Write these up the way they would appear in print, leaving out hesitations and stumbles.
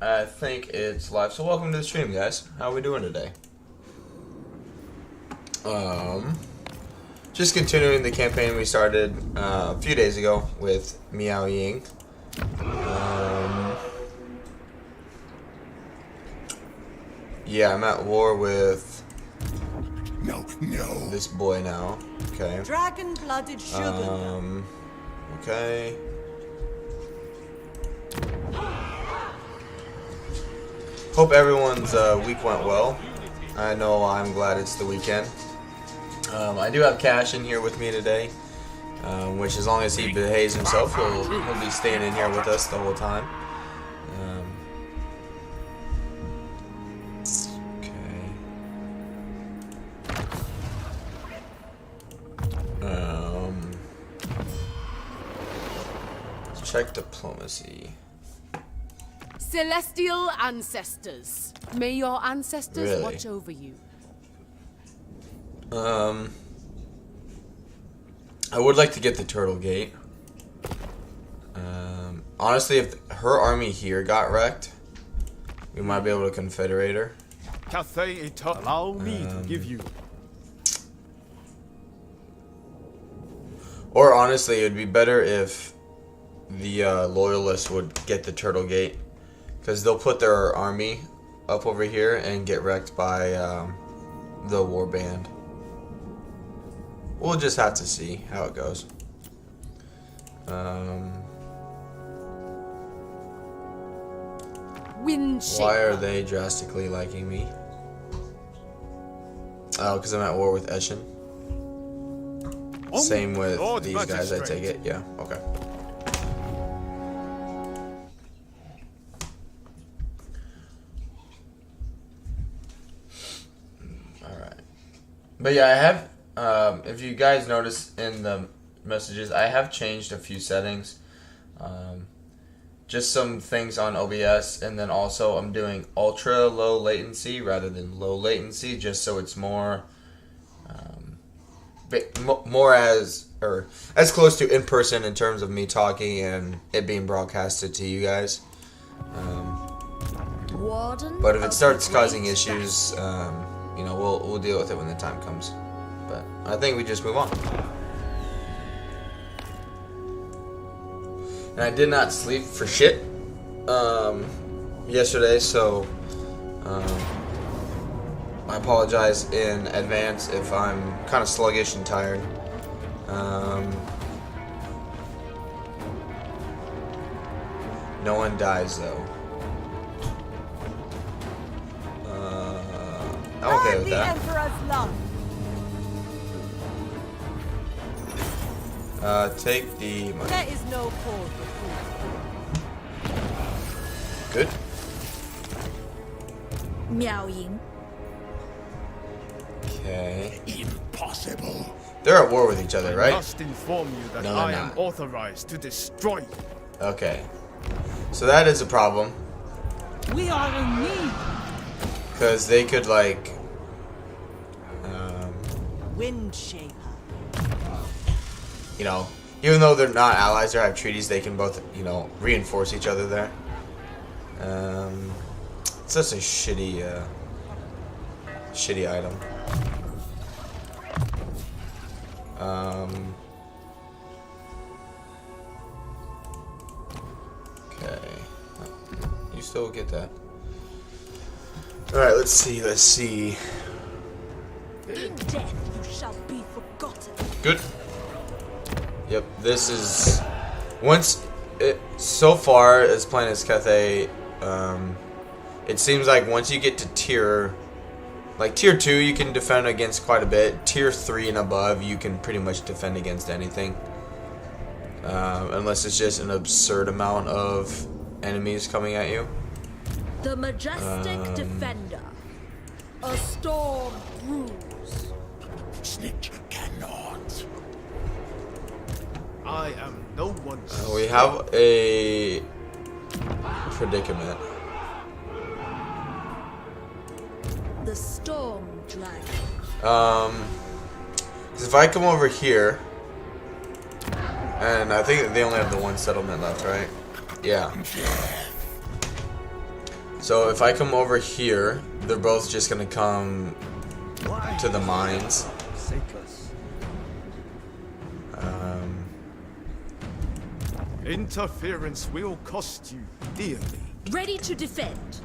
I think it's live. So welcome to the stream, guys. How are we doing today? Just continuing the campaign we started a few days ago with Miao Ying. Yeah, I'm at war with this boy now. Okay. Dragon-blooded sugar. Okay. Hope everyone's week went well. I know I'm glad it's the weekend. I do have Cash in here with me today, which as long as he behaves himself, he'll be staying in here with us the whole time. Check diplomacy. Celestial ancestors, may your ancestors Really? watch over you. I would like to get the Turtle Gate. Honestly, if her army here got wrecked, we might be able to confederate her. Cathay, allow me to give you. Or honestly, it would be better if the loyalists would get the Turtle Gate, because they'll put their army up over here and get wrecked by the warband. We'll just have to see how it goes. Why are they drastically liking me? Oh, because I'm at war with Eshin. Same with these guys, I take it. Yeah, okay. But yeah, I have, if you guys notice in the messages, I have changed a few settings. Just some things on OBS, and then also I'm doing ultra low latency rather than low latency, just so it's more, as close to in person in terms of me talking and it being broadcasted to you guys. But if it starts causing issues, you know, we'll deal with it when the time comes. But I think we just move on. And I did not sleep for shit yesterday, so I apologize in advance if I'm kind of sluggish and tired. No one dies though. I'm okay with that. Take the money. There is no call for food. Good. Miao Ying. Okay. Impossible. They're at war with each other, I right? must inform you that No, I they're am not. authorized to destroy you. Okay. So that is a problem. We are in need. Because they could, like... Windshaper. you know, even though they're not allies or have treaties, they can both, you know, reinforce each other there. It's such a shitty item. Okay. You still get that. Alright, let's see. In death you shall be forgotten. Good. Yep, this is... so far as playing as Cathay, it seems like once you get to tier 2 you can defend against quite a bit. Tier 3 and above you can pretty much defend against anything. Unless it's just an absurd amount of enemies coming at you. The majestic defender. A storm brews. Snitch cannot. I am no one's. We have a predicament. The storm dragon. Because if I come over here, and I think they only have the one settlement left, right? Yeah. So if I come over here, they're both just gonna come to the mines. Interference will cost you dearly. Ready to defend.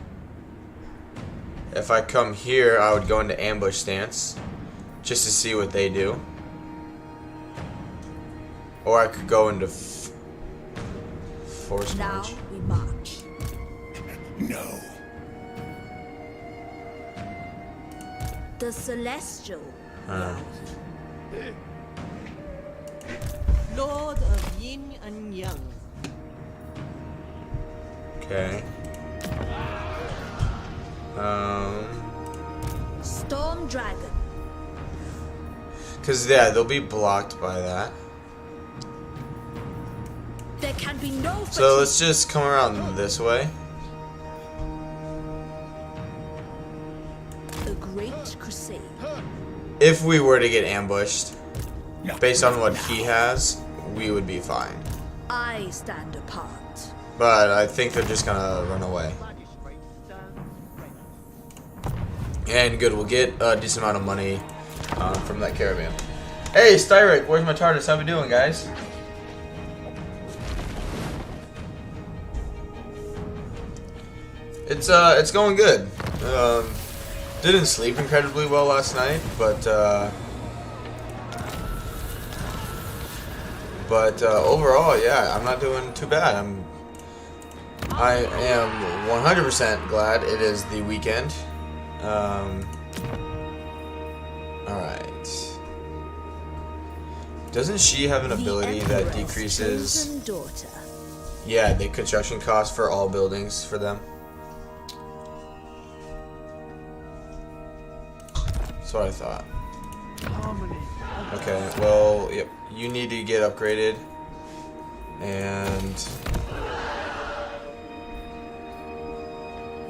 If I come here, I would go into ambush stance just to see what they do. Or I could go into force Now march. we march. No. The celestial. Lord of Yin and Yang. Okay. Storm dragon. Cause yeah, they'll be blocked by that. There can be no So let's just come around this way. The Great Crusade. If we were to get ambushed, based on what he has, we would be fine. I stand apart. But I think they're just gonna run away. And good, we'll get a decent amount of money from that caravan. Hey, Styric, where's my TARDIS? How we doing, guys? It's going good. Didn't sleep incredibly well last night, but overall, yeah, I'm not doing too bad. I am 100% glad it is the weekend. Alright. Doesn't she have an ability that Emperor's decreases, chosen daughter. yeah, the construction cost for all buildings for them? That's what I thought. Okay, well, yep, you need to get upgraded. And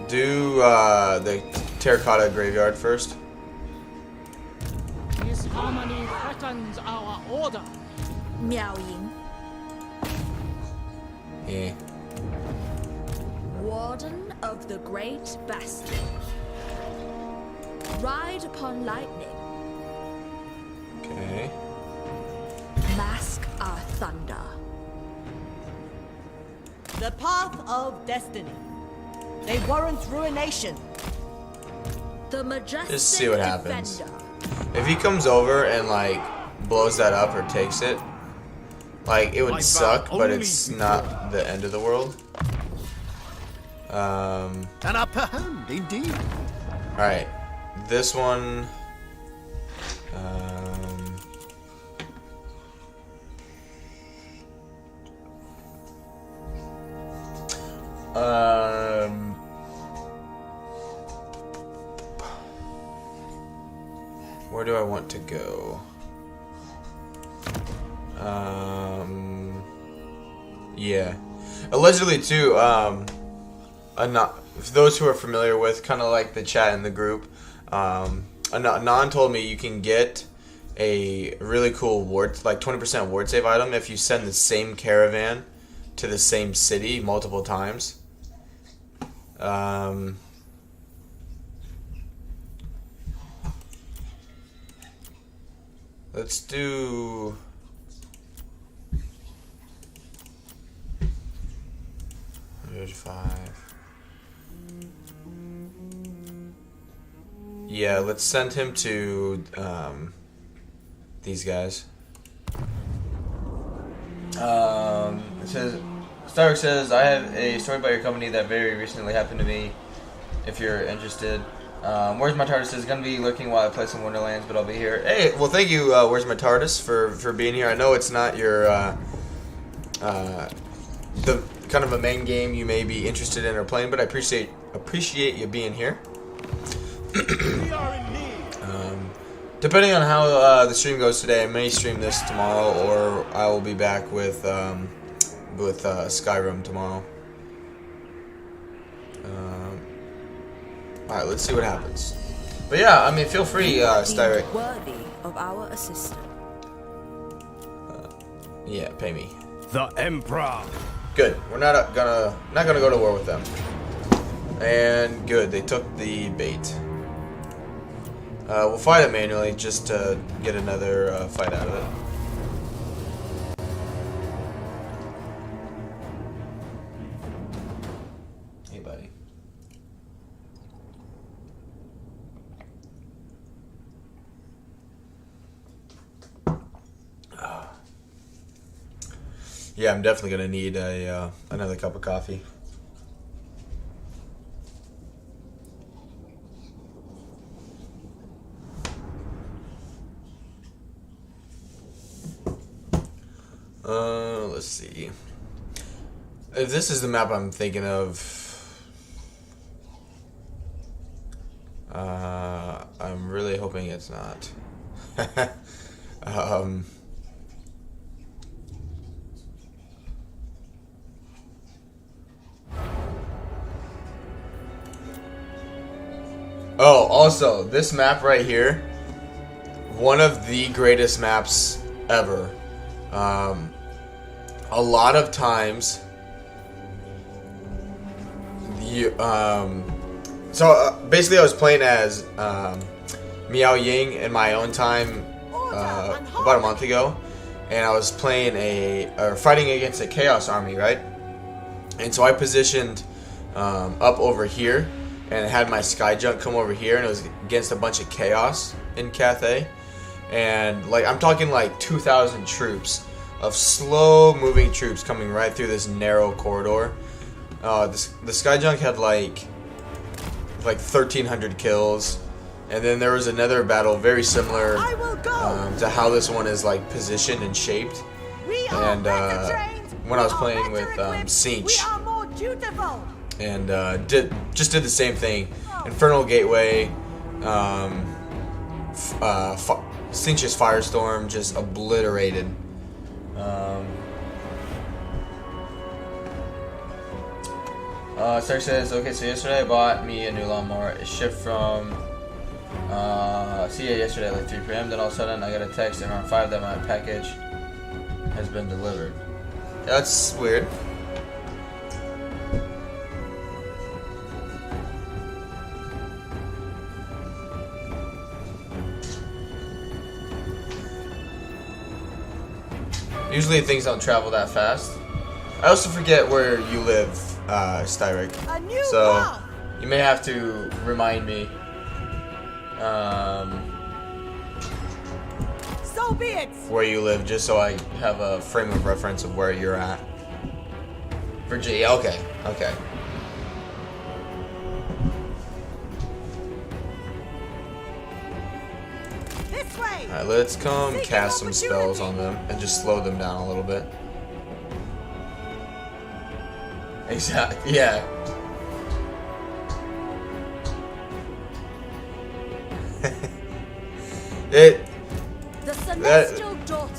do the terracotta graveyard first. This harmony threatens our order. Miao Ying. Yeah. Warden of the Great Bastion. Ride upon lightning. Okay. Mask our thunder. The path of destiny. They warrant ruination. The majestic Just see what happens. defender. If he comes over and like blows that up or takes it, like it would suck, but it's not the end of the world. An upper hand, indeed. Alright. This one. Where do I want to go? Yeah. Allegedly too, for those who are familiar with kind of like the chat in the group, Anon told me you can get a really cool ward, like 20% ward save item if you send the same caravan to the same city multiple times. Let's do... There's 5. Yeah, let's send him to these guys. It says, Stark says, I have a story about your company that very recently happened to me. If you're interested. Where's my TARDIS is gonna be looking while I play some Wonderlands, but I'll be here. Hey, well, thank you. Where's my TARDIS for being here. I know it's not your the kind of a main game you may be interested in or playing, but I appreciate you being here. Depending on how the stream goes today, I may stream this tomorrow, or I will be back with Skyrim tomorrow. Alright, let's see what happens. But yeah, I mean, feel free, Styric. Worthy of our assistance. Yeah, pay me. The Emperor. Good. We're not gonna go to war with them. And good, they took the bait. We'll fight it manually just to get another fight out of it. Hey, buddy. Yeah, I'm definitely gonna need a another cup of coffee. Let's see. If this is the map I'm thinking of, I'm really hoping it's not. Oh, also, this map right here, one of the greatest maps ever. A lot of times, basically I was playing as Miao Ying in my own time about a month ago, and I was playing fighting against a Chaos army, right? And so I positioned up over here, and had my sky junk come over here, and it was against a bunch of Chaos in Cathay, and like I'm talking like 2,000 troops of slow moving troops coming right through this narrow corridor. The sky junk had like 1,300 kills, and then there was another battle very similar to how this one is like positioned and shaped. And when I was playing with Cinch, and did the same thing. Infernal Gateway, Cinch's Firestorm just obliterated. Sark says, okay, so yesterday I bought me a new lawnmower. It shipped from CA yesterday at like 3 p.m. Then all of a sudden I got a text around 5 that my package has been delivered. That's weird. Usually things don't travel that fast. I also forget where you live, Styric. So you may have to remind me. So be it. Where you live, just so I have a frame of reference of where you're at. Virginia, okay, okay. Alright, let's come cast some spells on them and just slow them down a little bit. Exactly, yeah.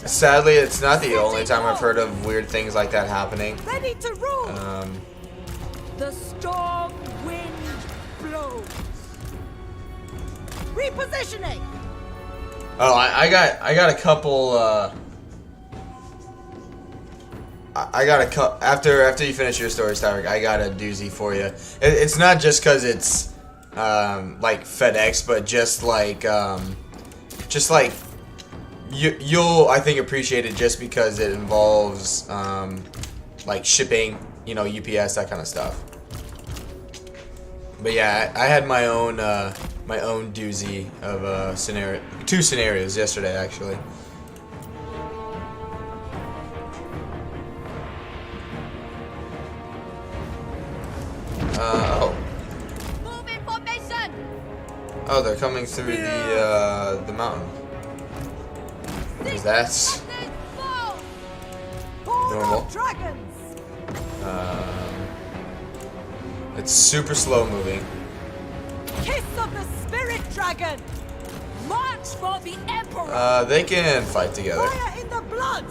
Sadly, it's not the only time I've heard of weird things like that happening. Ready to rule. The storm wind blows. Repositioning. Oh, I got a couple. After you finish your story, Styric, I got a doozy for you. It's not just because it's like FedEx, but just like you'll I think appreciate it just because it involves like shipping, you know, UPS, that kind of stuff. But yeah, I had my own doozy of two scenarios yesterday, actually. Moving formation. Oh, they're coming through the mountain. Because that's normal. It's super slow moving. Kiss of the spirit dragon. March for the emperor. They can fight together. Fire in the blood.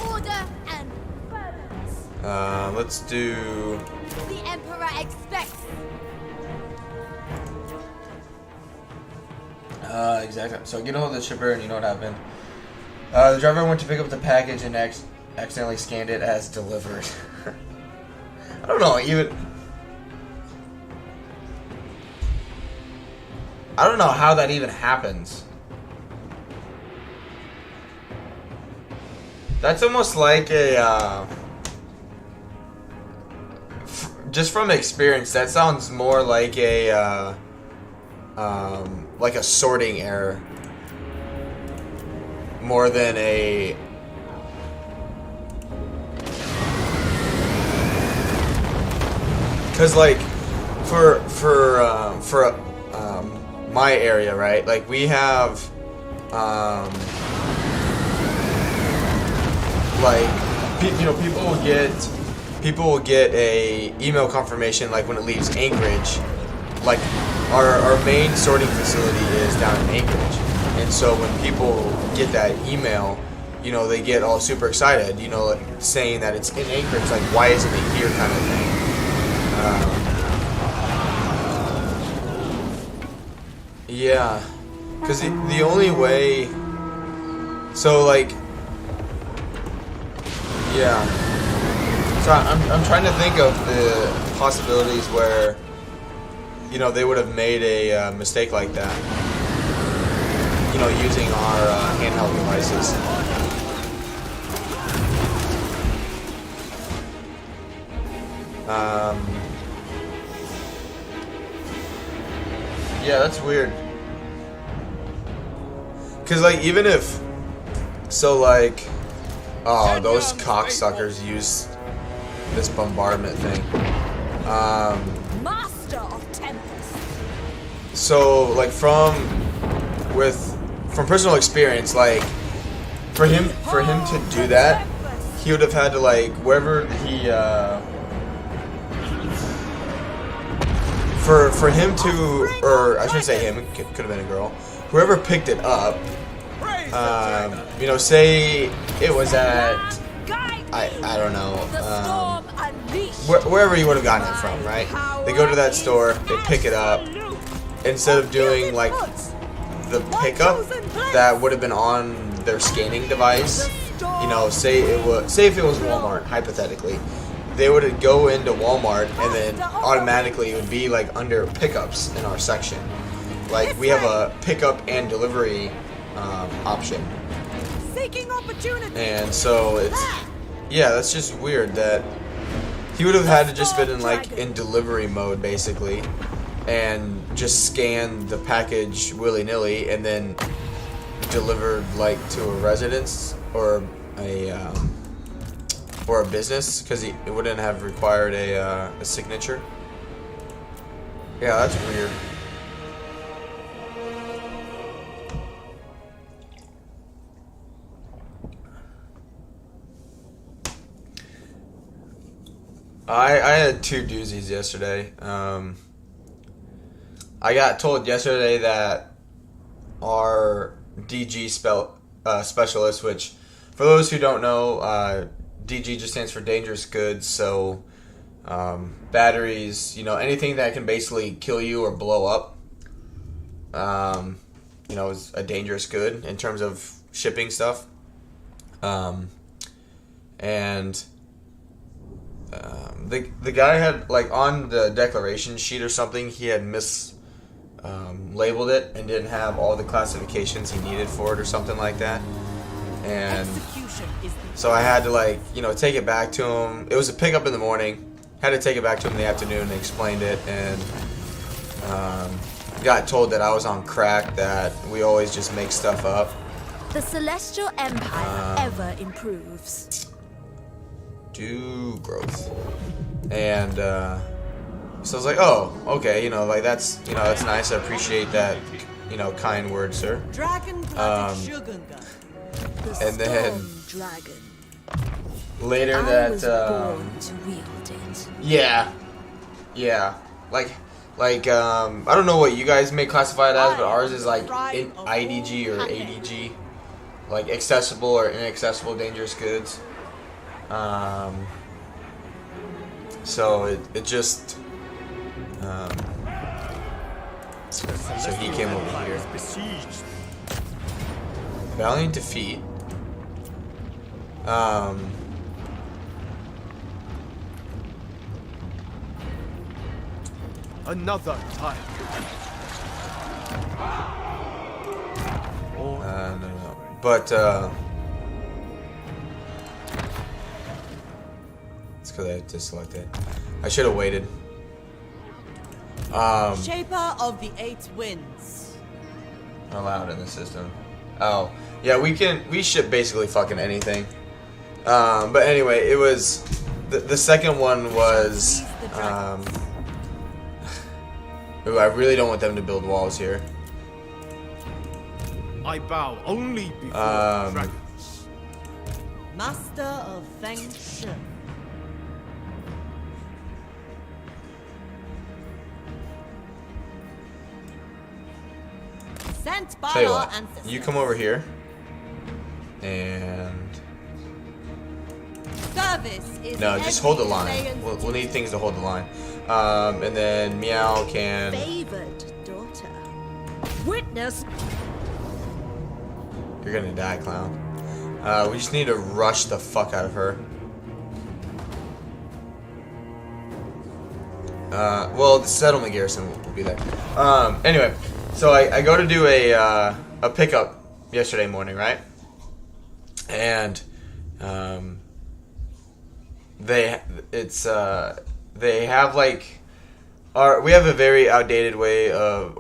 Order and balance. Let's do. The emperor expects. Exactly. So get a hold of the shipper, and you know what happened. The driver went to pick up the package and accidentally scanned it as delivered. I don't know, even I don't know how that even happens. That's almost like a, just from experience, that sounds more like a sorting error. More than a... Cause like, for my area, right? Like we have, like, people will get a email confirmation like when it leaves Anchorage. Like our main sorting facility is down in Anchorage, and so when people get that email, you know, they get all super excited, you know, like saying that it's in Anchorage, like why isn't it here, kind of thing. Yeah, because the only way, so like, yeah, so I'm trying to think of the possibilities where, you know, they would have made a mistake like that, you know, using our handheld devices. Yeah, that's weird. Cause like even if, so like, oh, those cocksuckers use this bombardment thing. Master of Tempest. So like from personal experience, like for him to do that, he would have had to, like, wherever he for him to, or I shouldn't say him, it could have been a girl, whoever picked it up, you know, say it was at, I don't know, wherever you would have gotten it from, right? They go to that store, they pick it up, instead of doing like the pickup that would have been on their scanning device, you know, say if it was Walmart, hypothetically, they would go into Walmart and then automatically it would be like under pickups in our section. Like we have a pickup and delivery option. And so it's, yeah, that's just weird that he would have had to just been in like in delivery mode basically, and just scan the package willy-nilly and then delivered like to a residence or a business, because it wouldn't have required a signature. Yeah, that's weird. I had two doozies yesterday. I got told yesterday that our DG specialist, which for those who don't know, DG just stands for dangerous goods. So batteries, you know, anything that can basically kill you or blow up, you know, is a dangerous good in terms of shipping stuff. The guy had, like, on the declaration sheet or something, he had labeled it and didn't have all the classifications he needed for it or something like that. And so I had to, like, you know, take it back to him. It was a pickup in the morning. Had to take it back to him in the afternoon and explained it, and got told that I was on crack, that we always just make stuff up. The Celestial Empire ever improves. Do growth. And so I was like, oh, okay, you know, like that's, you know, that's nice. I appreciate that, you know, kind word, sir. And then later that yeah, like I don't know what you guys may classify it as, but ours is like in IDG or ADG, like accessible or inaccessible dangerous goods. So it just so he came over here. Valiant defeat. Another time. No. But, it's because I just selected. I should have waited. Shaper of the Eight Winds. Allowed in the system. Oh, yeah, we ship basically fucking anything. But anyway, it was, the second one was, ooh, I really don't want them to build walls here. I bow only before dragons. Master of Feng Shui. Sent by Tell you our what, ancestors. you come over here, and Service is no, just hold the line. Saiyans We'll need things to hold the line. And then Miao can. favored daughter. Witness. You're gonna die, clown. We just need to rush the fuck out of her. Well, the settlement garrison will be there. Anyway, so I go to do a pickup yesterday morning, right? And they have like we have a very outdated way of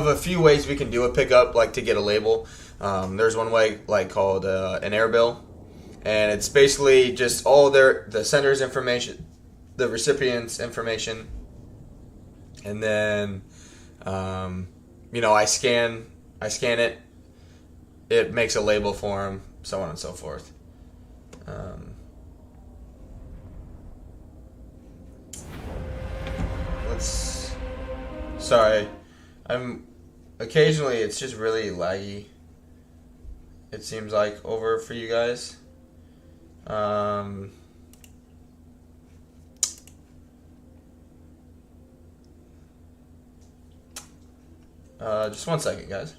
a few ways we can do a pickup, like to get a label. There's one way like called an air bill, and it's basically just all the sender's information, the recipient's information, and then I scan it. It makes a label for them, so on and so forth. Sorry. Occasionally it's just really laggy. It seems like over for you guys. Just 1 second, guys.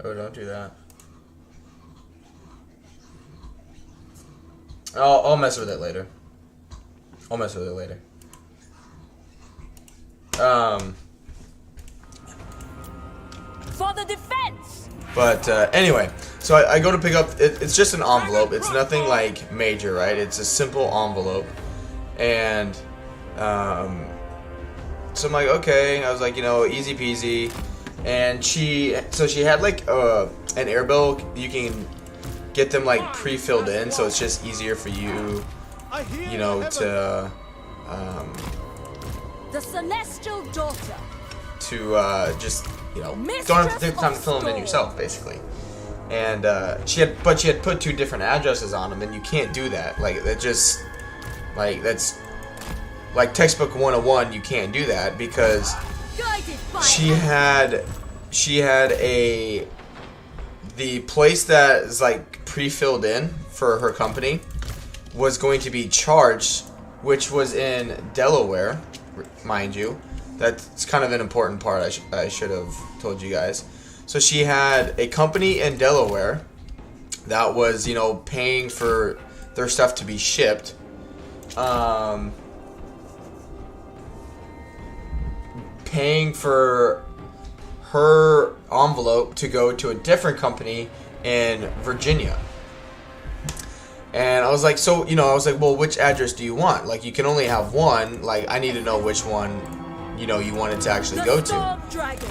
Oh, don't do that. I'll mess with it later. For the defense. But anyway, so I go to pick up. It's just an envelope. It's nothing like major, right? It's a simple envelope, and so I'm like, okay. I was like, easy peasy. And she had like an air bill. You can get them like pre-filled in, so it's just easier for you, to The celestial daughter. to just don't have to take the time to fill them in yourself, basically. And she had put 2 different addresses on them, and you can't do that. Like that's like textbook 101. You can't do that because she had the place that is like pre-filled in for her company was going to be charged, which was in Delaware, mind you. That's kind of an important part. I should have told you guys. So she had a company in Delaware that was paying for their stuff to be shipped. Paying for her envelope to go to a different company in Virginia. And I was like, well, which address do you want? Like, you can only have one. Like, I need to know which one, you want it to actually go to.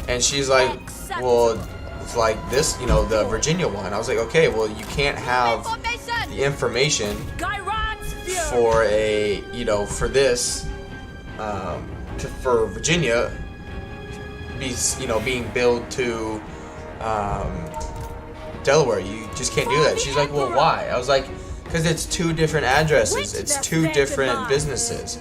And she's like, well, it's like this, the Virginia one. I was like, okay, well, you can't have the information for for this for Virginia being billed to Delaware. You just can't do that. She's like, well, why? I was like, because it's 2 different addresses. It's 2 different businesses.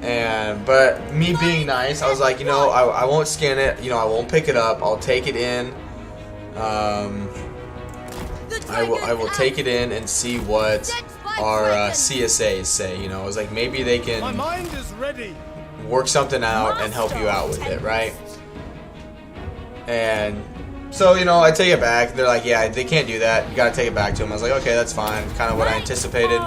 But me being nice, I was like, I won't scan it. I won't pick it up. I'll take it in. I will take it in and see what our CSAs say. I was like, maybe they can My mind is ready. work something out and help you out with it, right? And so, I take it back. They're like, yeah, they can't do that. You gotta take it back to them. I was like, okay, that's fine. Kind of what I anticipated.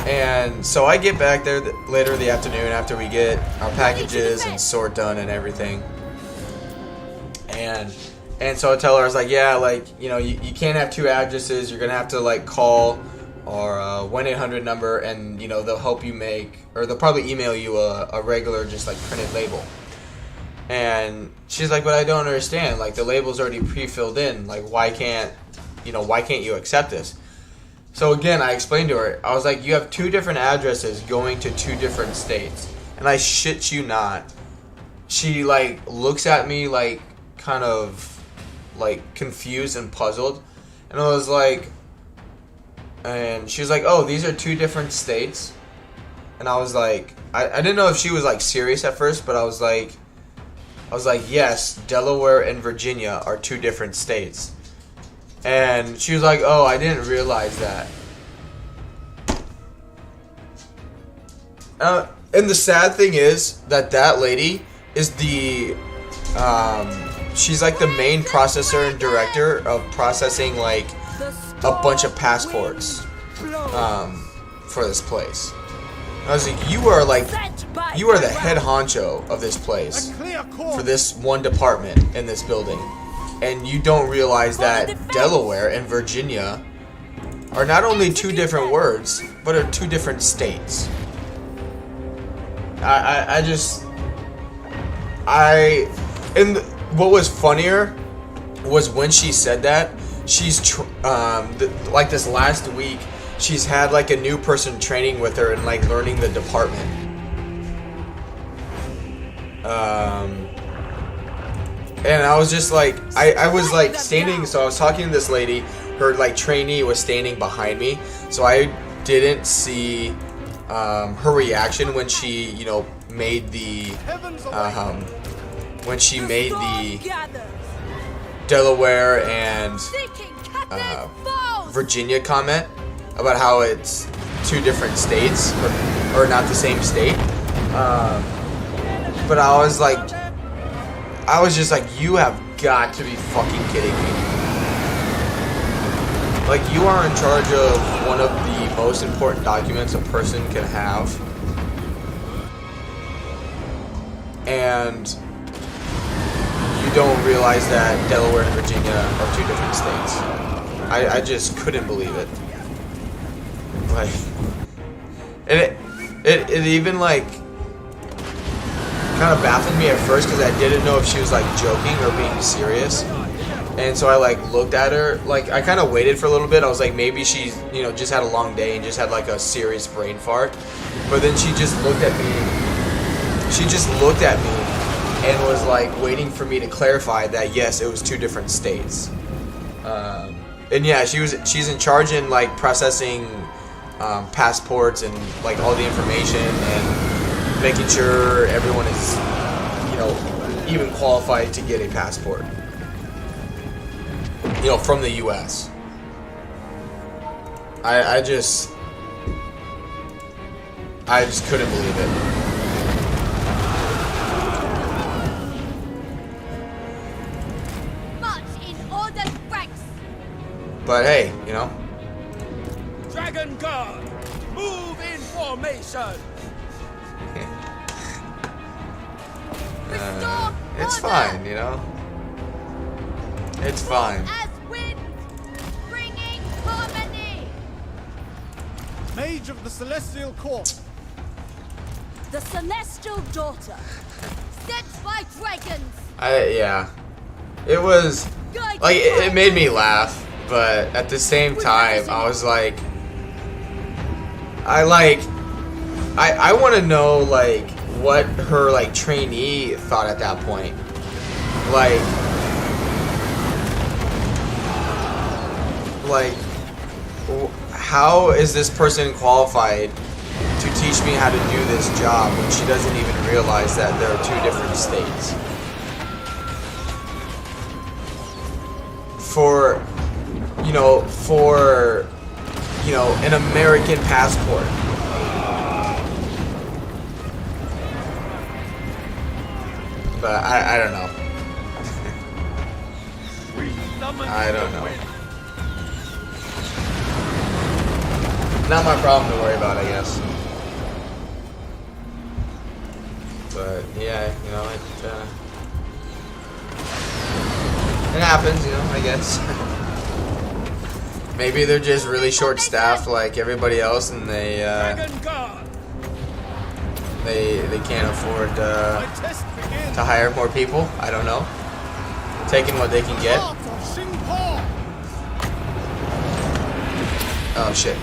And so I get back there later in the afternoon after we get our packages and sort done and everything. And so I tell her, I was like, yeah, like, you can't have 2 addresses. You're gonna have to like call our 1-800 number, and they'll help you make, or they'll probably email you a regular just like printed label. And she's like, but I don't understand. Like, the label's already pre-filled in. Like, why can't you accept this? So again, I explained to her. I was like, you have 2 different addresses going to 2 different states. And I shit you not, she like looks at me like kind of like confused and puzzled. And I was like, and she was like, oh, these are 2 different states. And I was like, I didn't know if she was like serious at first, but I was like, yes, Delaware and Virginia are 2 different states. And she was like, oh, I didn't realize that. And the sad thing is that lady is she's like the main processor and director of processing like a bunch of passports for this place. I was like, you are the head honcho of this place for this one department in this building, and you don't realize that Delaware and Virginia are not only 2 different words, but are 2 different states. And what was funnier was when she said that, like this last week, she's had like a new person training with her and like learning the department. And I was just like, I was like standing, so I was talking to this lady, her like trainee was standing behind me, so I didn't see her reaction when she, made the Delaware and Virginia comment about how it's 2 different states or not the same state. But I was just like, you have got to be fucking kidding me. Like, you are in charge of one of the most important documents a person can have, and you don't realize that Delaware and Virginia are 2 different states. I just couldn't believe it. Like, and it even like kind of baffled me at first because I didn't know if she was like joking or being serious. And so I like looked at her, like I kind of waited for a little bit. I was like, maybe she's, just had a long day and just had like a serious brain fart. But then she just looked at me. And was like waiting for me to clarify that yes, it was 2 different states. And yeah, she's in charge in like processing passports and like all the information and making sure everyone is, even qualified to get a passport. From the U.S. I just couldn't believe it. But hey, Dragon Guard, move in formation. It's fine, It's fine. Mage of the Celestial Court. The Celestial Daughter, sent by dragons. Yeah. It was like it made me laugh, but at the same time I was like I I want to know like what her like trainee thought at that point. Like how is this person qualified to teach me how to do this job when she doesn't even realize that there are two different states? For an American passport. But I don't know. I don't know. Not my problem to worry about, I guess. But yeah, it happens, I guess. Maybe they're just really short-staffed like everybody else, and they can't afford to hire more people. I don't know. Taking what they can get. Oh shit.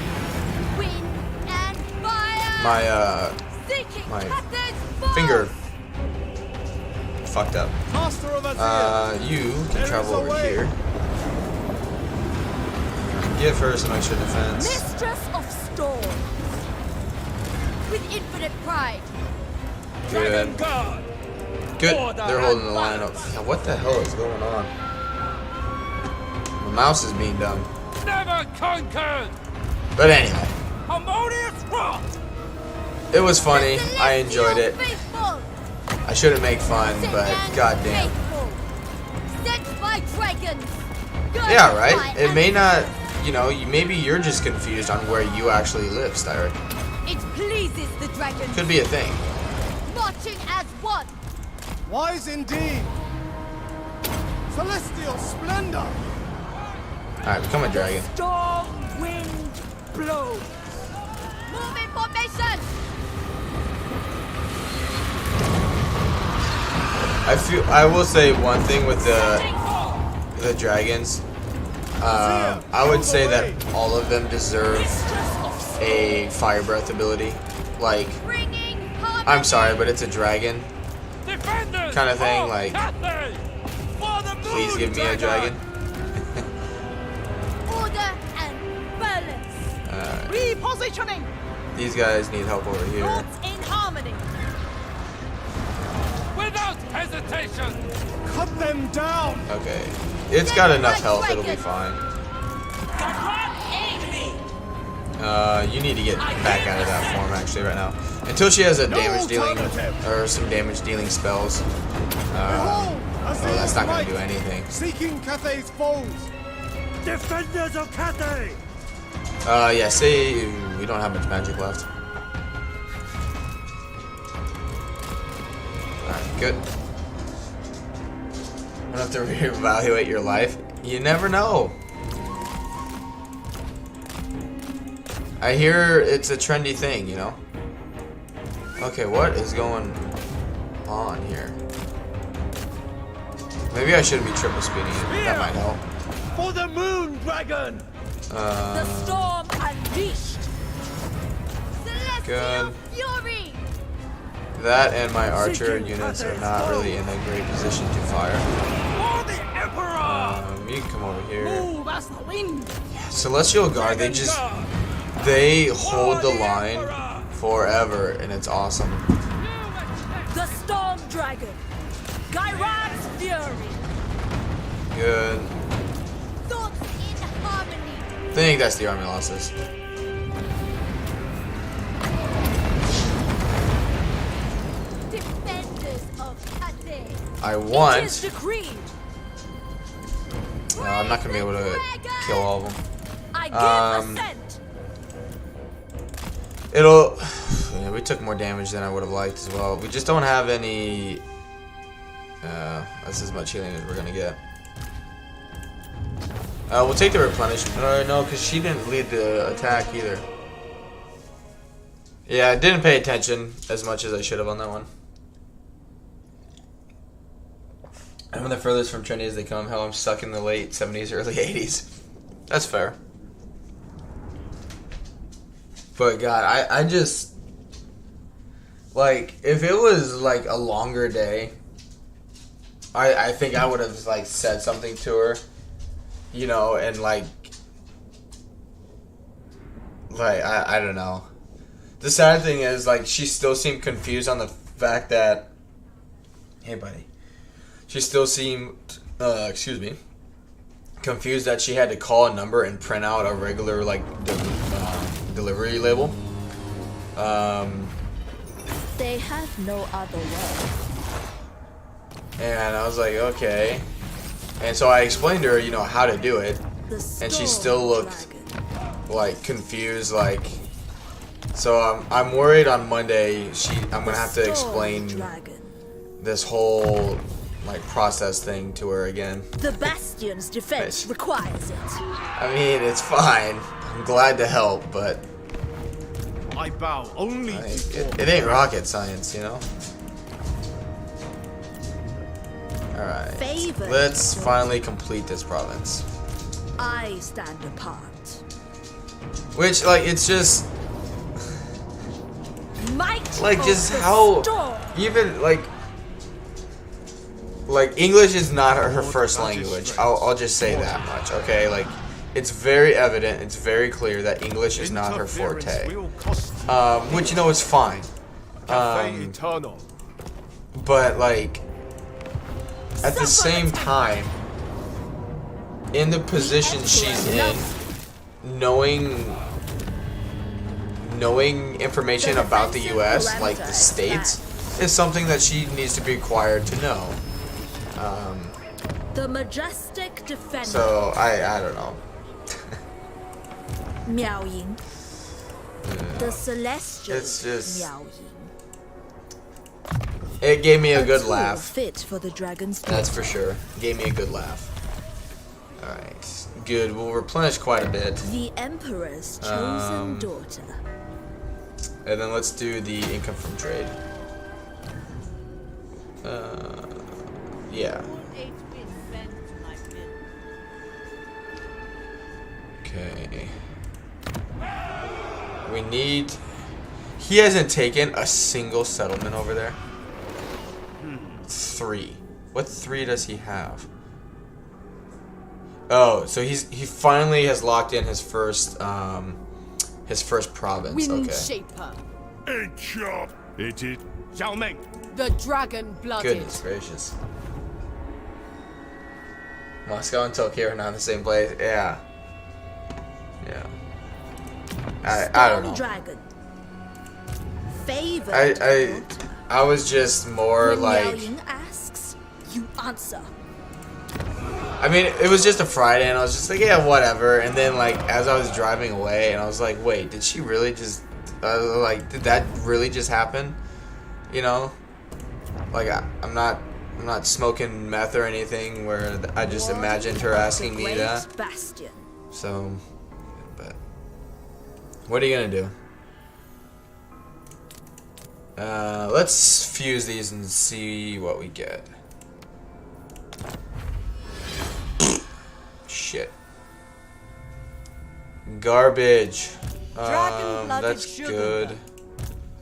My finger fucked up. You can travel over here. Give her some extra defense. Mistress of storms, with infinite pride. Good. Good. They're holding the line up. What the hell is going on? The mouse is being dumb. Never conquered. But anyway, Harmonious wrath. it was funny. I enjoyed it. I shouldn't make fun, but goddamn. Sent by dragons. Yeah, right. It may not. Maybe you're just confused on where you actually live, Styric. It pleases the dragons. Could be a thing. Marching as one. Wise indeed. Celestial splendor. Alright, become a dragon. Storm wind blows. Move in formation. I will say one thing with the dragons. I would say that all of them deserve a fire breath ability. Like, I'm sorry, but it's a dragon kind of thing. Like, please give me a dragon. Order and balance. Repositioning. These guys need help over here. Thoughts in harmony. Without hesitation. Cut them down. Okay. It's got enough health, it'll be fine. You need to get back out of that form actually right now. Until she has a damage dealing, or some damage dealing spells. That's not gonna do anything. Seeking Cathay's foes. Defenders of Cathay. Yeah, say we don't have much magic left. Alright, good. You don't have to reevaluate your life. You never know. I hear it's a trendy thing, Okay, what is going on here? Maybe I shouldn't be triple speeding it. That might help. For the moon dragon. The storm unleashed. Good. Fury. That and my archer units are not really in a great position to fire. For the emperor. You can come over here. Move as the wind. Celestial Guard, they hold the line forever, and it's awesome. The storm dragon. Gyron's fury. Good. Thoughts in harmony. I think that's the army losses. Defenders of Cathay. I want. It is decreed. I'm not gonna be able to kill all of them. I give assent. It'll. Yeah, we took more damage than I would have liked as well. We just don't have any. That's as much healing as we're gonna get. We'll take the replenishment. No, because she didn't lead the attack either. Yeah, I didn't pay attention as much as I should have on that one. I'm the furthest from trendy as they come. Hell, I'm stuck in the late 70s, early 80s. That's fair. But God, I just Like, if it was like a longer day, I think I would have like said something to her, you know, and like I don't know. The sad thing is, like, she still seemed confused on the fact that, hey buddy, she still seemed confused that she had to call a number and print out a regular like delivery label. They have no other way. And I was like, okay. And so I explained to her, you know, how to do it, and she still looked like confused, like. So I'm worried on Monday I'm gonna have to explain this whole like process thing to her again. The Bastion's defense requires it. I mean, it's fine. I'm glad to help, but I bow only it ain't rocket science, you know. All right, let's finally complete this province. I stand apart. Which, like, it's just Might like of just the how storm. even like English is not her first language. I'll just say that much, okay? Like, it's very evident, it's very clear that English is not her forte. Which, you know, is fine. But like at the same time, in the position she's in, knowing information about the US, like the States, is something that she needs to be required to know. The majestic defender. So I don't know. Miao Ying. The celestial It's just, Miao Ying. it gave me a good tool laugh. Fit for the dragon's That's for sure. Gave me a good laugh. Alright. Good. We'll replenish quite a bit. The Emperor's chosen daughter. And then let's do the income from trade. Yeah. Okay. We need... He hasn't taken a single settlement over there. 3. What 3 does he have? Oh, so he finally has locked in his first province. Wind Okay. Shaper. It is Xiao Meng. The dragon-blooded. Goodness gracious. Moscow and Tokyo are not in the same place. Yeah. Yeah. I don't know. Dragon. Favored I was just more when like... Miao Ying asks, you answer. I mean, it was just a Friday, and I was just like, yeah, whatever. And then, like, as I was driving away, and I was like, wait, did she really just... like, did that really just happen? You know? Like, I'm not smoking meth or anything where I just imagined her asking me that. Bastion. So, but what are you gonna do? Let's fuse these and see what we get. Shit. Garbage. That's good.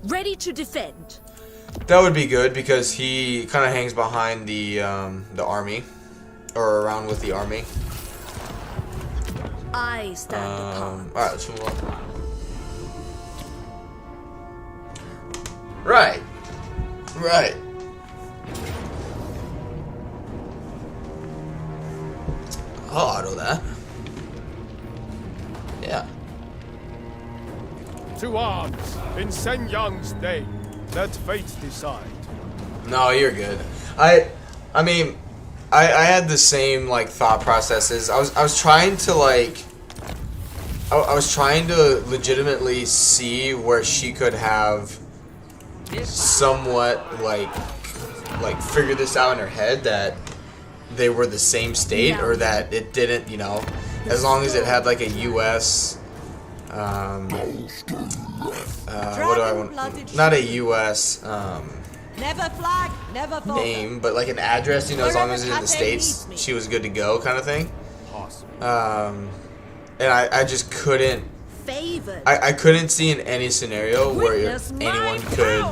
Ready to defend. That would be good because he kind of hangs behind the army, or around with the army. I stand apart. Alright, let's move on. Right. Right. I'll auto that. Yeah. To arms in Sen Yang's name. Let fate decide. No, you're good. I mean, I had the same like thought processes. I was trying to like I was trying to legitimately see where she could have somewhat like figure this out in her head that they were the same state, or that it didn't, you know, as long as it had like a US what do I want? Not a US Never flag, never falter. name, but like an address, you know, as long as it's in the States, she was good to go, kind of thing. And I just couldn't. Favored. I couldn't see in any scenario where anyone could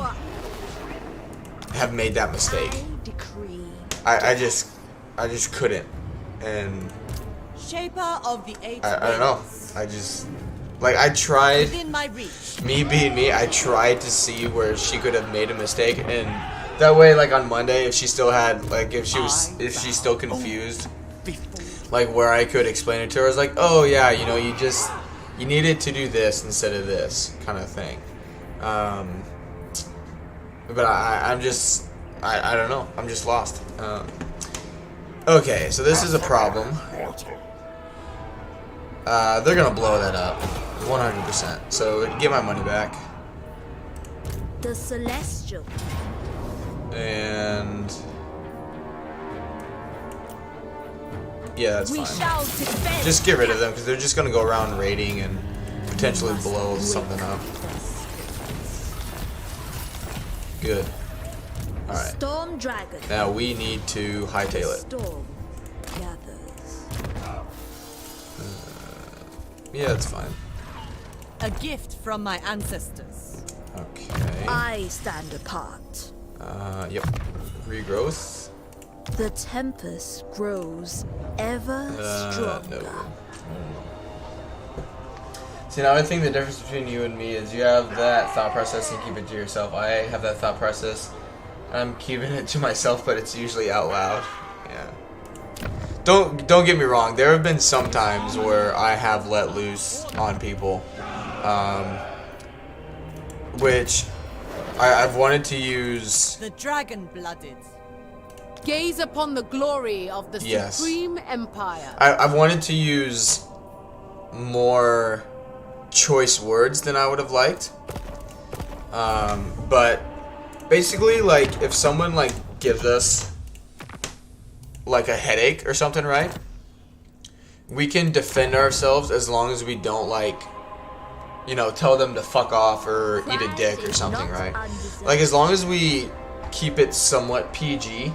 have made that mistake. I decree. I just couldn't, and Shaper of the eight I don't know. winds. I just like I tried. Within my reach. Me being me, I tried to see where she could have made a mistake, and that way, like on Monday, if she still had, like, if she's still confused, like where I could explain it to her, I was like, oh yeah, you know, you needed to do this instead of this kind of thing. But I don't know. I'm just lost. Okay, so this is a problem. They're gonna blow that up, 100%. So get my money back. The Celestial. And yeah, that's We fine. shall defend. Just get rid of them because they're just gonna go around raiding and potentially blow something up. Good. All right. Storm Dragon. Now we need to hightail it. Storm gathers. Yeah, that's fine. A gift from my ancestors. Okay. I stand apart. Yep. Regrowth. The tempest grows ever stronger. No. See, now I think the difference between you and me is you have that thought process and keep it to yourself. I have that thought process. I'm keeping it to myself, but it's usually out loud. Yeah. Don't get me wrong. There have been some times where I have let loose on people, which I've wanted to use. The dragon-blooded. Gaze upon the glory of the Yes. supreme empire. I've wanted to use more choice words than I would have liked. But basically, like, if someone, like, gives us, like, a headache or something, right? We can defend ourselves as long as we don't, like, you know, tell them to fuck off or eat a dick or something, right? Like, as long as we keep it somewhat PG,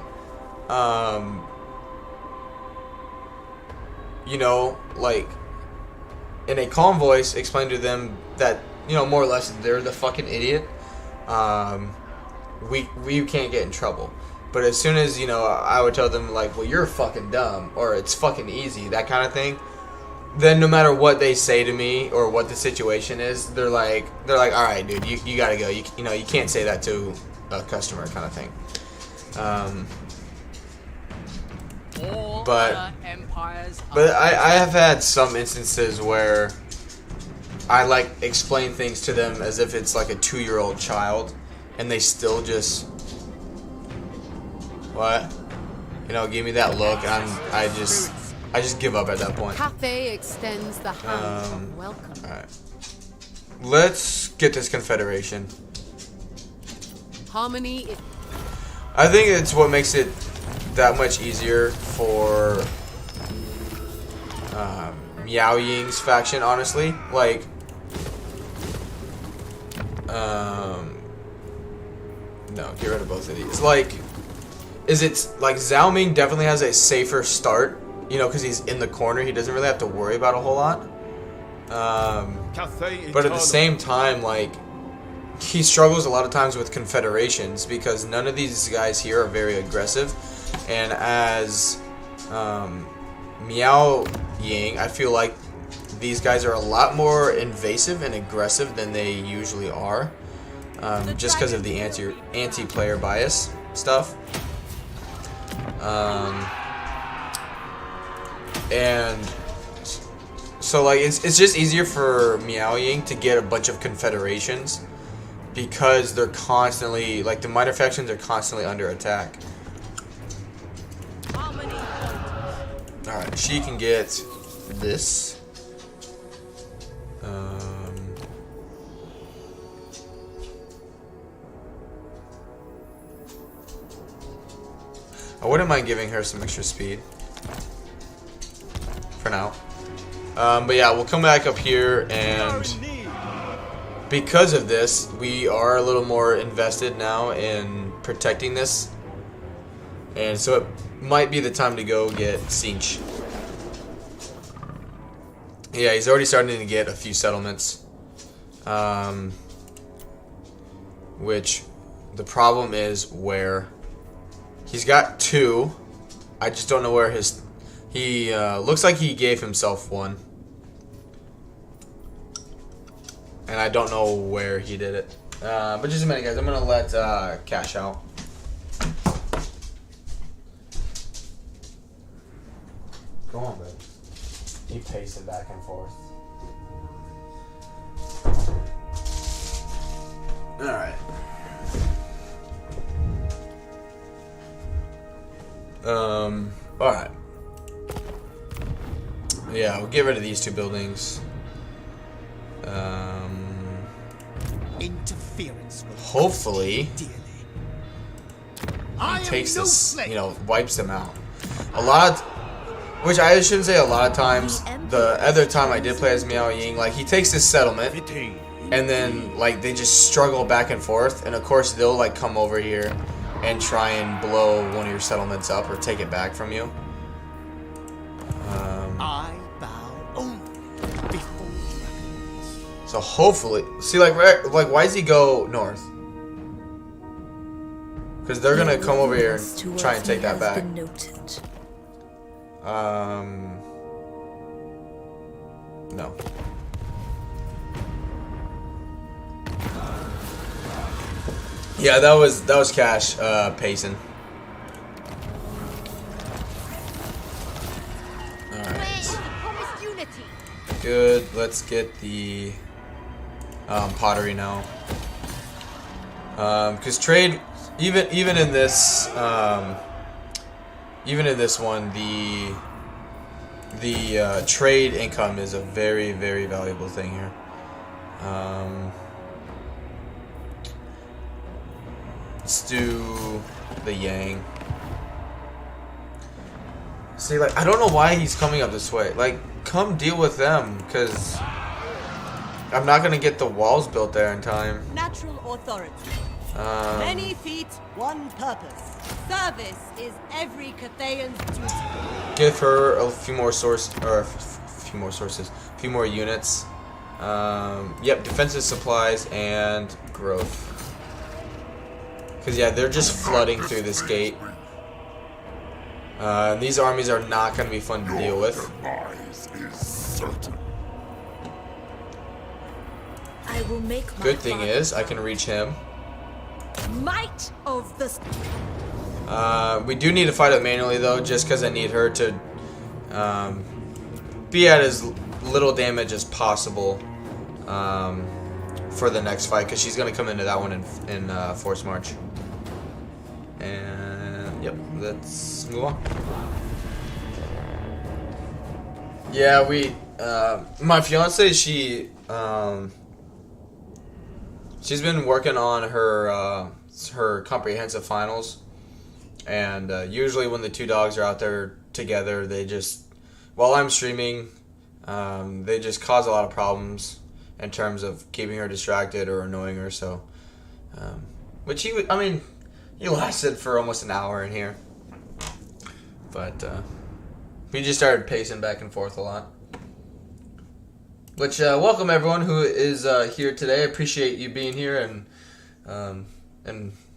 you know, like, in a calm voice, explain to them that, you know, more or less they're the fucking idiot. We can't get in trouble. But as soon as, you know, I would tell them, like, well, you're fucking dumb, or it's fucking easy, that kind of thing, then no matter what they say to me or what the situation is, they're like, all right, dude, you gotta go. You know, you can't say that to a customer, kind of thing. But I have had some instances where I, like, explain things to them as if it's like a 2-year-old child, and they still just, what? You know, give me that look, and I just give up at that point. Cathay extends the hand of welcome. Alright. Let's get this confederation. Harmony is I think it's what makes it that much easier for Miao Ying's faction, honestly. Like, no, get rid of both of these. Like, Zhao Ming definitely has a safer start, you know, because he's in the corner. He doesn't really have to worry about a whole lot. Cathay But at the same time, like, he struggles a lot of times with confederations because none of these guys here are very aggressive. And as Miao Ying, I feel like these guys are a lot more invasive and aggressive than they usually are, just because of the anti-player bias stuff. And so, like, it's just easier for Miao Ying to get a bunch of confederations because they're constantly, like, the minor factions are constantly under attack. Alright, she can get this. I wouldn't mind giving her some extra speed. For now. But yeah, we'll come back up here, and because of this, we are a little more invested now in protecting this. And so it might be the time to go get Sinch. Yeah, he's already starting to get a few settlements. Which The problem is where he's got 2. I just don't know where his... He looks like he gave himself 1. And I don't know where he did it. But just a minute, guys. I'm going to let Cash out. Go on, baby. Keep pacing back and forth. Alright. Alright. Yeah, we'll get rid of these 2 buildings. Interference with Hopefully he takes this, you know, wipes them out. A lot of, which I shouldn't say a lot of times, the other time I did play as Miao Ying, like he takes this settlement and then like they just struggle back and forth, and of course they'll like come over here and try and blow one of your settlements up or take it back from you. I bow only before dragons. So hopefully, see, like why does he go north? Because they're gonna come over here and try and take that back. No. Yeah, that was Cash pacing. Alright. Good. Let's get the pottery now. Because trade, even in this one, the trade income is a very, very valuable thing here. Let's do the Yang. See, like, I don't know why he's coming up this way. Like, come deal with them, because I'm not going to get the walls built there in time. Natural authority. Many feet, one purpose. Service is every Cathayan's duty. Give her a few more few more units. Yep, defensive supplies and growth. Because, yeah, they're just flooding through this gate. These armies are not going to be fun to deal with. I will make my Good thing is, I can reach him. Might of the... We do need to fight it manually, though, just because I need her to be at as little damage as possible for the next fight, because she's going to come into that one in Force March. And, yep, let's move on. Yeah, my fiance, she's been working on her comprehensive finals, and usually when the 2 dogs are out there together, they just, while I'm streaming, they just cause a lot of problems in terms of keeping her distracted or annoying her. So, which he lasted for almost an hour in here, but we just started pacing back and forth a lot. Which, welcome everyone who is here today. I appreciate you being here and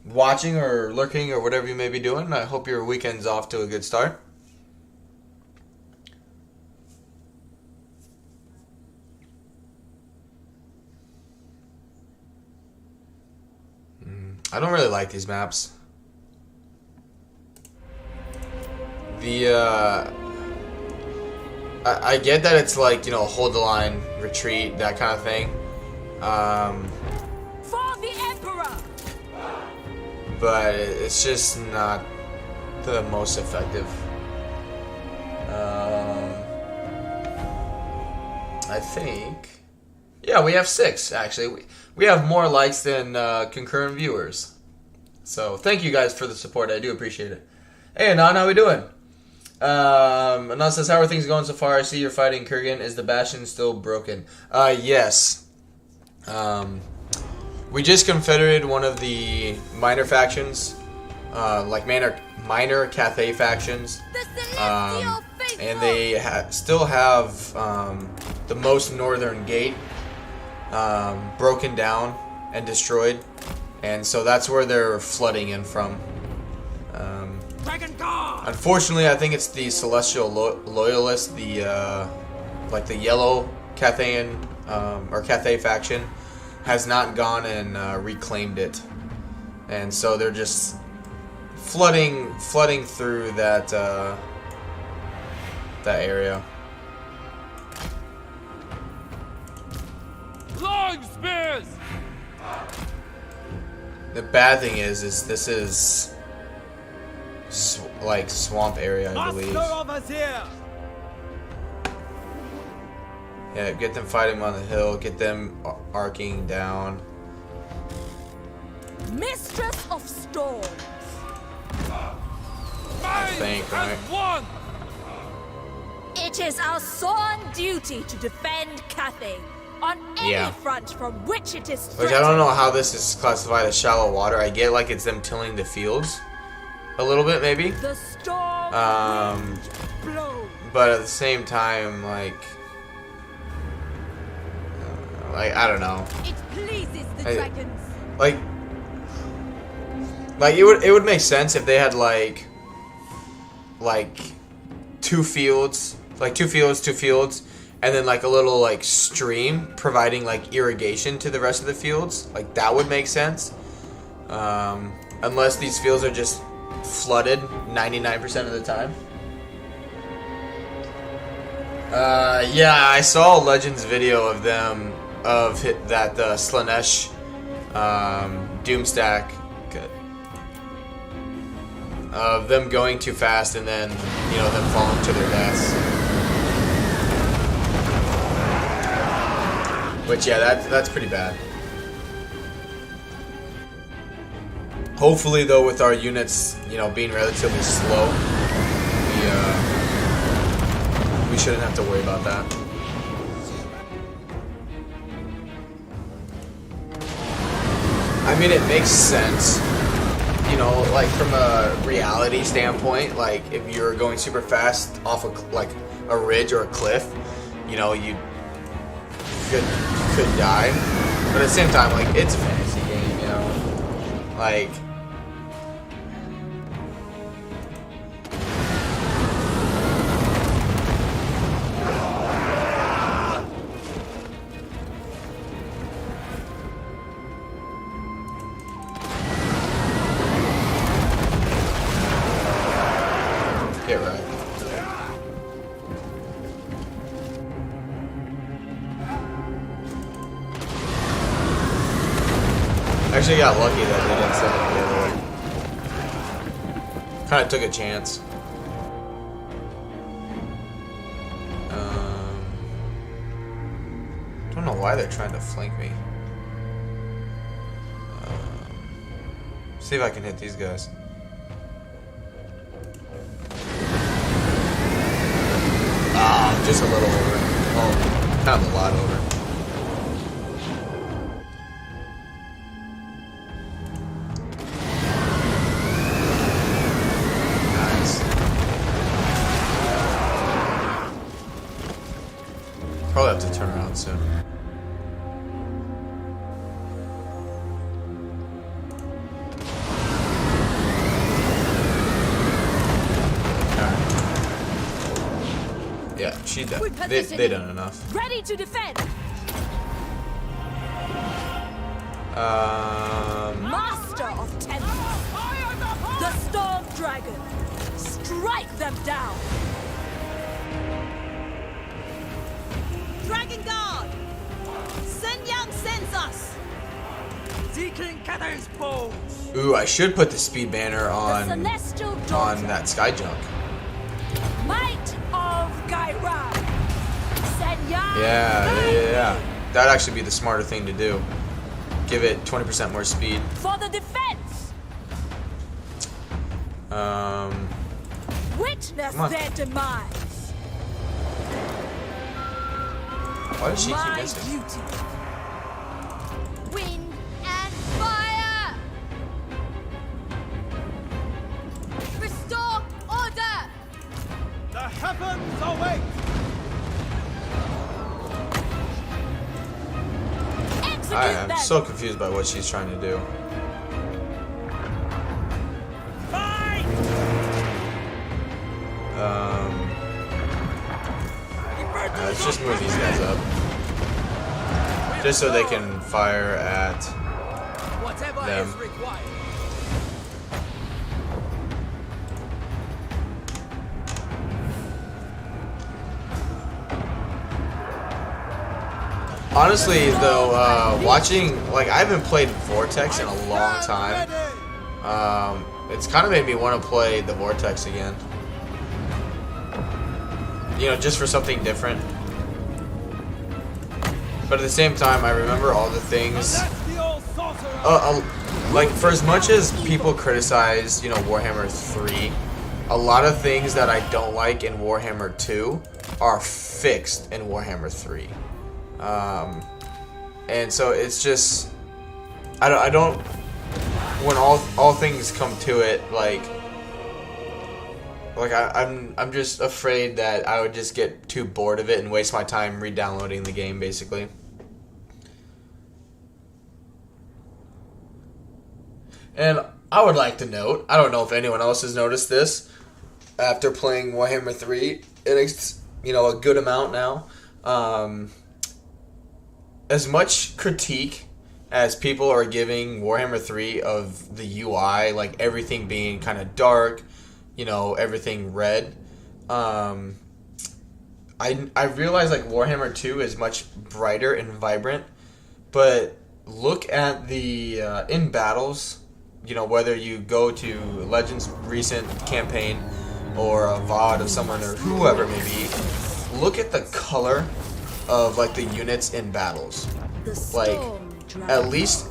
watching or lurking or whatever you may be doing. I hope your weekend's off to a good start. I don't really like these maps. I get that it's like, you know, hold the line, retreat, that kind of thing. For the Emperor! But it's just not the most effective. I think... Yeah, we have 6, actually. We have more likes than concurrent viewers. So, thank you guys for the support. I do appreciate it. Hey, Anon, how we doing? Anon says, how are things going so far? I see you're fighting Kurgan. Is the Bastion still broken? Yes. We just confederated one of the minor factions. Like minor Cathay factions. And they still have the most northern gate broken down and destroyed. And so that's where they're flooding in from. Unfortunately, I think it's the Celestial Loyalists, the like the yellow Cathayan or Cathay faction, has not gone and reclaimed it, and so they're just flooding through that that area. Long spears! The bad thing is this is like swamp area, I believe. Yeah, get them fighting on the hill, get them arcing down. Mistress of Storms. I think, right? It is our sworn duty to defend Cathay on any front from which it is threatened. Which I don't know how this is classified as shallow water. I get like it's them tilling the fields a little bit, maybe. The storm blows. But at the same time, like I don't know. It pleases the dragons. Like it would make sense if they had like two fields, and then like a little like stream providing like irrigation to the rest of the fields. Like that would make sense. Unless these fields are just flooded 99% of the time. Yeah, I saw a Legends video of them that Slanesh Doomstack of them going too fast and then them falling to their deaths. But yeah, that's pretty bad. Hopefully, though, with our units, being relatively slow, we shouldn't have to worry about that. I mean, it makes sense, like from a reality standpoint. Like if you're going super fast off like a ridge or a cliff, you could die. But at the same time, like it's a fantasy game, like. Actually got lucky that they didn't send it the other way. Kind of took a chance. Don't know why they're trying to flank me. See if I can hit these guys. Just a little over. Oh, kind of a lot over. Probably have to turn around soon. Alright. Yeah, she done. They done enough. Ready to defend. Master of Tempest. The Storm Dragon. Strike them down. Dragon Guard! Sun Yang sends us! Seeking Cathay's bones! Ooh, I should put the speed banner on that sky junk. Might of Gairan. Yeah. That'd actually be the smarter thing to do. Give it 20% more speed. For the defense! Witness their demise. Why does she keep missing? Duty. Wind and fire! Restore order! The heavens await! Execute I am them. so confused by what she's trying to do. let's just move these guys up. Just so they can fire at them. Honestly, though, watching, like, I haven't played Vortex in a long time. It's kind of made me want to play the Vortex again. You know, just for something different. But at the same time, I remember all the things. Like, for as much as people criticize, you know, Warhammer 3, a lot of things that I don't like in Warhammer 2 are fixed in Warhammer 3. And so it's just, I don't, when all things come to it, like I'm just afraid that I would just get too bored of it and waste my time re-downloading the game, basically. And I would like to note, I don't know if anyone else has noticed this after playing Warhammer 3, it's, you know, a good amount now. As much critique as people are giving Warhammer 3 of the UI, like everything being kind of dark, you know, everything red, I realize like Warhammer 2 is much brighter and vibrant, but look at the in battles, you know, whether you go to Legends recent campaign or a VOD of someone or whoever it may be, look at the color of like the units in battles. Like, at least,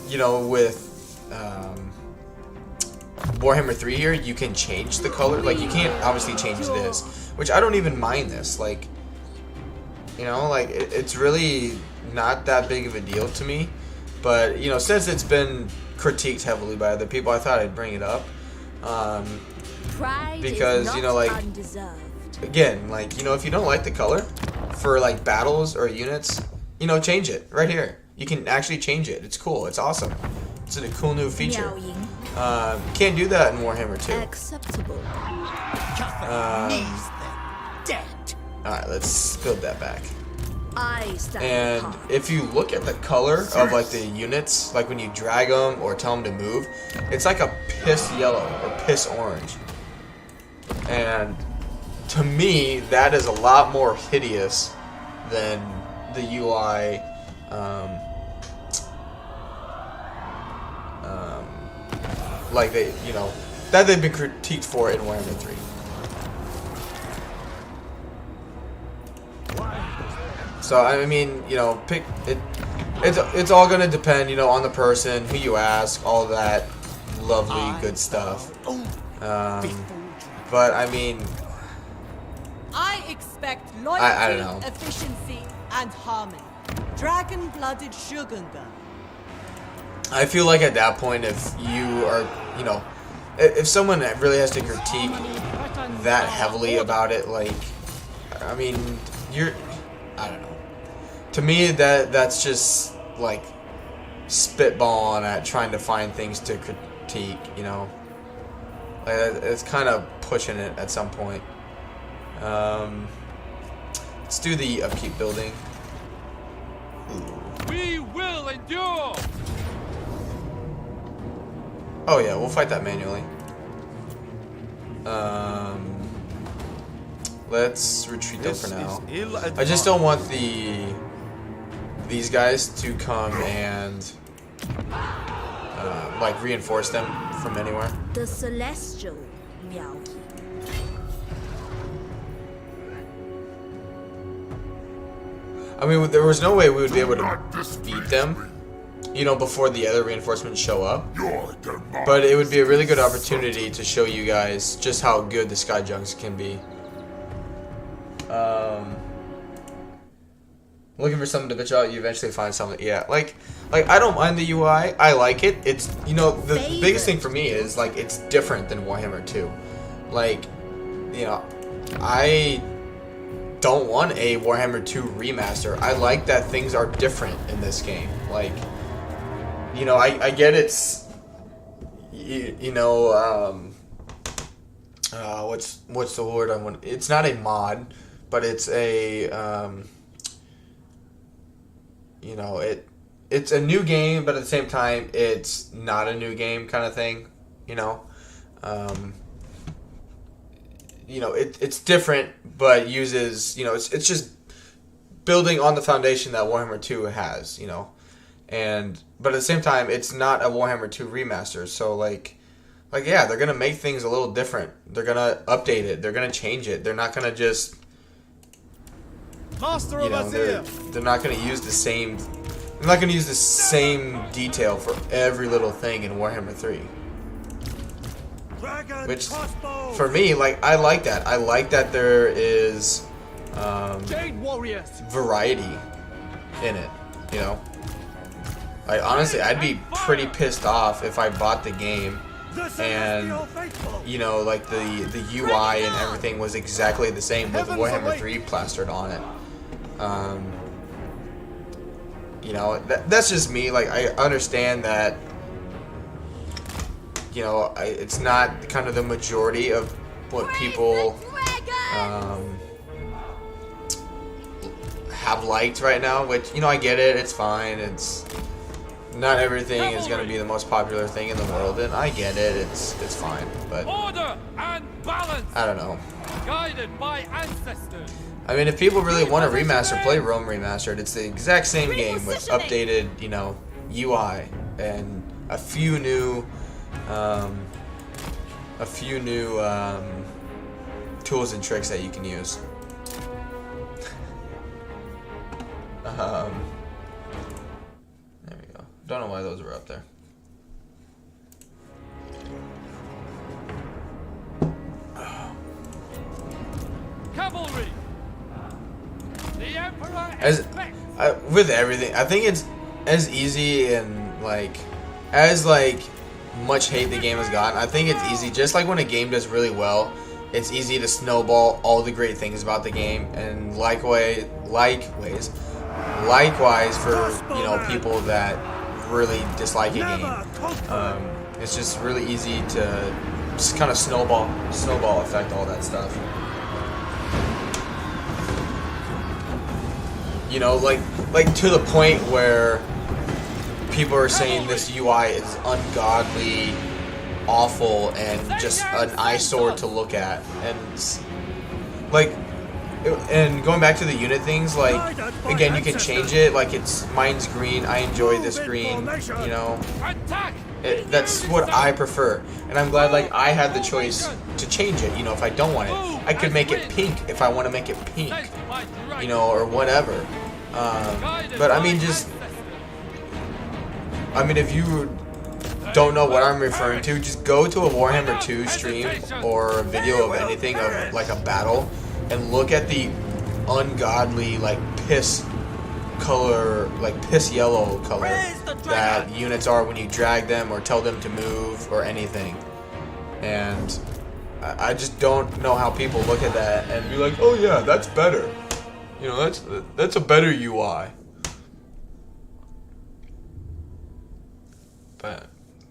you know, with Warhammer 3 here, you can change the color. Like, you can't obviously change this, which I don't even mind this. Like, you know, like it's really not that big of a deal to me. But, you know, since it's been critiqued heavily by other people, I thought I'd bring it up. Because, you know, like, again, like, you know, if you don't like the color for like battles or units, you know, change it right here. You can actually change it. It's cool. It's awesome. It's a cool new feature. Miao Ying. Can't do that in Warhammer 2. Acceptable. Alright, let's build that back. I stand And apart. if you look at the color of like the units, like when you drag them or tell them to move, it's like a piss yellow or piss orange. And to me, that is a lot more hideous than the UI like they, you know, that they've been critiqued for in Warhammer 3. So I mean, you know, pick it. It's all gonna depend, you know, on the person, who you ask, all that lovely good stuff. But I mean, I expect loyalty, I don't know. efficiency, and harmony. Dragon-blooded Shogunga. I feel like at that point, if you are, you know, if someone really has to critique that heavily about it, like, I mean, I don't know. To me, that's just like spitballing at trying to find things to critique, you know. Like, it's kind of pushing it at some point. Let's do the upkeep building. Ooh. We will endure. Oh yeah, we'll fight that manually. Let's retreat them for now. I just don't want these guys to come and like reinforce them from anywhere. The celestial Miao. I mean, there was no way we would be able to beat them, you know, before the other reinforcements show up. But it would be a really good opportunity to show you guys just how good the Sky Junks can be. Looking for something to bitch out, you eventually find something. Yeah, like I don't mind the UI. I like it. It's, you know, the biggest thing for me is like it's different than Warhammer 2. Like, you know, I don't want a Warhammer 2 remaster. I like that things are different in this game. Like, you know, I get it's, you know, what's the word I want? It's not a mod, but it's a you know, it's a new game, but at the same time it's not a new game kind of thing, you know. You know, it's different, but uses, you know, it's just building on the foundation that Warhammer 2 has, you know. But at the same time, it's not a Warhammer 2 remaster, so like yeah, they're gonna make things a little different. They're gonna update it. They're gonna change it. They're not gonna just, Master you know, they're not gonna use the same. They're not gonna use the same detail for every little thing in Warhammer 3. Which, for me, like, I like that. I like that there is variety in it, you know. Like, honestly, I'd be pretty pissed off if I bought the game and, you know, like, the UI and everything was exactly the same with Warhammer 3 plastered on it. You know, that's just me. Like, I understand that, you know, it's not kind of the majority of what people have liked right now, which, you know, I get it. It's fine. It's not everything is going to be the most popular thing in the world, and I get it. It's fine, but Order and balance. I don't know. Guided by ancestors. I mean, if people really want to remaster, play Rome Remastered. It's the exact same game with updated, you know, UI and a few new tools and tricks that you can use. There we go. Don't know why those were up there. Cavalry. The Emperor With everything, I think it's as easy and as much hate the game has gotten. I think it's easy, just like when a game does really well, it's easy to snowball all the great things about the game, and likewise for, you know, people that really dislike a game. It's just really easy to just kind of snowball effect all that stuff. You know, like to the point where people are saying this UI is ungodly, awful, and just an eyesore to look at. And going back to the unit things, like, again, you can change it. Like, mine's green. I enjoy this green. You know, that's what I prefer, and I'm glad like I had the choice to change it. You know, if I don't want it, I could make it pink if I want to make it pink. You know, or whatever. But I mean, if you don't know what I'm referring to, just go to a Warhammer 2 stream or a video of anything of like a battle and look at the ungodly like piss color, like piss yellow color that units are when you drag them or tell them to move or anything. And I just don't know how people look at that and be like, oh yeah, that's better. You know, that's a better UI. But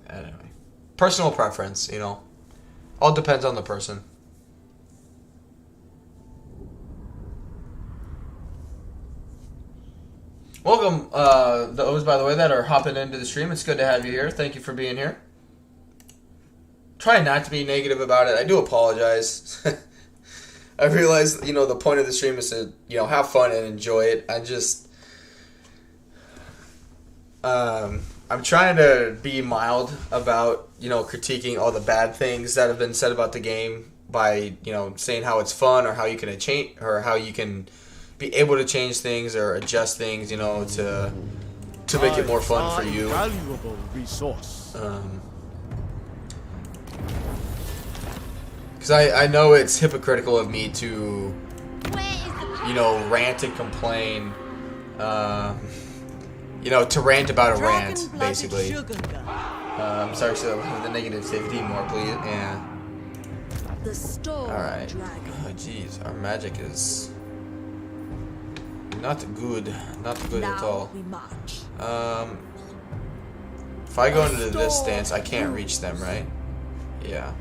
anyway, personal preference, you know, all depends on the person. Welcome, those, by the way, that are hopping into the stream. It's good to have you here. Thank you for being here. Try not to be negative about it. I do apologize. I realize, you know, the point of the stream is to, you know, have fun and enjoy it. I'm trying to be mild about, you know, critiquing all the bad things that have been said about the game by, you know, saying how it's fun or how you can change or how you can be able to change things or adjust things, you know, to make it more fun for you. Valuable resource. Because I know it's hypocritical of me to, you know, rant and complain, you know, to rant about a rant, basically. Sorry, so the negative 15 more, please. Yeah. Alright. Oh, jeez, our magic is not good. Not good at all. If I go into this stance, I can't reach them, right? Yeah.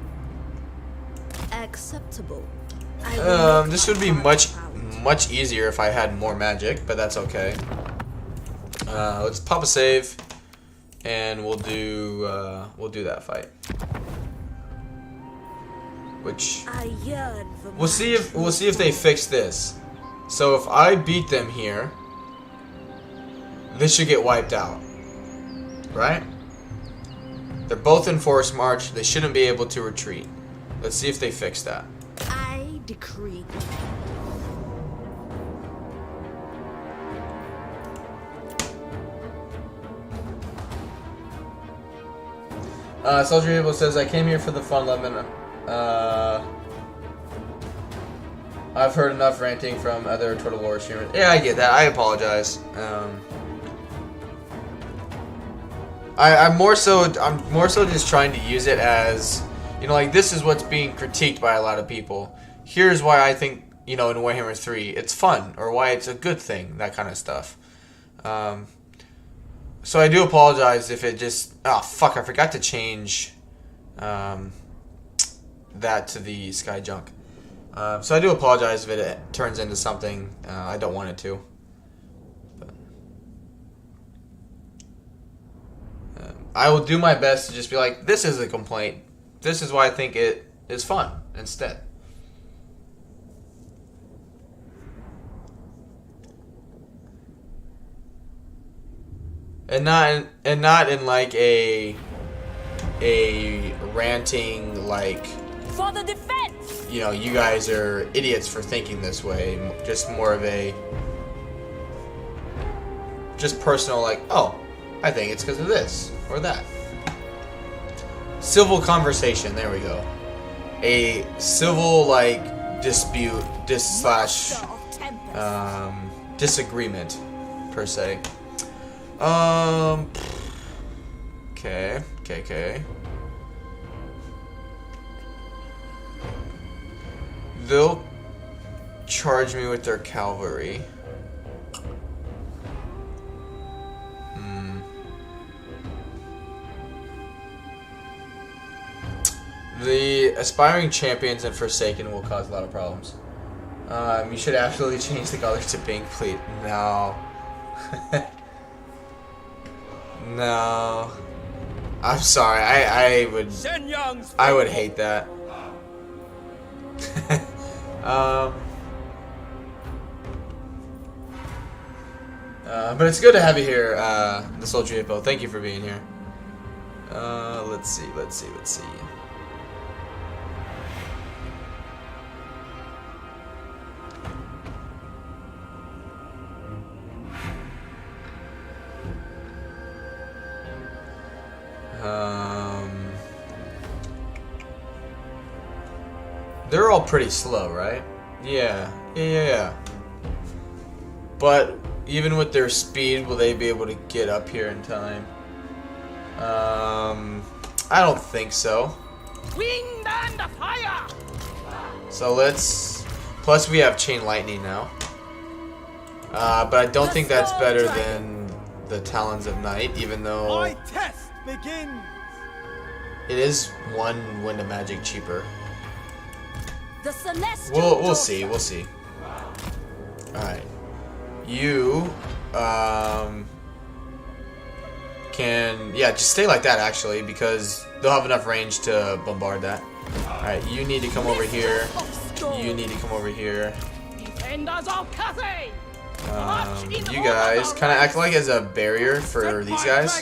Acceptable. This would be much much easier if I had more magic, but that's okay. Let's pop a save, and we'll do that fight. Which I yearn for we'll see if they fix this. So if I beat them here, this should get wiped out, right? They're both in forced march. They shouldn't be able to retreat. Let's see if they fix that. I decree. Soldier Able says, I came here for the fun lemon. I've heard enough ranting from other Total War streamers. Yeah, I get that. I apologize. I'm more so just trying to use it as, you know, like, this is what's being critiqued by a lot of people. Here's why I think, you know, in Warhammer 3 it's fun, or why it's a good thing, that kind of stuff. So I do apologize if it just... Oh, fuck, I forgot to change that to the Sky Junk. So I do apologize if it turns into something I don't want it to. But, I will do my best to just be like, this is a complaint. This is why I think it is fun instead. And not in like a ranting, like, For the defense! you know, you guys are idiots for thinking this way. Just more of a just personal, like, oh, I think it's because of this or that. Civil conversation, there we go. A civil, like, dispute, disagreement, per se. Okay. They'll charge me with their cavalry. The aspiring champions and Forsaken will cause a lot of problems. You should absolutely change the color to pink, please. No. No. I'm sorry. I would hate that. But it's good to have you here, the Soldier Hippo. Thank you for being here. Let's see. They're all pretty slow, right? Yeah. But even with their speed, will they be able to get up here in time? I don't think so. Wind and fire! So let's... Plus we have Chain Lightning now. But I don't think that's better than the Talons of Night, even though... My test begins! It is one Wind of Magic cheaper. The celestial We'll see. Alright. You can just stay like that actually, because they'll have enough range to bombard that. Alright, you need to come over here. You need to come over here. Defenders of Cathay! You guys kind of act like as a barrier for these guys.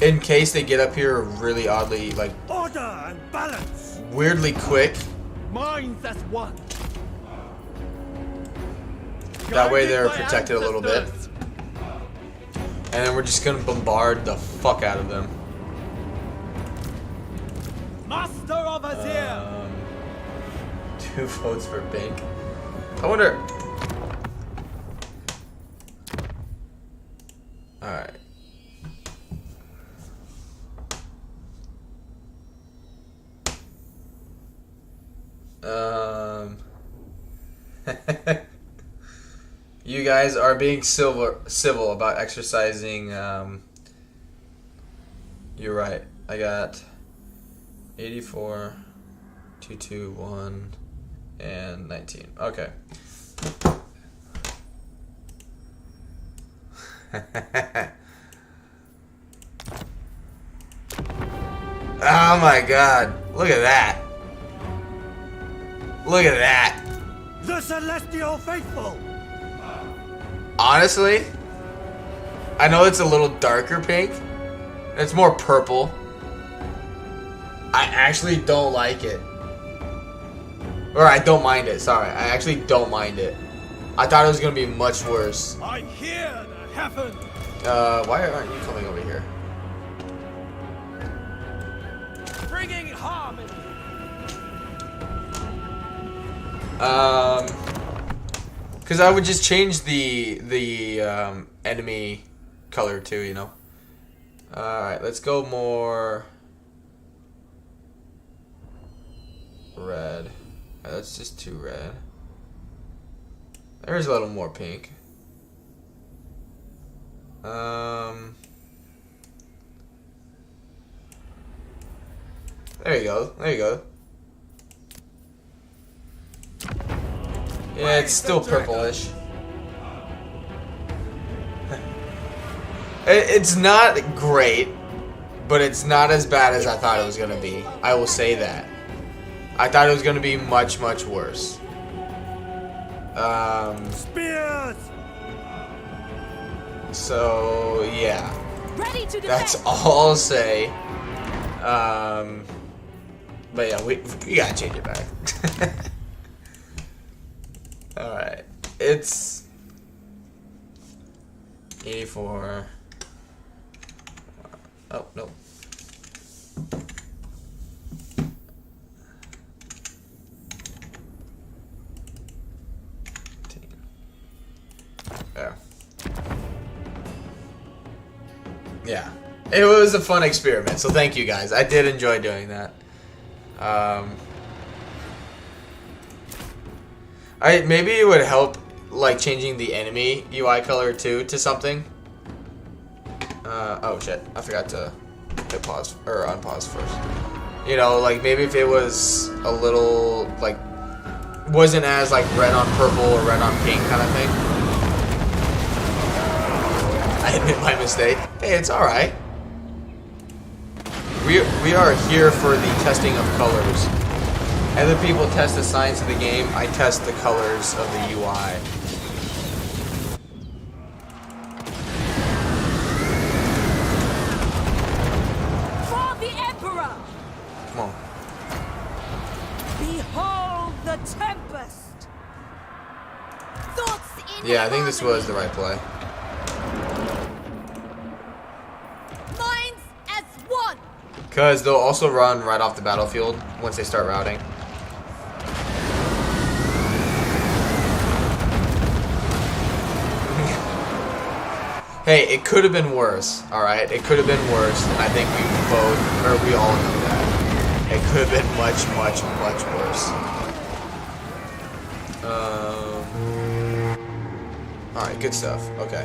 In case they get up here really oddly, like, Order and balance! weirdly quick. Minds as one. That way they're protected a little bit. And then we're just gonna bombard the fuck out of them. Master of Azir! 2 votes for pink. I wonder... Alright. You guys are being civil about exercising. You're right. I got 84, 221, and 19. Okay. Oh my god. Look at that. Look at that. The Celestial Faithful! Honestly, I know it's a little darker pink. It's more purple. I actually don't like it. Or I don't mind it, sorry. I actually don't mind it. I thought it was going to be much worse. I hear the heaven! Why aren't you coming over here? Bringing harmony! Because I would just change the enemy color too, you know. Alright, let's go more red. Alright, that's just too red. There's a little more pink. There you go. There you go. Yeah, it's still purplish. It's not great, but it's not as bad as I thought it was gonna be. I will say that. I thought it was gonna be much, much worse. Spears! So yeah, Ready to defend. that's all I'll say. But yeah, we gotta change it back. All right, it's 84. Oh no. There. Yeah, it was a fun experiment, so thank you guys. I did enjoy doing that. Maybe it would help, like, changing the enemy UI color too to something. Oh shit, I forgot to hit pause or unpause first. You know, like maybe if it was a little like wasn't as like red on purple or red on pink kind of thing. I admit my mistake. Hey, it's all right. We are here for the testing of colors. Other people test the science of the game. I test the colors of the UI. For the Emperor! Come on. Behold the tempest! Thoughts in Yeah, I think this was the right play. minds as one! Because they'll also run right off the battlefield once they start routing. Hey, it could have been worse, alright? It could have been worse, and I think we both, or we all know that. It could have been much, much, much worse. Alright, good stuff. Okay.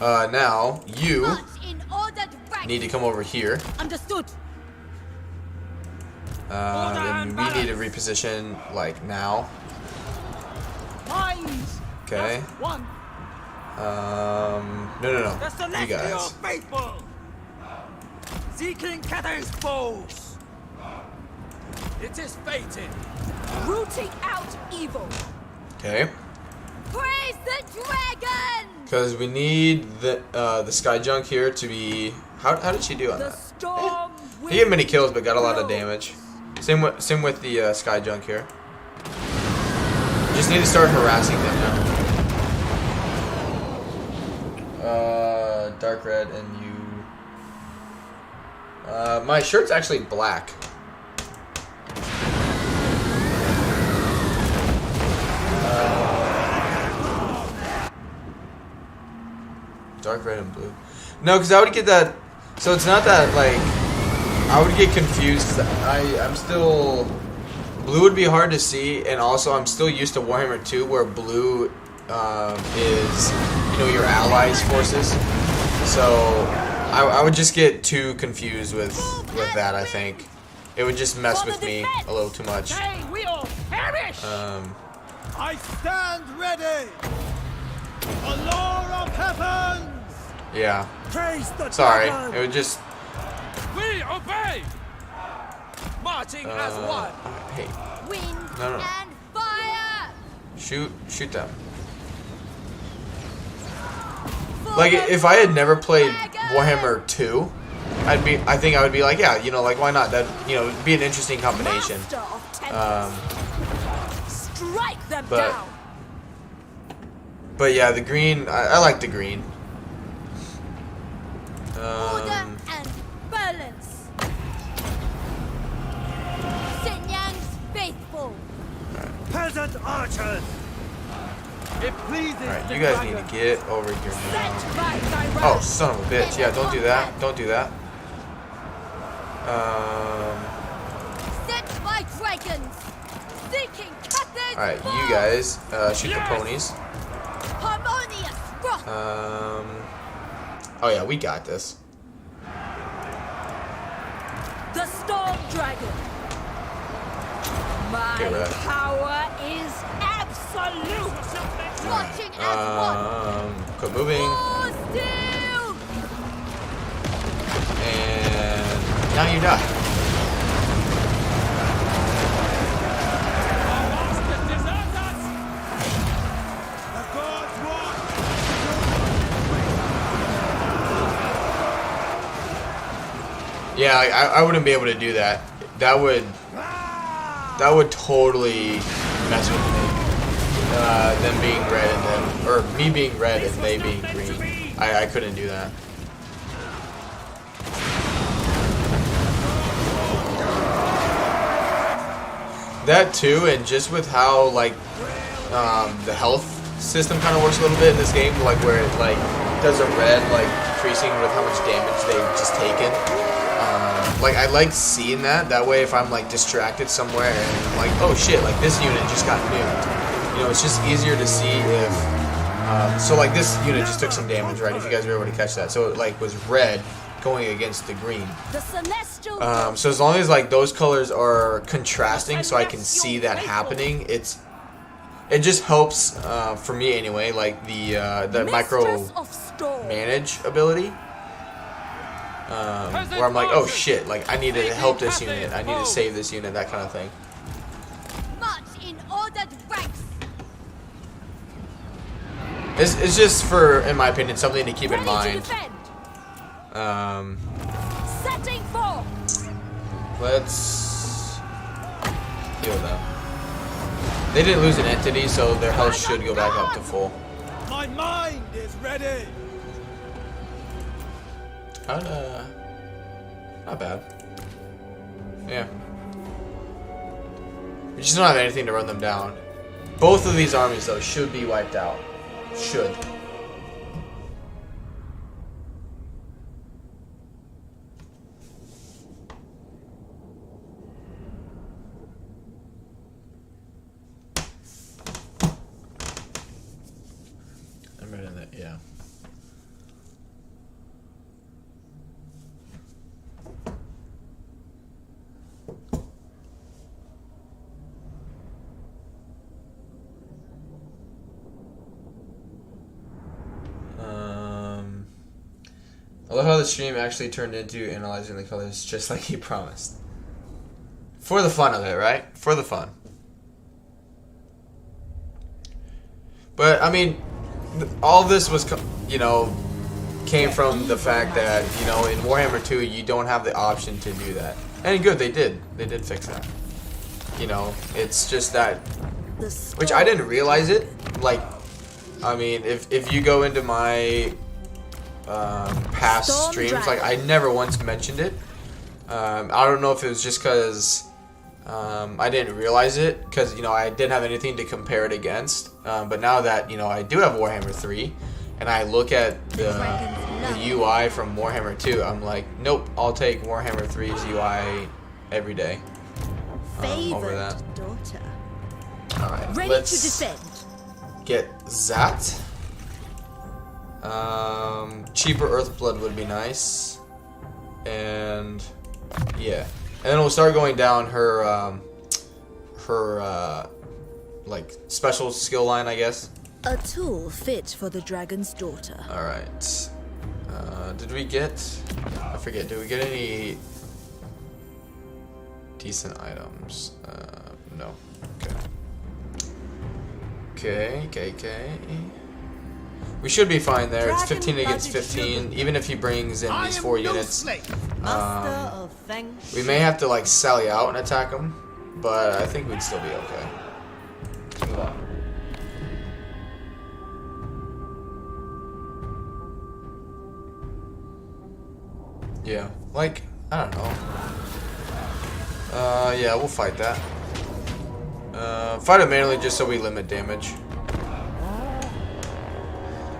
Now, you March in ordered ranks. need to come over here. Understood. Then we need to reposition, like, now. Minds! Okay. One! No. The You Celestial guys. Faithful! Seeking Cathay's foes! It is fated! Rooting out evil. Okay. Praise the dragon! Because we need the sky junk here to be. How did she do on The that? storm He didn't get many kills, but got a lot of damage. Same with the sky junk here. Just need to start harassing them now. Dark red and you. My shirt's actually black. Dark red and blue. No, because I would get that. So it's not that like I would get confused. 'Cause I'm still blue would be hard to see, and also I'm still used to Warhammer 2 where blue is your allies' forces. So I would just get too confused with that. I think it would just mess with me a little too much. They will perish! I stand ready! The Lord of Heavens! Yeah. Praise the Sorry. dragon. It would just. We obey. Marching as one. Hey. Wind No. and fire! Shoot them. Like if I had never played Warhammer 2, I think I would be like, yeah, you know, like why not? That, you know, it'd be an interesting combination. Master of tempest. Strike them but- down! But yeah, the green, I like the green. Order and balance. Shenyang's faithful. Peasant archers. It pleases Alright, the you guys dragon. need to get over here Set now. by thy Oh, wrath. son of a bitch. Yeah, don't do that. Don't do that. Set by dragons. Seeking Cathay's Alright, you fall. guys, shoot the ponies. Harmonious rock. Oh yeah, we got this. The storm dragon. My Get rid. power is absolute. Watching as one. Quit moving. More still. And now you die. Yeah, I wouldn't be able to do that. That would totally mess with me. Them being red and then, or me being red and they being green. I couldn't do that. That too, and just with how like the health system kind of works a little bit in this game, like where it like does a red like decreasing with how much damage they've just taken. Like I like seeing that. That way, if I'm like distracted somewhere and I'm like, oh shit, like this unit just got nuked. You know, it's just easier to see if. So like this unit just took some damage, right? If you guys were able to catch that, so it like was red going against the green. The celestial. So as long as like those colors are contrasting, so I can see that happening, it just helps for me anyway. Like the micro Mistress of storm. manage ability. Where I'm like, oh shit, like I need to help this unit, I need to save this unit, that kind of thing. March in ordered ranks. It's just for, in my opinion, something to keep in Ready to mind. defend. Setting forth. Let's heal them. They didn't lose an entity, so their health should go back up to full. My mind is ready. Not bad. Yeah. We just don't have anything to run them down. Both of these armies, though, should be wiped out. Should. I'm right in that, yeah. I love how the stream actually turned into analyzing the colors just like he promised. For the fun of it, right? For the fun. But, I mean, all this was, you know, came from the fact that, you know, in Warhammer 2, you don't have the option to do that. And good, they did. They did fix that. You know, it's just that, which I didn't realize it. Like, I mean, if you go into my past streams, like I never once mentioned it. I don't know if it was just because I didn't realize it, because you know I didn't have anything to compare it against. But now that you know I do have Warhammer 3, and I look at the UI from Warhammer 2, I'm like, nope, I'll take Warhammer 3's UI every day over that. Daughter. All right, Ready let's to defend. get that. Cheaper Earthblood would be nice, and yeah, and then we'll start going down her like special skill line, I guess. A tool fit for the dragon's daughter. All right, Did we get... I forget, did we get any decent items? No. Okay. We should be fine there. It's 15 against 15. Even if he brings in these 4 units, we may have to like sally out and attack him, but I think we'd still be okay. Let's move on. Yeah, like, I don't know. Yeah, we'll fight that. Fight it manually just so we limit damage.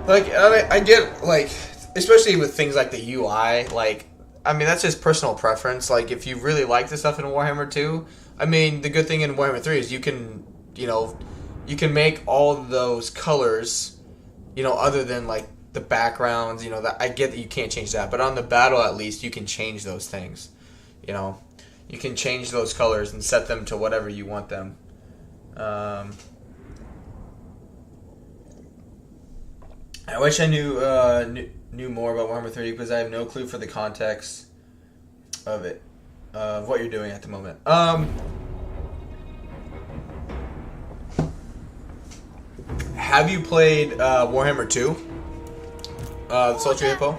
Like, I get, like, especially with things like the UI, like, I mean, that's just personal preference. Like, if you really like the stuff in Warhammer 2, I mean, the good thing in Warhammer 3 is you can, you know, you can make all of those colors, you know, other than, like, the backgrounds, you know, that I get that you can't change that, but on the battle at least you can change those things, you know, you can change those colors and set them to whatever you want them. I wish I knew more about Warhammer 30 because I have no clue for the context of it, of what you're doing at the moment. Have you played Warhammer 2? The Sultry Hippo?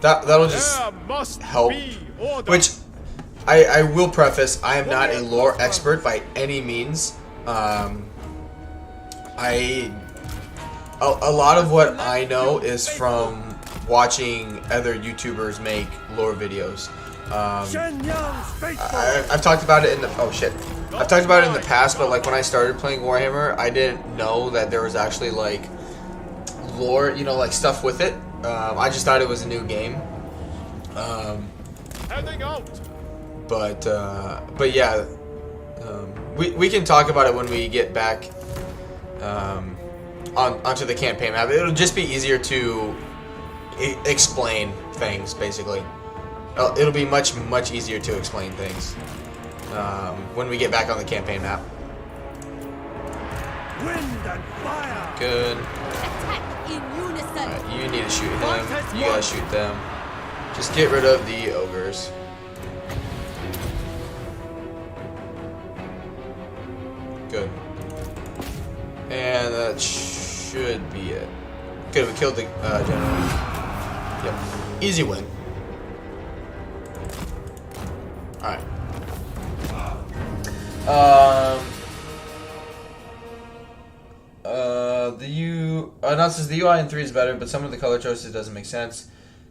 That'll just help. Which I will preface, I am not a lore expert by any means. A lot of what I know is from watching other YouTubers make lore videos. I've talked about it in the I've talked about it in the past, but like when I started playing Warhammer, I didn't know that there was actually like lore, you know, like stuff with it. I just thought it was a new game. But yeah, we can talk about it when we get back onto the campaign map. It'll just be easier to explain things, basically. It'll be much easier to explain things when we get back on the campaign map. Wind and fire. Good. Attack in unison. Right, you need to shoot him. You gotta shoot them. Just get rid of the ogres. Good. And that should be it. Good, we killed the general. Yep. Easy win. Alright. Announces the UI in 3 is better, but some of the color choices doesn't make sense.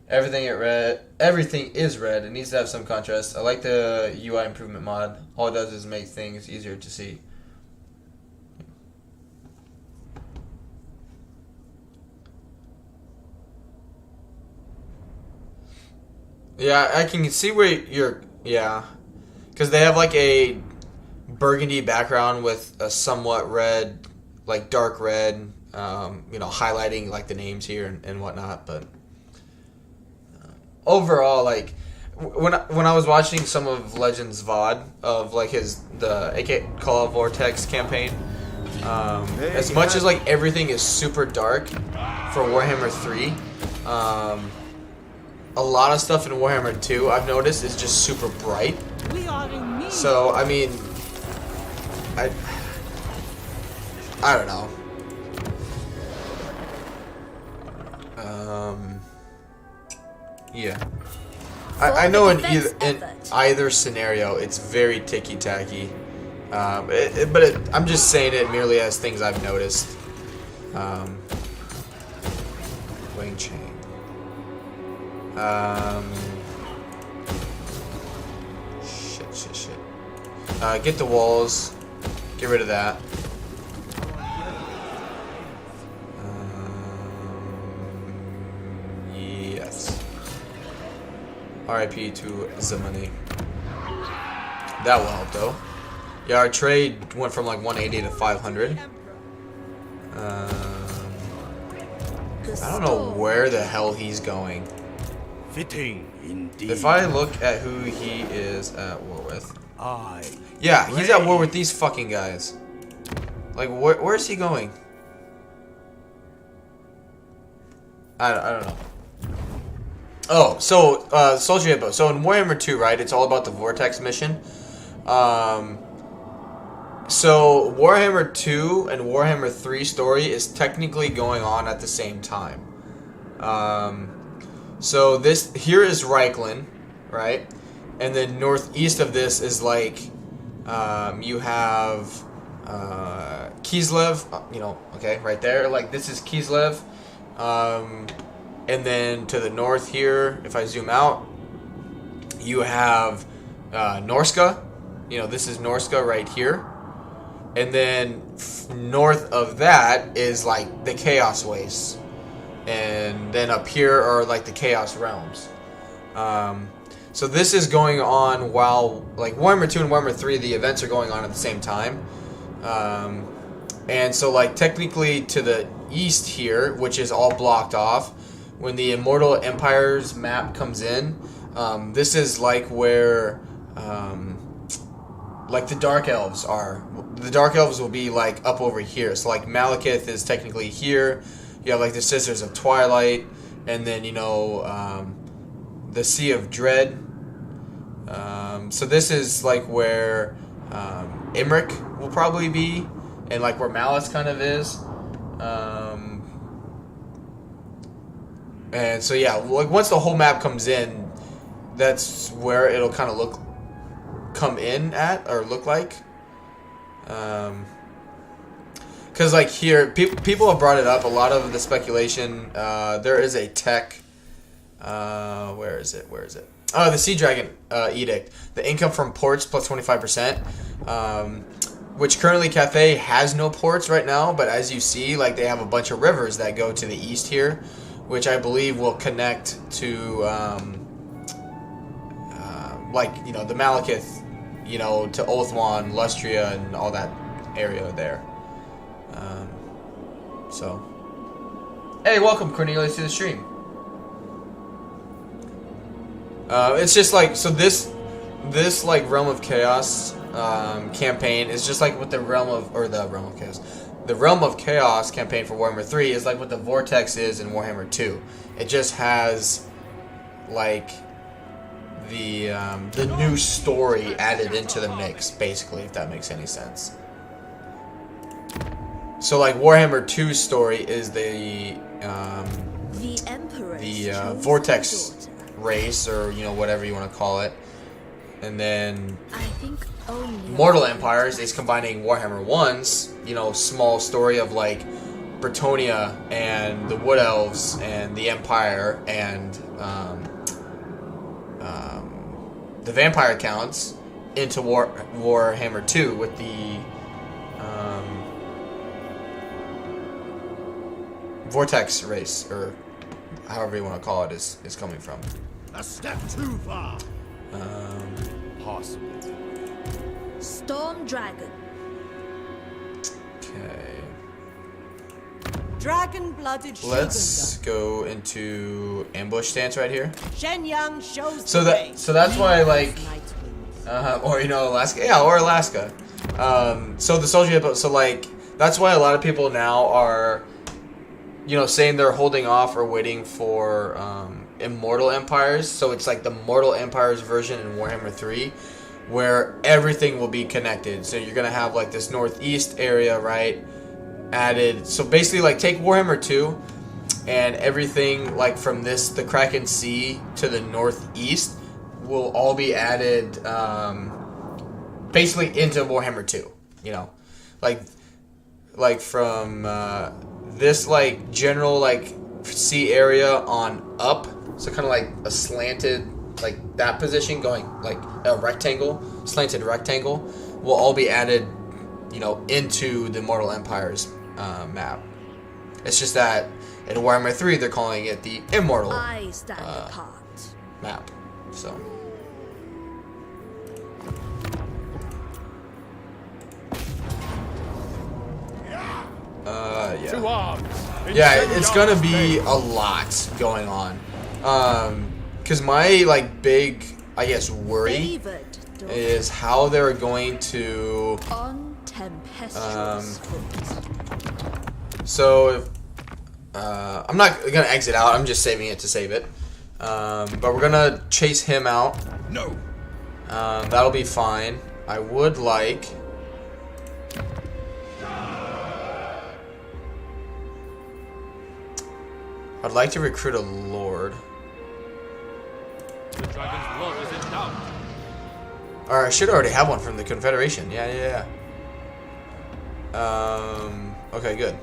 Everything is red. It needs to have some contrast. I like the UI improvement mod. All it does is make things easier to see. Yeah, I can see where you're... Yeah. Because they have like a burgundy background with a somewhat red, like dark red, you know, highlighting like the names here and whatnot. But overall, like when I was watching some of Legends VOD of like the AK Call of Vortex campaign, as much as like everything is super dark for Warhammer 3, a lot of stuff in Warhammer 2 I've noticed is just super bright. So I mean, I don't know. Yeah. I know in either scenario it's very ticky-tacky. I'm just saying it merely as things I've noticed. Wing chain. Shit. Get the walls. Get rid of that. Yes. RIP to the money. That will help though. Yeah, our trade went from like 180 to 500. I don't know where the hell he's going. Fitting indeed. If I look at who he is at war with. Yeah, he's at war with these fucking guys. Like, where's he going? I don't know. Oh, so Soldier Hippo. So in Warhammer 2, right? It's all about the Vortex mission. So Warhammer 2 and Warhammer 3 story is technically going on at the same time. So this here is Reichland, right? And then northeast of this is like you have Kislev, you know, okay, right there. Like this is Kislev. And then to the north here, if I zoom out, you have Norska. You know, this is Norska right here. And then north of that is like the Chaos Wastes. And then up here are like the Chaos Realms. So this is going on while like Warhammer 2 and Warhammer 3, the events are going on at the same time. And so like technically to the east here, which is all blocked off, when the Immortal Empires map comes in, this is like where like the Dark Elves are. The Dark Elves will be like up over here. So like Malekith is technically here. You have like the Sisters of Twilight, and then you know the Sea of Dread. So this is like where Imric will probably be, and like where Malice kind of is. And so yeah, like once the whole map comes in, that's where it'll kind of come in at or look like. Because like here, people have brought it up. A lot of the speculation. There is a tech. Where is it? Oh, the Sea Dragon Edict. The income from ports plus 25%. Which currently Cathay has no ports right now, but as you see, like they have a bunch of rivers that go to the east here, which I believe will connect to, like you know, the Malekith, you know, to Ulthuan, Lustria, and all that area there. So, hey, welcome Cornelius to the stream. It's just like so this like Realm of Chaos campaign is just like what the Realm of Chaos. The Realm of Chaos campaign for Warhammer 3 is like what the Vortex is in Warhammer 2. It just has like the new story added into the mix, basically, if that makes any sense. So like Warhammer 2's story is the Vortex race, or you know, whatever you want to call it. And then Mortal Empires is combining Warhammer 1's, you know, small story of like Bretonnia and the Wood Elves and the Empire and the Vampire Counts into Warhammer 2 with the Vortex race, or however you want to call it, is coming from. A step too far. Possible. Storm Dragon. Okay. Dragon-blooded Let's go into ambush stance right here. Shenyang shows So that's why, like, or you know, Alaska, yeah, or Alaska. So the Soldier Hippo, so like that's why a lot of people now are, you know, saying they're holding off or waiting for Immortal Empires. So it's like the Mortal Empires version in Warhammer 3, where everything will be connected. So you're gonna have like this northeast area, right, added. So basically, like, take Warhammer 2 and everything like from the Kraken Sea to the northeast will all be added basically into Warhammer 2. You know, like from this like general like sea area on up, so kind of like a slanted, like that position going like a rectangle, slanted rectangle, will all be added, you know, into the Mortal Empires map. It's just that in Warhammer 3 they're calling it the Immortal map. So yeah. To arms. Yeah, it's gonna be a lot going on. Cause my like big, I guess, worry is how they're going to so if I'm not gonna exit out. I'm just saving it to save it. But we're gonna chase him out. No. That'll be fine. I would like. I'd like to recruit a lord. The dragon's blood is in doubt. Or I should already have one from the Confederation. Yeah. Okay, good.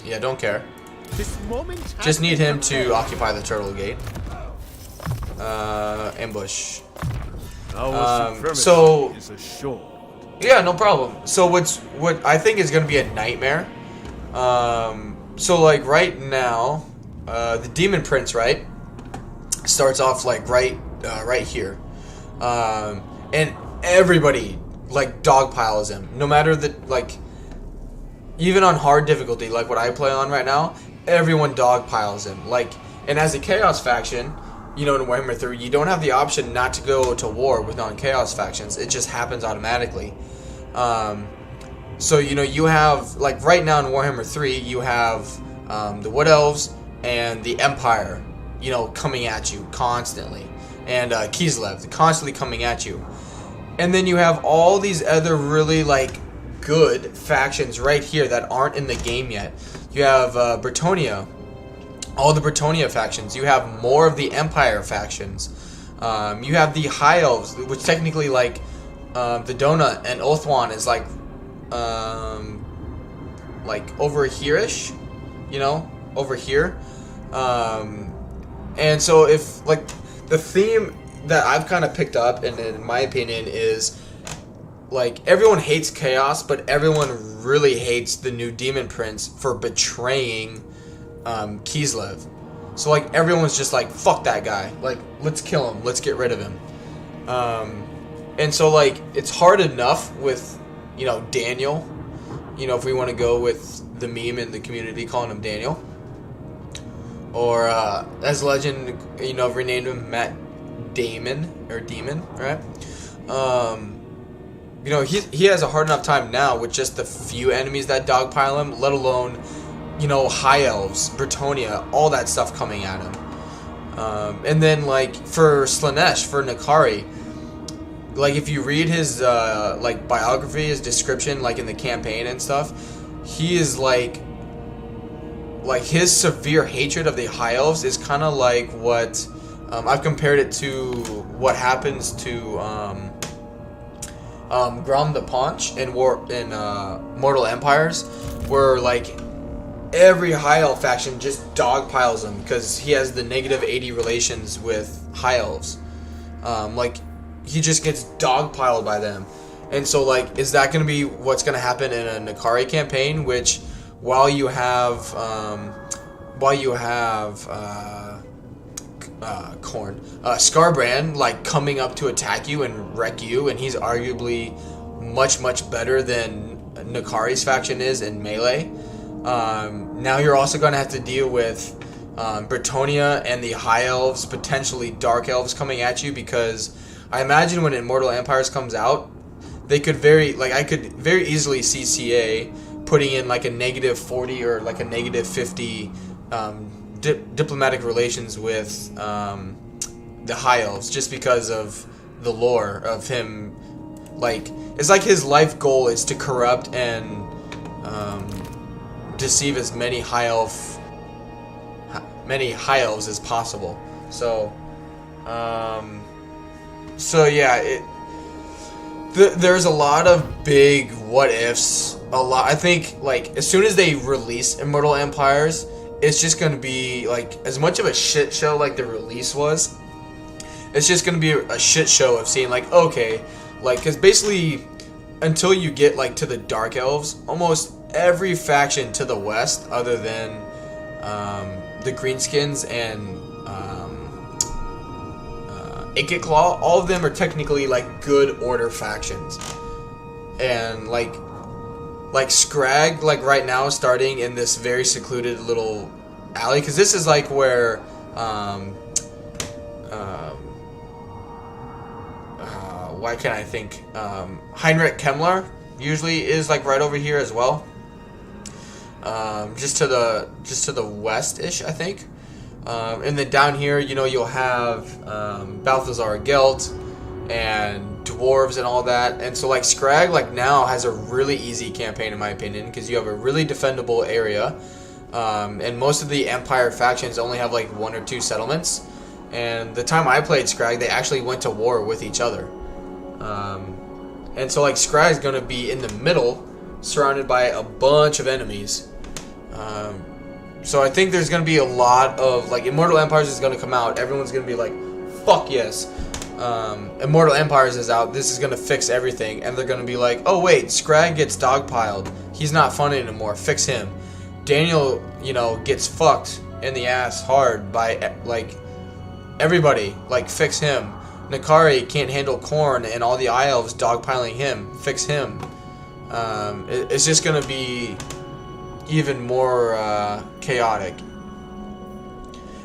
Yeah, don't care. This moment Just need him to occupy the Turtle Gate. Ambush. Our supremacy so is assured. yeah, no problem. So what I think is gonna be a nightmare. So like right now, the Demon Prince, right, starts off like right here, and everybody like dogpiles him. No matter the like, even on hard difficulty, like what I play on right now, everyone dogpiles him. Like, and as a Chaos faction, you know, in Warhammer 3, you don't have the option not to go to war with non-Chaos factions. It just happens automatically. So, you know, you have, like, right now in Warhammer 3, you have the Wood Elves and the Empire, you know, coming at you constantly. And Kislev, constantly coming at you. And then you have all these other really, like, good factions right here that aren't in the game yet. You have Bretonnia, all the Bretonnia factions. You have more of the Empire factions. You have the High Elves, which technically, like, the Donut and Ulthuan is like over here-ish, you know, over here. And so if, like, the theme that I've kind of picked up, and in my opinion, is, like, everyone hates Chaos, but everyone really hates the new Demon Prince for betraying Kislev. So, like, everyone's just like, fuck that guy. Like, let's kill him. Let's get rid of him. And so, like, it's hard enough with, you know, Daniel. You know, if we want to go with the meme in the community calling him Daniel. Or, as Legend, you know, renamed him Matt Damon, or Demon, right? You know, he has a hard enough time now with just the few enemies that dogpile him, let alone, you know, High Elves, Bretonnia, all that stuff coming at him. And then, like, for Slanesh, for Nakari, like, if you read his, like, biography, his description, like, in the campaign and stuff, he is, like, his severe hatred of the High Elves is kind of like what, I've compared it to what happens to, Grom the Paunch in Mortal Empires, where, like, every High Elf faction just dogpiles him because he has the negative 80 relations with High Elves. Like, he just gets dogpiled by them. And so, like, is that going to be what's going to happen in a Nakari campaign, which, while you have Scarbrand, like, coming up to attack you and wreck you, and he's arguably much better than Nakari's faction is in melee. Now you're also going to have to deal with Bretonnia and the High Elves, potentially Dark Elves coming at you, because I imagine when Immortal Empires comes out, they could I could very easily see CA putting in like a negative 40 or like a negative 50 diplomatic relations with the High Elves, just because of the lore of him. Like, it's like his life goal is to corrupt and deceive as many High Elves as possible. So yeah, there's a lot of big what ifs. I think, like, as soon as they release Immortal Empires, it's just gonna be like as much of a shit show like the release was. It's just gonna be a shit show of seeing, like, okay, like, because basically until you get, like, to the Dark Elves, almost every faction to the west, other than the Greenskins and Ikitclaw, all of them are technically, like, good order factions. And like Scrag, like, right now, starting in this very secluded little alley, because this is like where why can't I think, Heinrich Kemmler usually is, like, right over here as well. just to the west-ish, I think. And then down here, you know, you'll have Balthazar Gelt and dwarves and all that. And so like Scrag like now has a really easy campaign in my opinion, because you have a really defendable area. And most of the Empire factions only have like 1 or 2 settlements. And the time I played Scrag, they actually went to war with each other. And so like Scrag is going to be in the middle, surrounded by a bunch of enemies. So I think there's going to be a lot of, like, Immortal Empires is going to come out. Everyone's going to be like, fuck yes. Immortal Empires is out. This is going to fix everything. And they're going to be like, oh wait, Scrag gets dogpiled. He's not fun anymore. Fix him. Daniel, you know, gets fucked in the ass hard by, like, everybody. Like, fix him. Nakari can't handle Khorne and all the Eye Elves dogpiling him. Fix him. It's just going to be even more chaotic.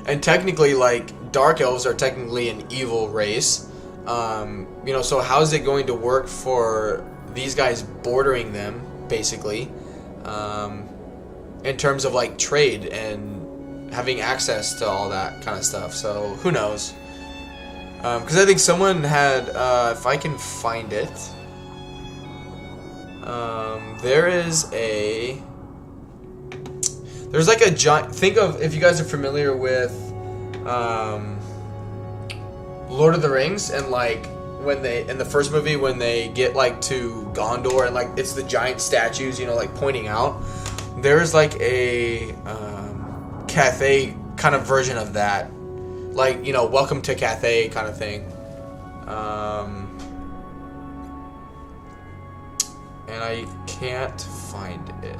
And technically, like, Dark Elves are technically an evil race. You know, so how's it going to work for these guys bordering them, basically, in terms of, like, trade and having access to all that kind of stuff? So, who knows? Because I think someone had, if I can find it, there's like a giant, think of, if you guys are familiar with Lord of the Rings, and like when they, in the first movie, when they get like to Gondor and like it's the giant statues, you know, like pointing out, there's like a Cathay kind of version of that, like, you know, welcome to Cathay kind of thing. And I can't find it.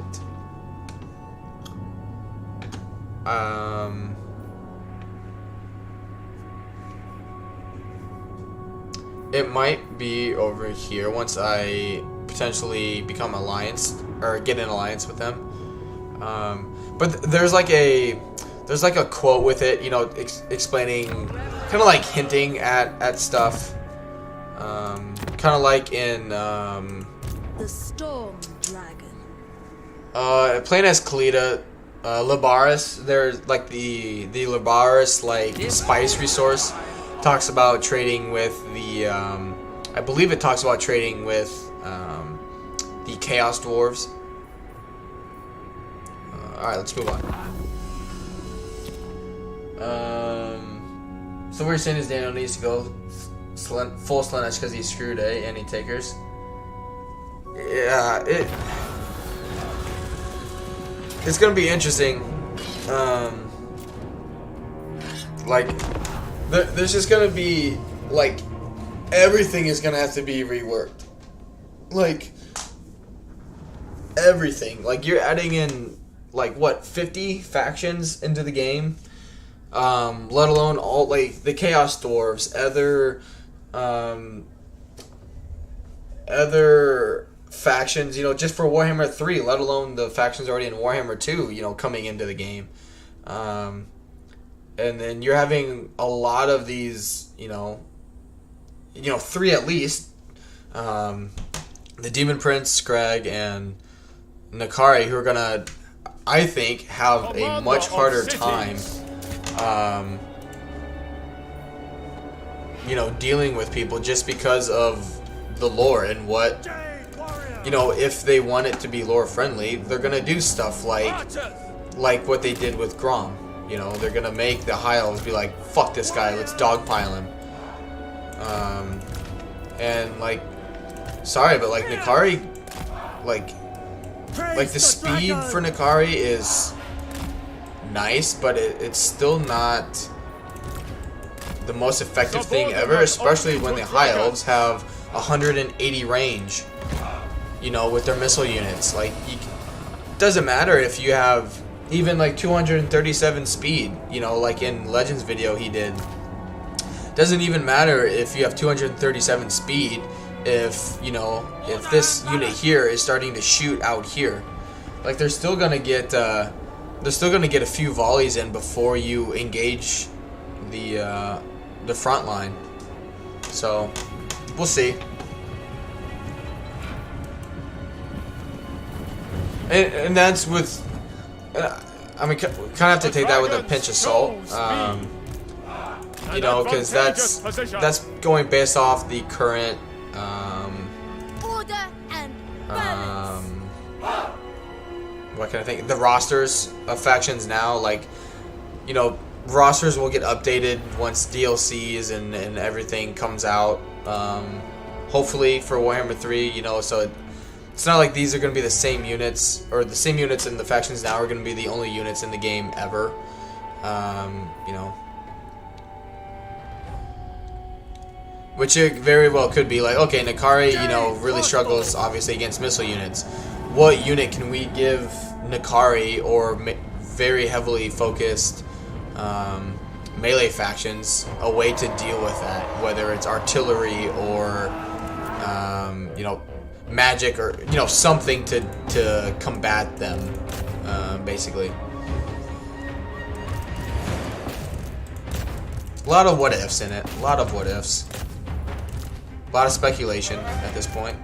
It might be over here once I potentially become alliance or get an alliance with them. But there's like a quote with it, you know, explaining, kind of like hinting at stuff. Kind of like in The Storm Dragon. playing as Kalita, Labaris, there's like the Labaris like spice resource talks about trading with the I believe it talks about trading with the Chaos Dwarves. Alright, let's move on. So what you're saying is Daniel needs to go full Slaanesh because he's screwed, eh? Any takers? Yeah, it's gonna be interesting. Like, there's just gonna be, like, everything is gonna have to be reworked. Like, everything. Like, you're adding in, like, what, 50 factions into the game? Let alone all, like, the Chaos Dwarves, other factions, you know, just for Warhammer 3, let alone the factions already in Warhammer 2, you know, coming into the game. And then you're having a lot of these, you know, 3 at least. The Demon Prince, Scrag, and Nakari, who are gonna, I think, have a much harder time, you know, dealing with people just because of the lore and what, you know, if they want it to be lore friendly, they're gonna do stuff like what they did with Grom. You know, they're gonna make the High Elves be like, fuck this guy, let's dogpile him. And like, sorry, but like Nakari, like the speed for Nakari is nice, but it's still not the most effective thing ever, especially when the High Elves have 180 range, you know, with their missile units. Like, it doesn't matter if you have even like 237 speed, you know, like in Legends video he did. Doesn't even matter if you have 237 speed if, you know, if this unit here is starting to shoot out here. Like, they're still gonna get a few volleys in before you engage the front line. So we'll see. And that's with I mean, kind of have to take that with a pinch of salt. You know, because that's going based off the current Order and balance. what can I think? The rosters of factions now, like, you know, rosters will get updated once DLCs and everything comes out. Hopefully for Warhammer 3, you know, so it's not like these are going to be the same units, or the same units in the factions now are going to be the only units in the game ever. You know, which it very well could be like, okay, Nakari, you know, really struggles obviously against missile units. What unit can we give Nakari or very heavily focused melee factions a way to deal with that, whether it's artillery or you know, magic, or you know, something to combat them, basically. A lot of what ifs in it. A lot of what ifs. A lot of speculation at this point.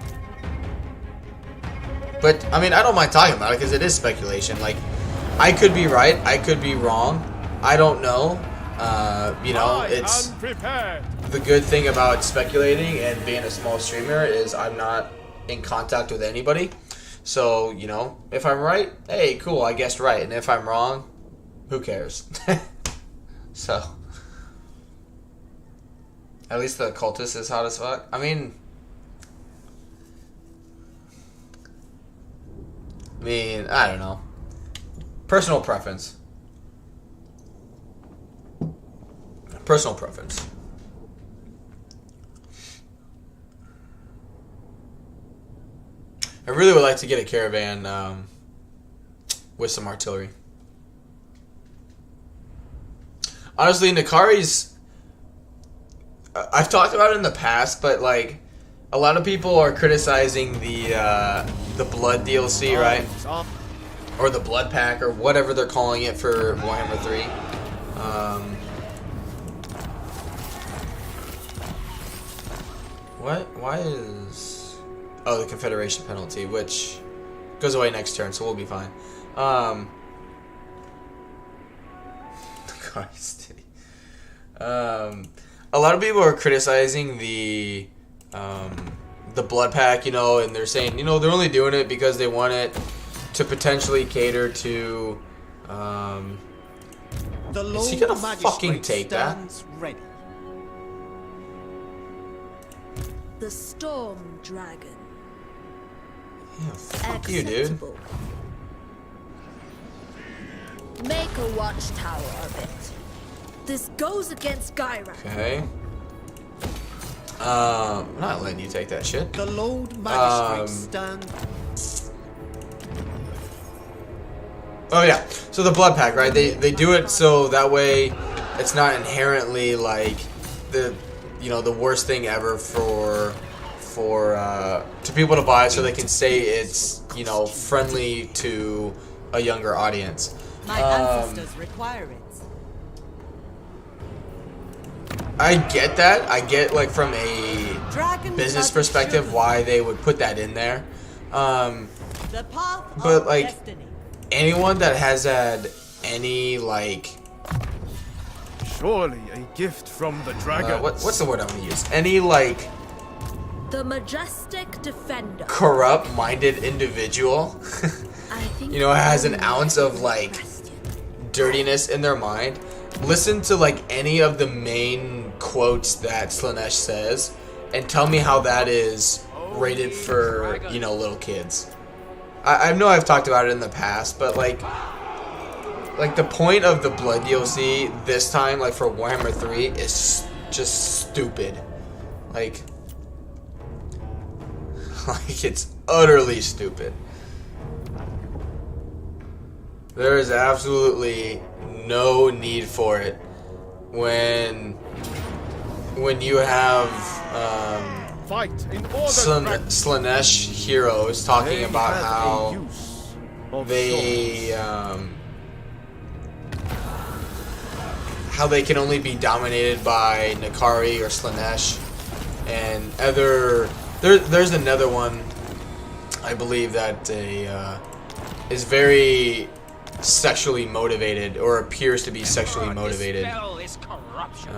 But I mean, I don't mind talking about it because it is speculation. Like, I could be right, I could be wrong. I don't know. You know, it's the good thing about speculating and being a small streamer is I'm not in contact with anybody. So, you know, if I'm right, hey, cool, I guessed right. And if I'm wrong, who cares? So, at least the cultist is hot as fuck. I mean, I don't know. Personal preference. Personal preference. I really would like to get a caravan with some artillery. Honestly, Nakari's... I've talked about it in the past, but like, a lot of people are criticizing the Blood DLC, right? Or the Blood Pack, or whatever they're calling it for Warhammer 3. What? Why is... Oh, the Confederation penalty, which goes away next turn, so we'll be fine. Christ. A lot of people are criticizing the Blood Pack, you know, and they're saying, you know, they're only doing it because they want it to potentially cater to... is he gonna fucking take that? Ready. The Storm Dragon. Yeah, fuck you, dude. Make a watchtower of it. This goes against Gyra. Okay. I'm not letting you take that shit. The Lord Magistrate stand. Oh yeah. So the Blood Pack, right? They do it so that way it's not inherently like the, you know, the worst thing ever for to people to buy, so they can say it's, you know, friendly to a younger audience. My ancestors require it. I get that. I get, like, from a business perspective why they would put that in there. The path but of like destiny. anyone that has had any like Surely a gift from the dragon. what's the word I'm gonna use? Any like The Majestic Defender. corrupt-minded individual, I think you know, has an ounce of like dirtiness in their mind. Listen to like any of the main quotes that Slaanesh says, and tell me how that is rated for, you know, little kids. I know I've talked about it in the past, but like the point of the Blood DLC this time, like for Warhammer 3, is just stupid. Like it's utterly stupid. There is absolutely no need for it when you have Fight in order. Slaanesh heroes talking about how they can only be dominated by Nakari or Slaanesh and other. There's another one, I believe, that is very sexually motivated or appears to be sexually motivated. This corruption.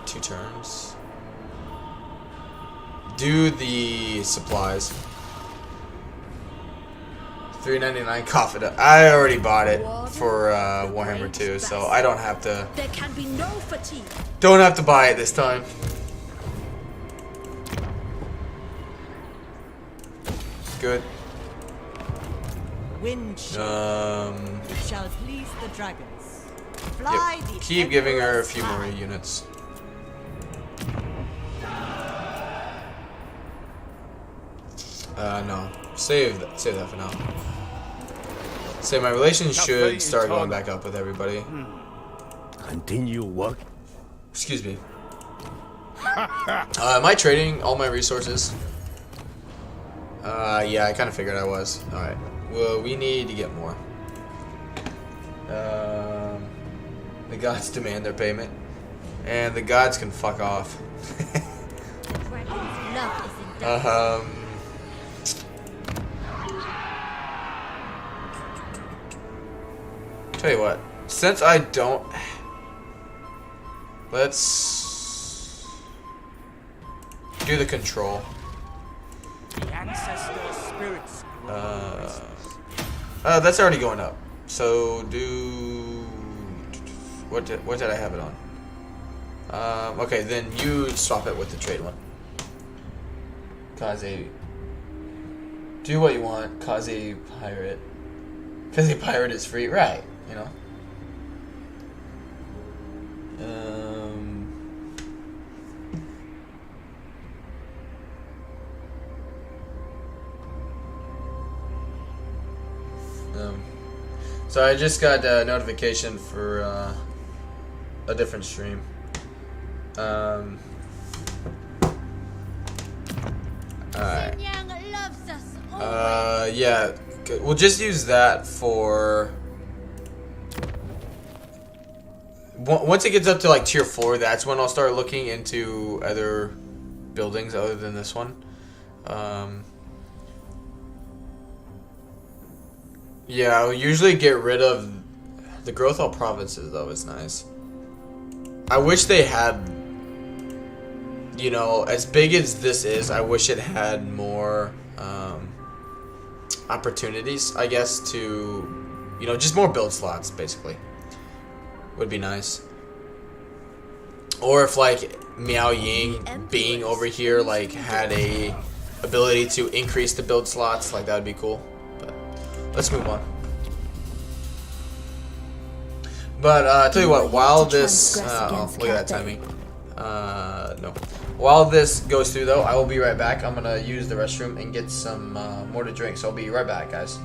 2 turns. Do the supplies. $3.99 coffee. I already bought it for Warhammer 2, so I don't have to. There can be no fatigue. Don't have to buy it this time. Good. Wind chill. It shall please the dragons. Fly the Keep giving her a Emperor's few more flag. units. No. Save that for now. Say my relations should start going back up with everybody. Continue work. Excuse me. Am I trading all my resources? Yeah, I kind of figured I was. Alright. Well, we need to get more. The gods demand their payment. And the gods can fuck off. Dragon's love is in doubt. Tell you what. Since I don't... Let's... do the control. The ancestor spirits. That's already going up. So do what did I have it on? Okay, then you swap it with the trade one. Kaze. Do what you want. Kaze pirate. Kaze pirate is free, right? You know. So I just got a notification for a different stream. Alright. Yeah. We'll just use that for... Once it gets up to like tier 4, that's when I'll start looking into other buildings other than this one. Yeah, I'll usually get rid of the growth all provinces, though. Is nice. I wish they had, you know, as big as this is, I wish it had more opportunities, I guess, to, you know, just more build slots, basically. Would be nice. Or if, like, Miao Ying being over here, like, had a ability to increase the build slots, like, that would be cool. Let's move on. But I tell you what, while this look at that timing. No. While this goes through though, I will be right back. I'm gonna use the restroom and get some more to drink. So I'll be right back, guys.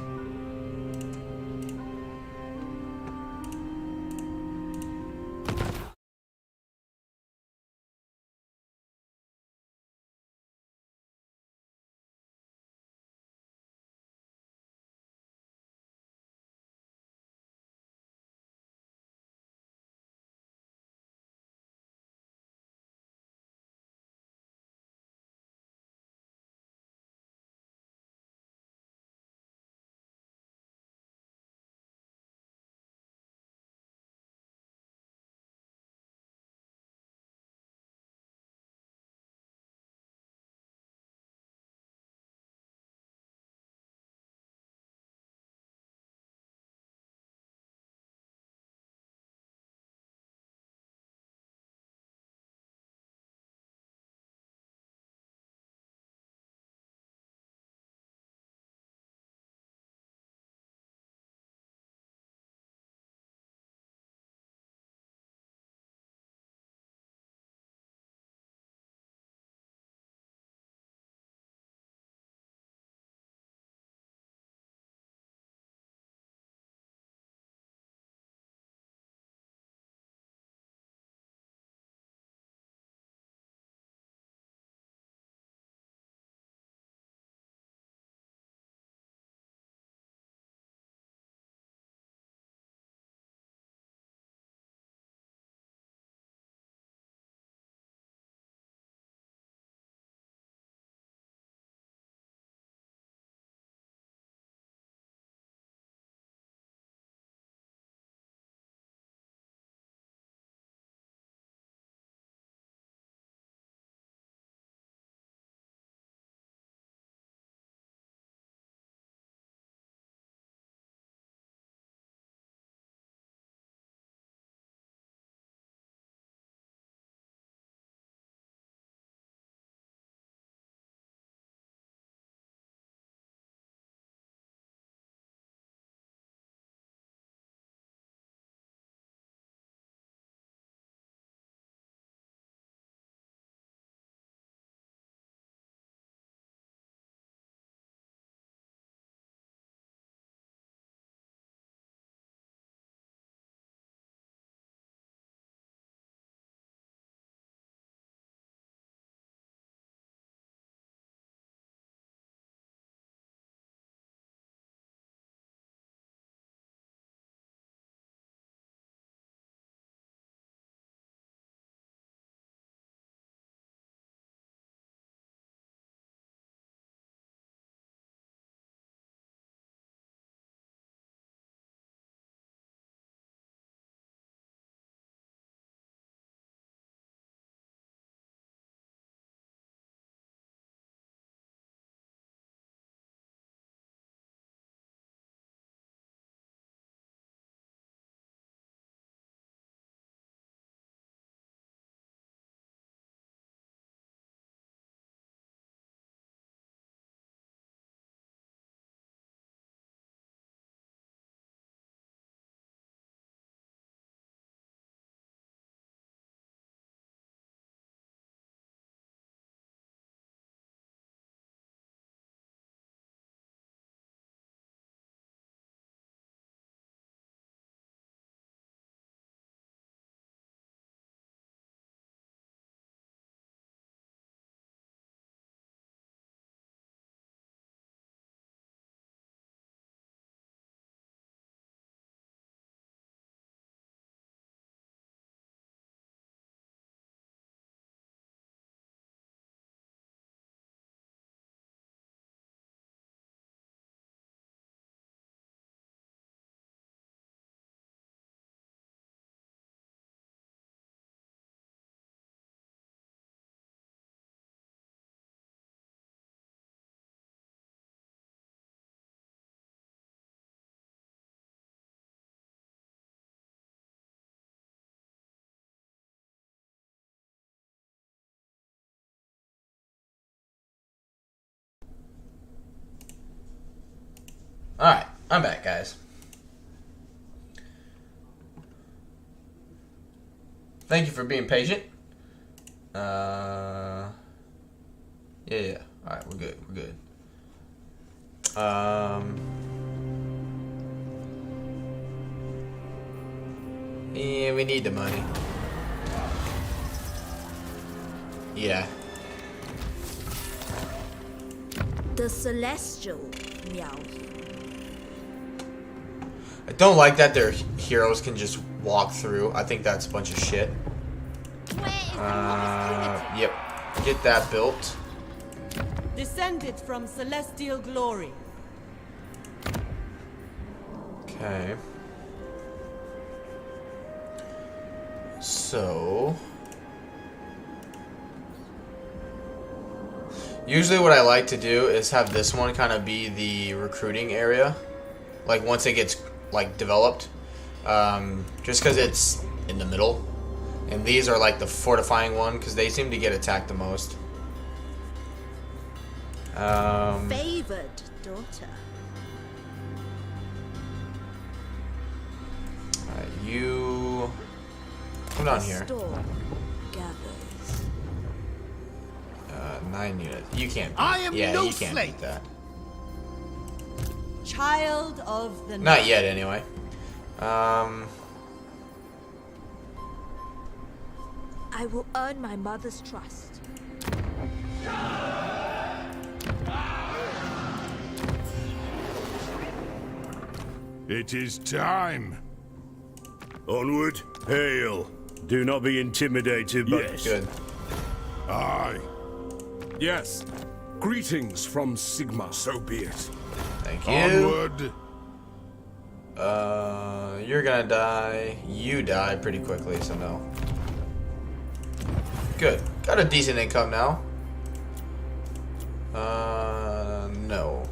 Alright, I'm back, guys. Thank you for being patient. Yeah. Alright, we're good. We're good. Yeah, we need the money. Yeah. The Celestial Miao Ying. I don't like that their heroes can just walk through. I think that's a bunch of shit. Yep. Get that built. Descended from celestial glory. Okay. So... usually what I like to do is have this one kind of be the recruiting area. Like once it gets like developed. Just because it's in the middle. And these are like the fortifying one because they seem to get attacked the most. Favored daughter. Alright, you come down here. Storm gathers. 9 units. You can't beat, I am yeah, no you can't slave. beat that. Child of the Not night. yet, anyway. I will earn my mother's trust. It is time. Onward, hail. Do not be intimidated by... Yes. Good. Aye. Yes. Greetings from Sigma. So be it. Thank you. Onward. You're gonna die. You die pretty quickly, so no. Good. Got a decent income now. No.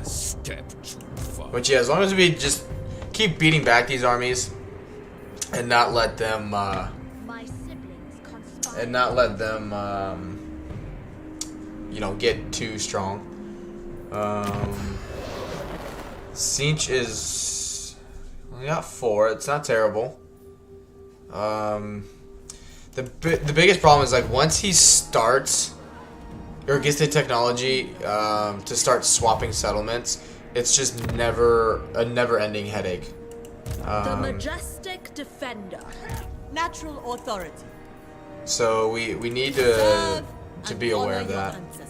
A step too far. But yeah, as long as we just keep beating back these armies and not let them, My siblings conspire. and not let them, you know, get too strong. Sinch is only got 4. It's not terrible. The biggest problem is like once he starts or gets the technology to start swapping settlements, it's just a never-ending headache. The majestic defender. Natural authority. So we need to Serve be and aware honor of your that. ancestors.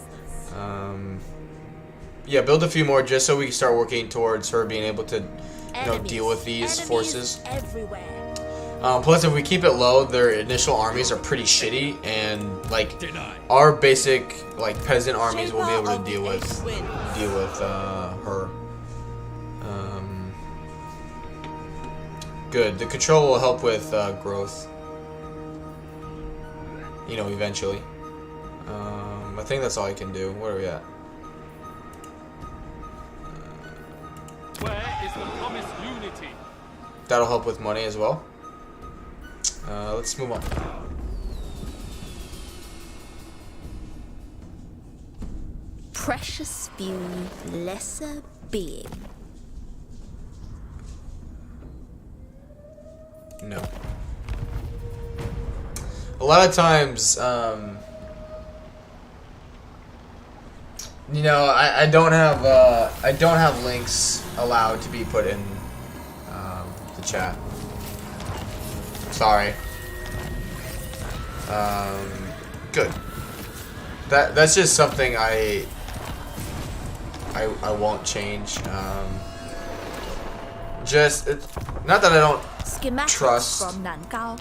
Yeah, build a few more just so we can start working towards her being able to, you know, Enemies. deal with these Enemies forces. everywhere. Plus, if we keep it low, their initial armies are pretty shitty, and like our basic like peasant armies will be able to deal with her. Good. The control will help with growth. You know, eventually. I think that's all I can do. Where are we at? Where is the promised unity? That'll help with money as well. Let's move on. Precious few, lesser being. No. A lot of times, you know, I don't have links allowed to be put in the chat. Sorry. Good. That's just something I won't change. Not that I don't Schematics trust from Nangao.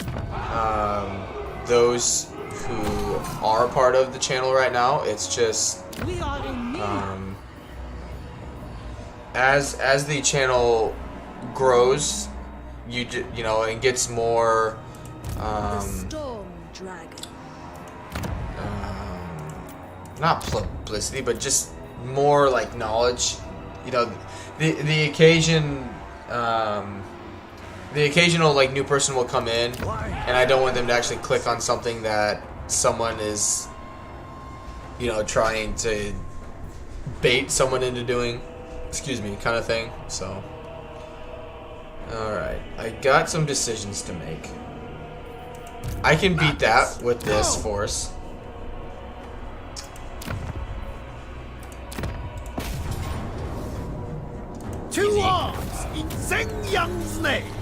those who are part of the channel right now. It's just We are in need. as the channel grows, you know, and gets more The Storm Dragon. not publicity, but just more like knowledge. You know, the occasional like new person will come in, and I don't want them to actually click on something that someone is, you know, trying to bait someone into doing, excuse me, kind of thing. So, alright. I got some decisions to make. I can beat that with this force. To arms in Zheng Yang's name.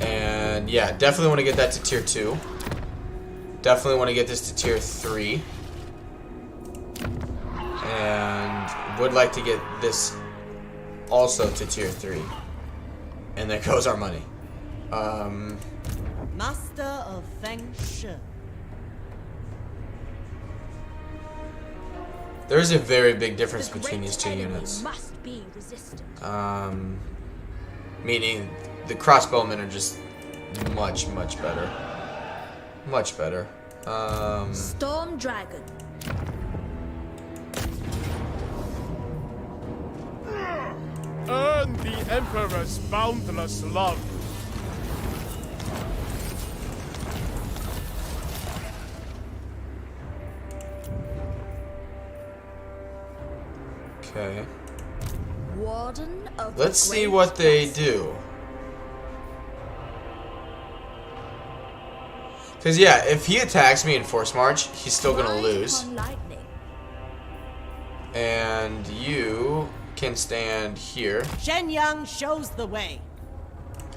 And yeah, definitely want to get that to tier 2. Definitely want to get this to tier 3. And would like to get this also to tier 3. And there goes our money. Master of Feng Shui. There is a very big difference between these two units. Must be resistant. Meaning the crossbowmen are just much better. Much better. Storm Dragon. Earn the Emperor's boundless love. Okay. Warden of Let's the see Great what they Castle. do. Because, yeah, if he attacks me in Force March, he's still going to Ride lose. upon lightning. And you can stand here. Shenyang shows the way.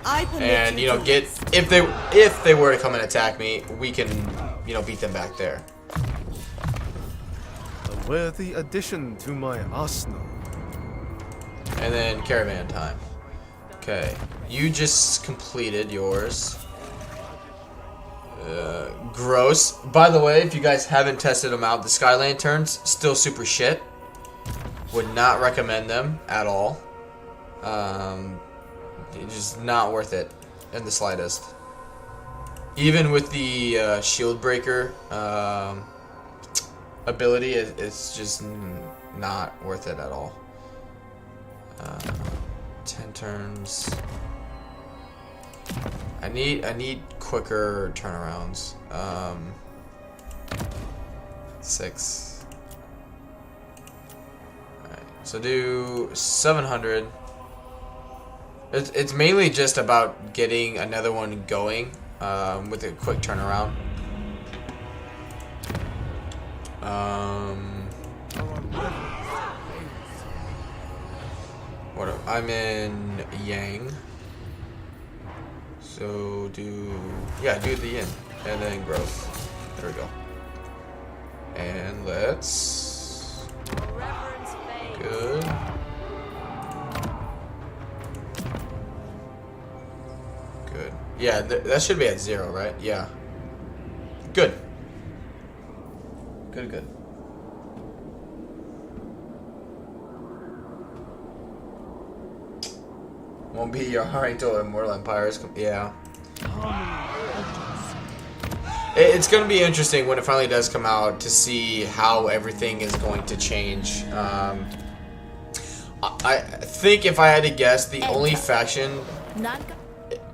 I permit And, you know, to get... rest. If they were to come and attack me, we can, you know, beat them back there. A worthy addition to my arsenal. And then caravan time. Okay. You just completed yours. Gross. By the way, if you guys haven't tested them out, the Sky Lanterns, still super shit. Would not recommend them at all. It's just not worth it in the slightest. Even with the shield breaker ability, it's just not worth it at all. 10 turns. I need quicker turnarounds. 6. Alright, so do 700. It's mainly just about getting another one going with a quick turnaround. I'm in Yang. So do the yin and then growth. There we go. And let's good. Good. Yeah, that should be at 0, right? Yeah. Good. Good. Won't be your heart until Immortal Empires. Yeah. It's going to be interesting when it finally does come out to see how everything is going to change. I think if I had to guess, the only faction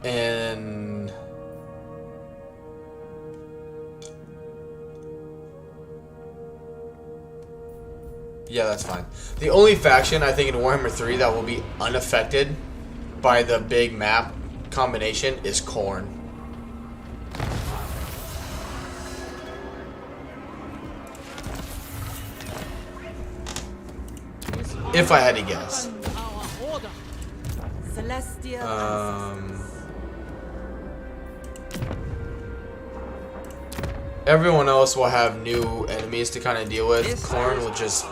in... Yeah, that's fine. The only faction I think in Warhammer 3 that will be unaffected by the big map combination is Khorne. If I had to guess. Celestia. Everyone else will have new enemies to kind of deal with. Khorne will just...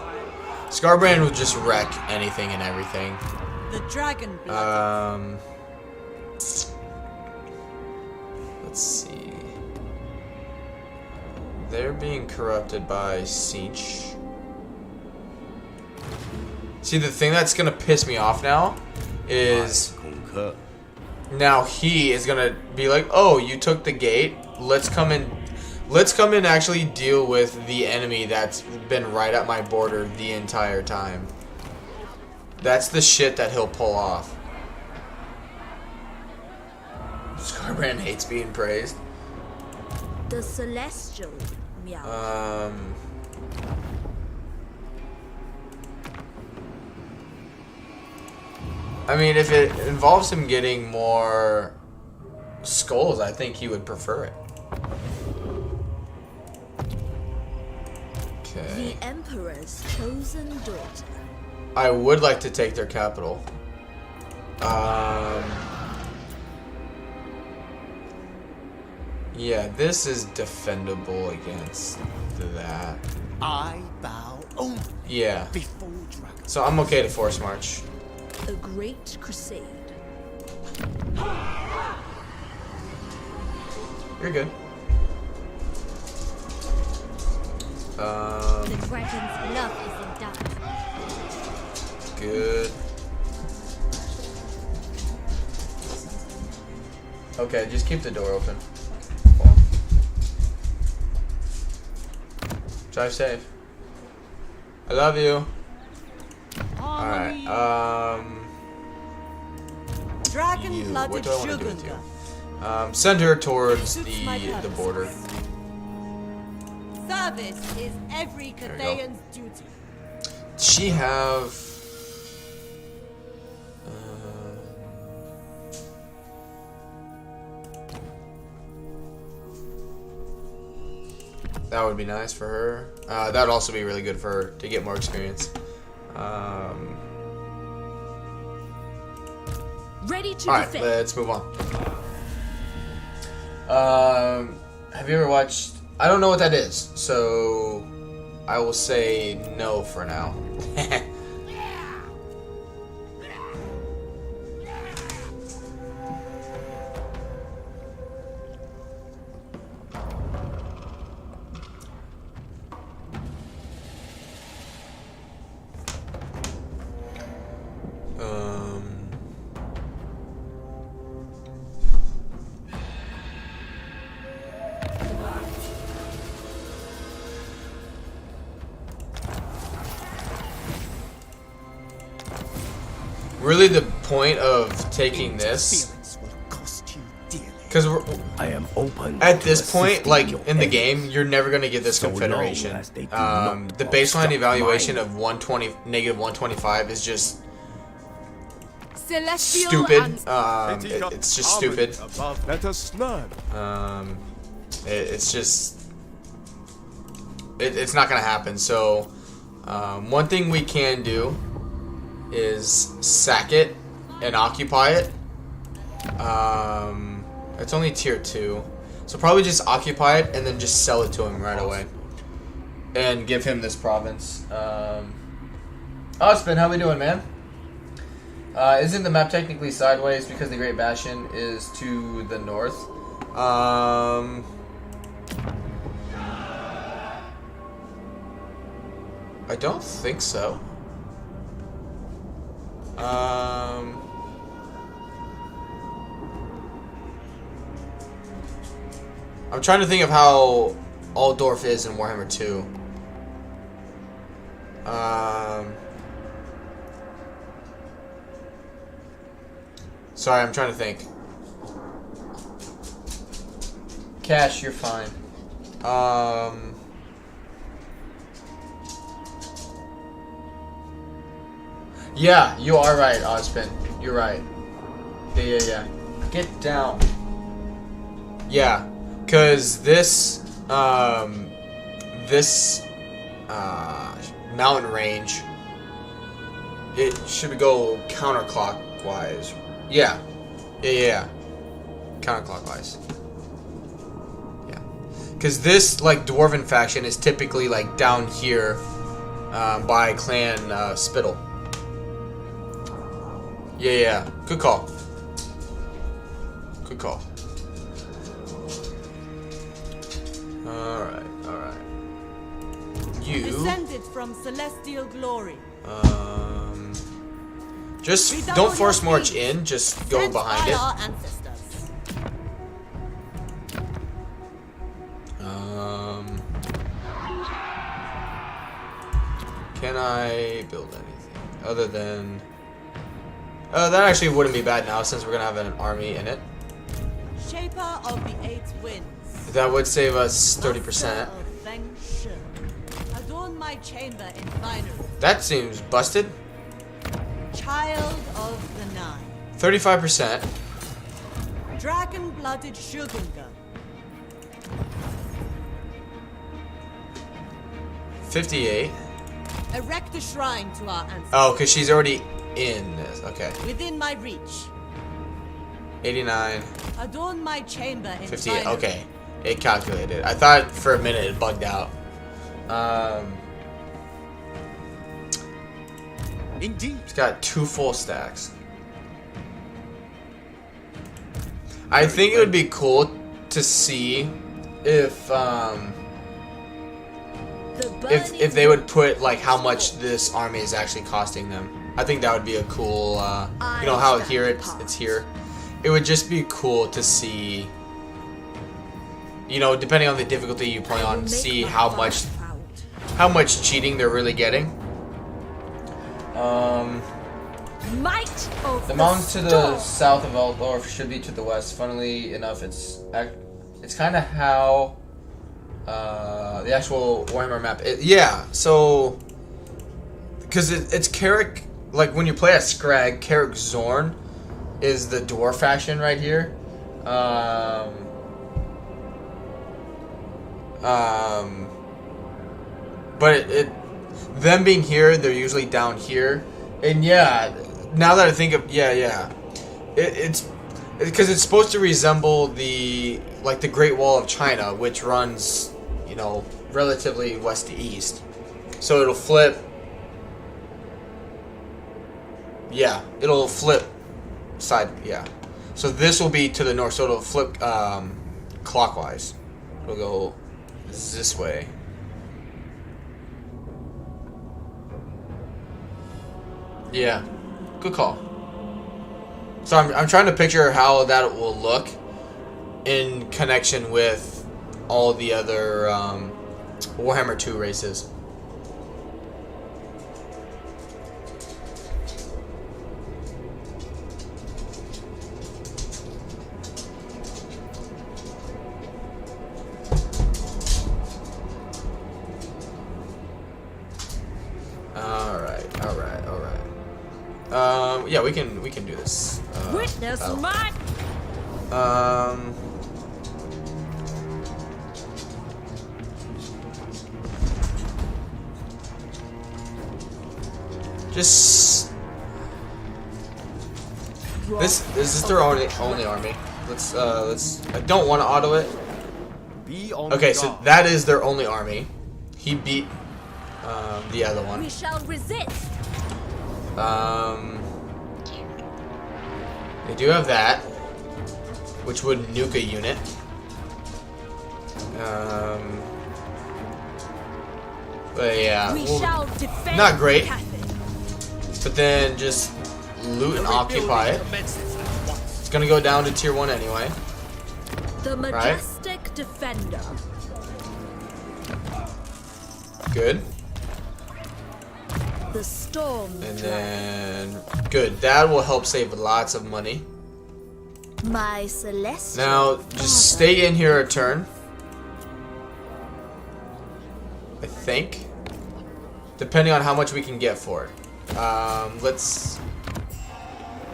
Scarbrand will just wreck anything and everything. The dragon blood. Let's see. They're being corrupted by Siege. See, the thing that's gonna piss me off now is now he is gonna be like, "Oh, you took the gate. Let's come in. Let's come in and actually deal with the enemy that's been right at my border the entire time." That's the shit that he'll pull off. Scarbrand hates being praised. The Celestial Miao. I mean, if it involves him getting more skulls, I think he would prefer it. Okay. The Emperor's chosen daughter. I would like to take their capital. Yeah, this is defendable against that. I bow only Yeah. before dragons. So I'm okay to force march. A great crusade. You're good. The dragon's love is in doubt. Good. Okay, just keep the door open. Drive safe. I love you. Alright, Dragon-blooded what do I want to do with Jugunda. you? Send her towards Suits my the border. Service is every There you go. Cathayan's duty. Does she have... that would be nice for her. That would also be really good for her to get more experience. Ready to Alright, defend. let's move on. Have you ever watched... I don't know what that is, so I will say no for now. Really, the point of taking this, Interference will cost you dearly. because I am open. at to this point, assisting like your in the enemies. game, you're never gonna get this So long confederation. as they do not The baseline obstruct evaluation mine. of negative 125 is just Celestial stupid. and It's just stupid. Above, let us learn. It's just it's not gonna happen. So one thing we can do is sack it and occupy it. It's only tier 2, so probably just occupy it and then just sell it to him right away and give him this province. Ospen, how we doing, man? Isn't the map technically sideways because the Great Bastion is to the north? I don't think so. I'm trying to think of how Altdorf is in Warhammer 2. Sorry, I'm trying to think. Cash, you're fine. Yeah, you are right, Ozpin. You're right. Yeah. Get down. Yeah, cause this mountain range, it should go counterclockwise. Yeah. Counterclockwise. Yeah, cause this like dwarven faction is typically like down here by Clan Spittle. Yeah. Good call. Alright. You Descended from celestial glory. just don't force march in, just go Sent behind by it. our ancestors. Can I build anything other than that actually wouldn't be bad now since we're gonna have an army in it. Shaper of the 8 winds. That would save us Master 30%. of Feng Shi. Adorn my chamber in finery. That seems busted. Child of the Nine. 35%. Dragon-blooded Shogunga. 58. Erect a shrine to our ancestors. Oh, because she's already in this. Okay. Within my reach. 89. Adorn my chamber in 58. finery. Okay. It calculated. I thought for a minute it bugged out. Indeed. It's got 2 full stacks. I think it would be cool to see if they would put like how much this army is actually costing them. I think that would be a cool you know how here it's here. It would just be cool to see, you know, depending on the difficulty you play on, see how much cheating they're really getting. Might of The mountains to the south of Altdorf should be to the west. Funnily enough, it's kind of how the actual Warhammer map. Yeah, so because it's Carrick. Like when you play as Scrag, Carrick Zorn is the dwarf faction right here. But them being here, they're usually down here, and yeah. Now that I think of it's because it's supposed to resemble the Great Wall of China, which runs, you know, relatively west to east. So it'll flip. Yeah, it'll flip side. Yeah. So this will be to the north. So it'll flip clockwise. It'll go this way. Yeah. Good call. So I'm trying to picture how that will look in connection with all the other Warhammer 2 races. Yeah, we can do this. Witness my just this is their only army. Let's I don't want to auto it. Be on Okay, guard. so that is their only army. He beat the other one. we shall resist. They do have that, which would nuke a unit. But yeah, We shall defend not great. Cathay. But then just loot and occupy it. It's gonna go down to tier 1 anyway. The majestic defender. Good. The storm. And then good. That will help save lots of money. My celestial. Now just stay in here a turn. I think. Depending on how much we can get for it. Let's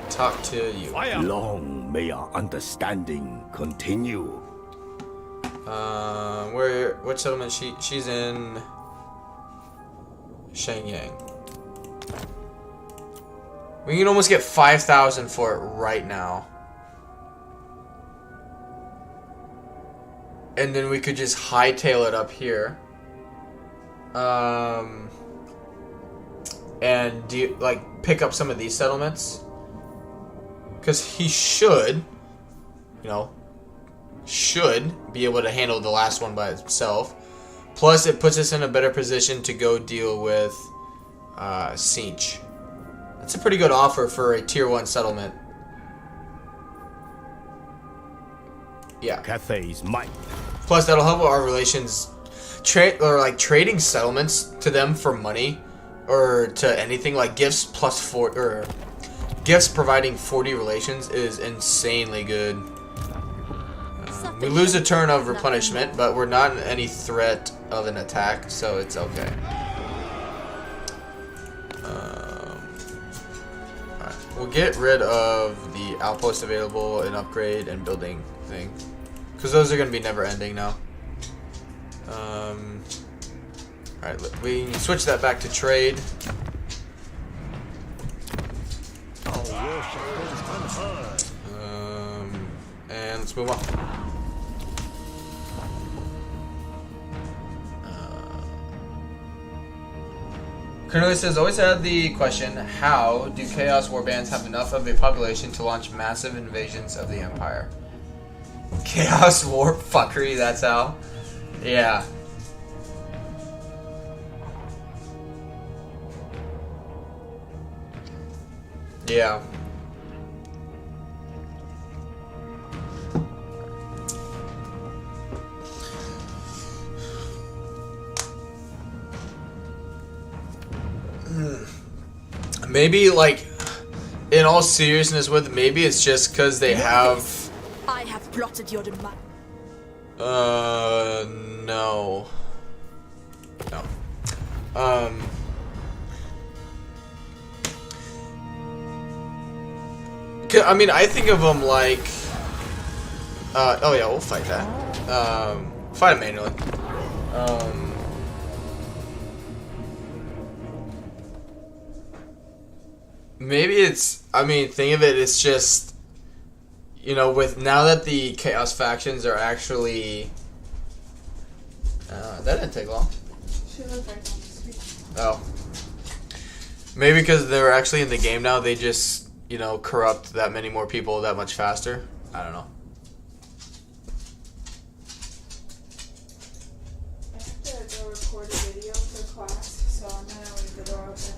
talk to you. Long may our understanding continue. Which settlement she's in? Shenyang. We can almost get 5,000 for it right now. And then we could just hightail it up here. And pick up some of these settlements. Because he should, you know, be able to handle the last one by himself. Plus, it puts us in a better position to go deal with Siege. That's a pretty good offer for a tier 1 settlement. Yeah. Cathay's might. Plus, that'll help our relations, trading settlements to them for money, or to anything like gifts plus 4 or gifts providing 40 relations is insanely good. We lose a turn of replenishment, but we're not in any threat of an attack, so it's okay. Alright, we'll get rid of the outpost available and upgrade and building thing, because those are going to be never ending now. Alright, we can switch that back to trade. And let's move on. Cornelius says, always had the question, how do Chaos Warbands have enough of a population to launch massive invasions of the Empire? Chaos War fuckery, that's how? Yeah. Yeah. Maybe, like, in all seriousness, maybe it's just because they have. I have plotted your demand. No. No. I mean, I think of them like. Oh yeah, we'll fight that. Fight it manually. Maybe it's, I mean, think of it, it's just, you know, with now that the Chaos factions are actually, that didn't take long. Oh. Maybe because they're actually in the game now, they just, you know, corrupt that many more people that much faster. I don't know. I have to go record a video for class, so I'm gonna leave the door open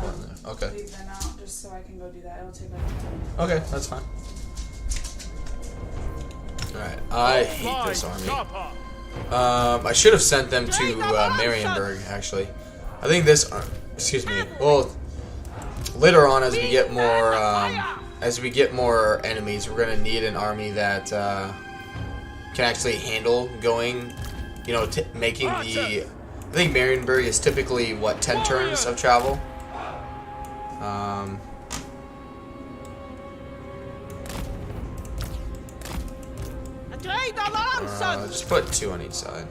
and okay. leave them out just so I can go do that. It'll take like 10 minutes. Okay, that's fine. Alright, I hate this army. I should have sent them to Marienburg, actually. I think this, excuse me, well, later on as we get more enemies, we're gonna need an army that can actually handle going, you know, making the, I think Marienburg is typically, what, 10 turns of travel? Just put 2 on each side.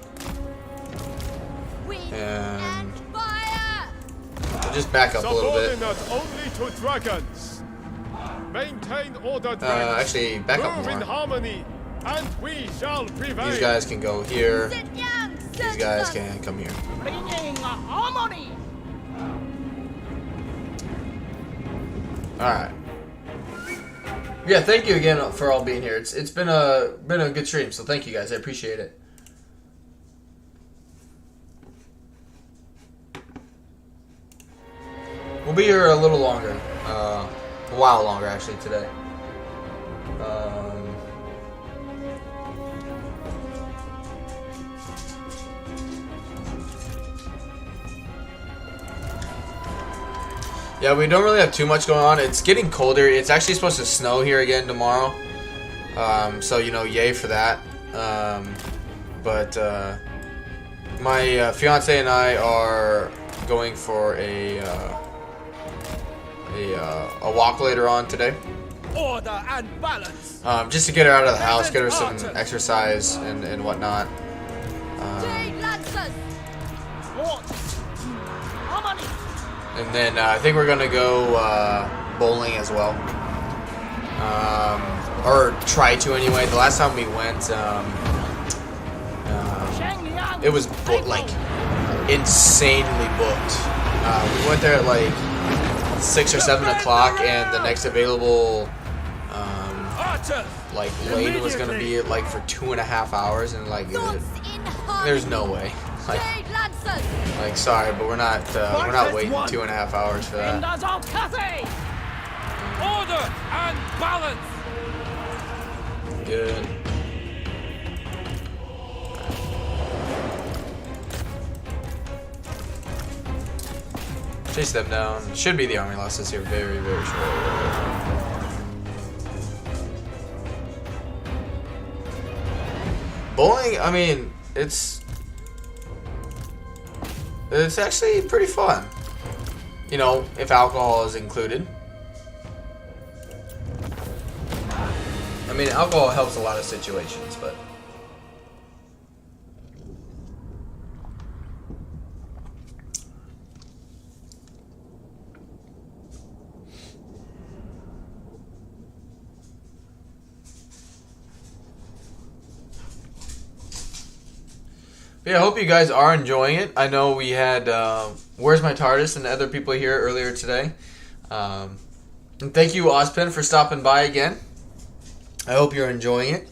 And we'll just back up a little bit. Only to dragons. Maintain order, actually, back up more. In harmony, and we shall prevail. These guys can go here. These guys can come here. harmony. Alright. Yeah, thank you again for all being here. It's been a good stream, so thank you guys. I appreciate it. We'll be here a little longer. A while longer actually today. Yeah, we don't really have too much going on. It's getting colder. It's actually supposed to snow here again tomorrow. So, you know, yay for that. But my fiance and I are going for a walk later on today. Order and balance. Just to get her out of the house, get her some exercise and whatnot. And then I think we're gonna go bowling as well, or try to anyway. The last time we went, it was like insanely booked. We went there at like 6 or 7 o'clock, and the next available like lane was gonna be like for 2.5 hours, and like there's no way. Like, sorry, but we're not waiting 2.5 hours for that. Cathay. Order and balance. Good. Chase them down. Should be the army losses here very, very short. Bowling, I mean, it's actually pretty fun. You know, if alcohol is included. I mean, alcohol helps a lot of situations, but... Yeah, I hope you guys are enjoying it. I know we had Where's My TARDIS and other people here earlier today. And thank you, Ozpin, for stopping by again. I hope you're enjoying it.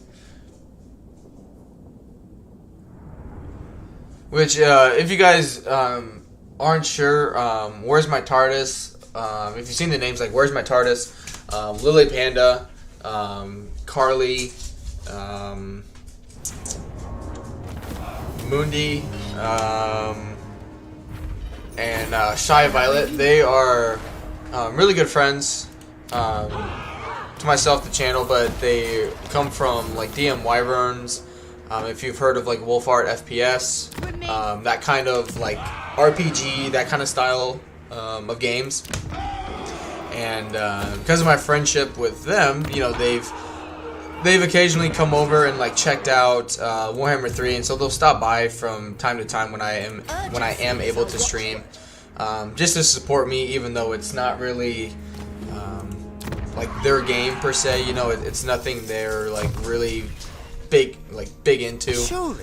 Which, if you guys aren't sure, Where's My TARDIS? If you've seen the names like Where's My TARDIS, Lily Panda, Carly, Mundi, and Shy Violet, they are really good friends to myself, the channel, but they come from like DM Wyverns. If you've heard of like Wolf Art FPS, that kind of like RPG, that kind of style of games. And because of my friendship with them, you know, they've occasionally come over and like checked out Warhammer 3, and so they'll stop by from time to time when I am able to stream, just to support me, even though it's not really like their game per se. You know, it's nothing they're like really big into. So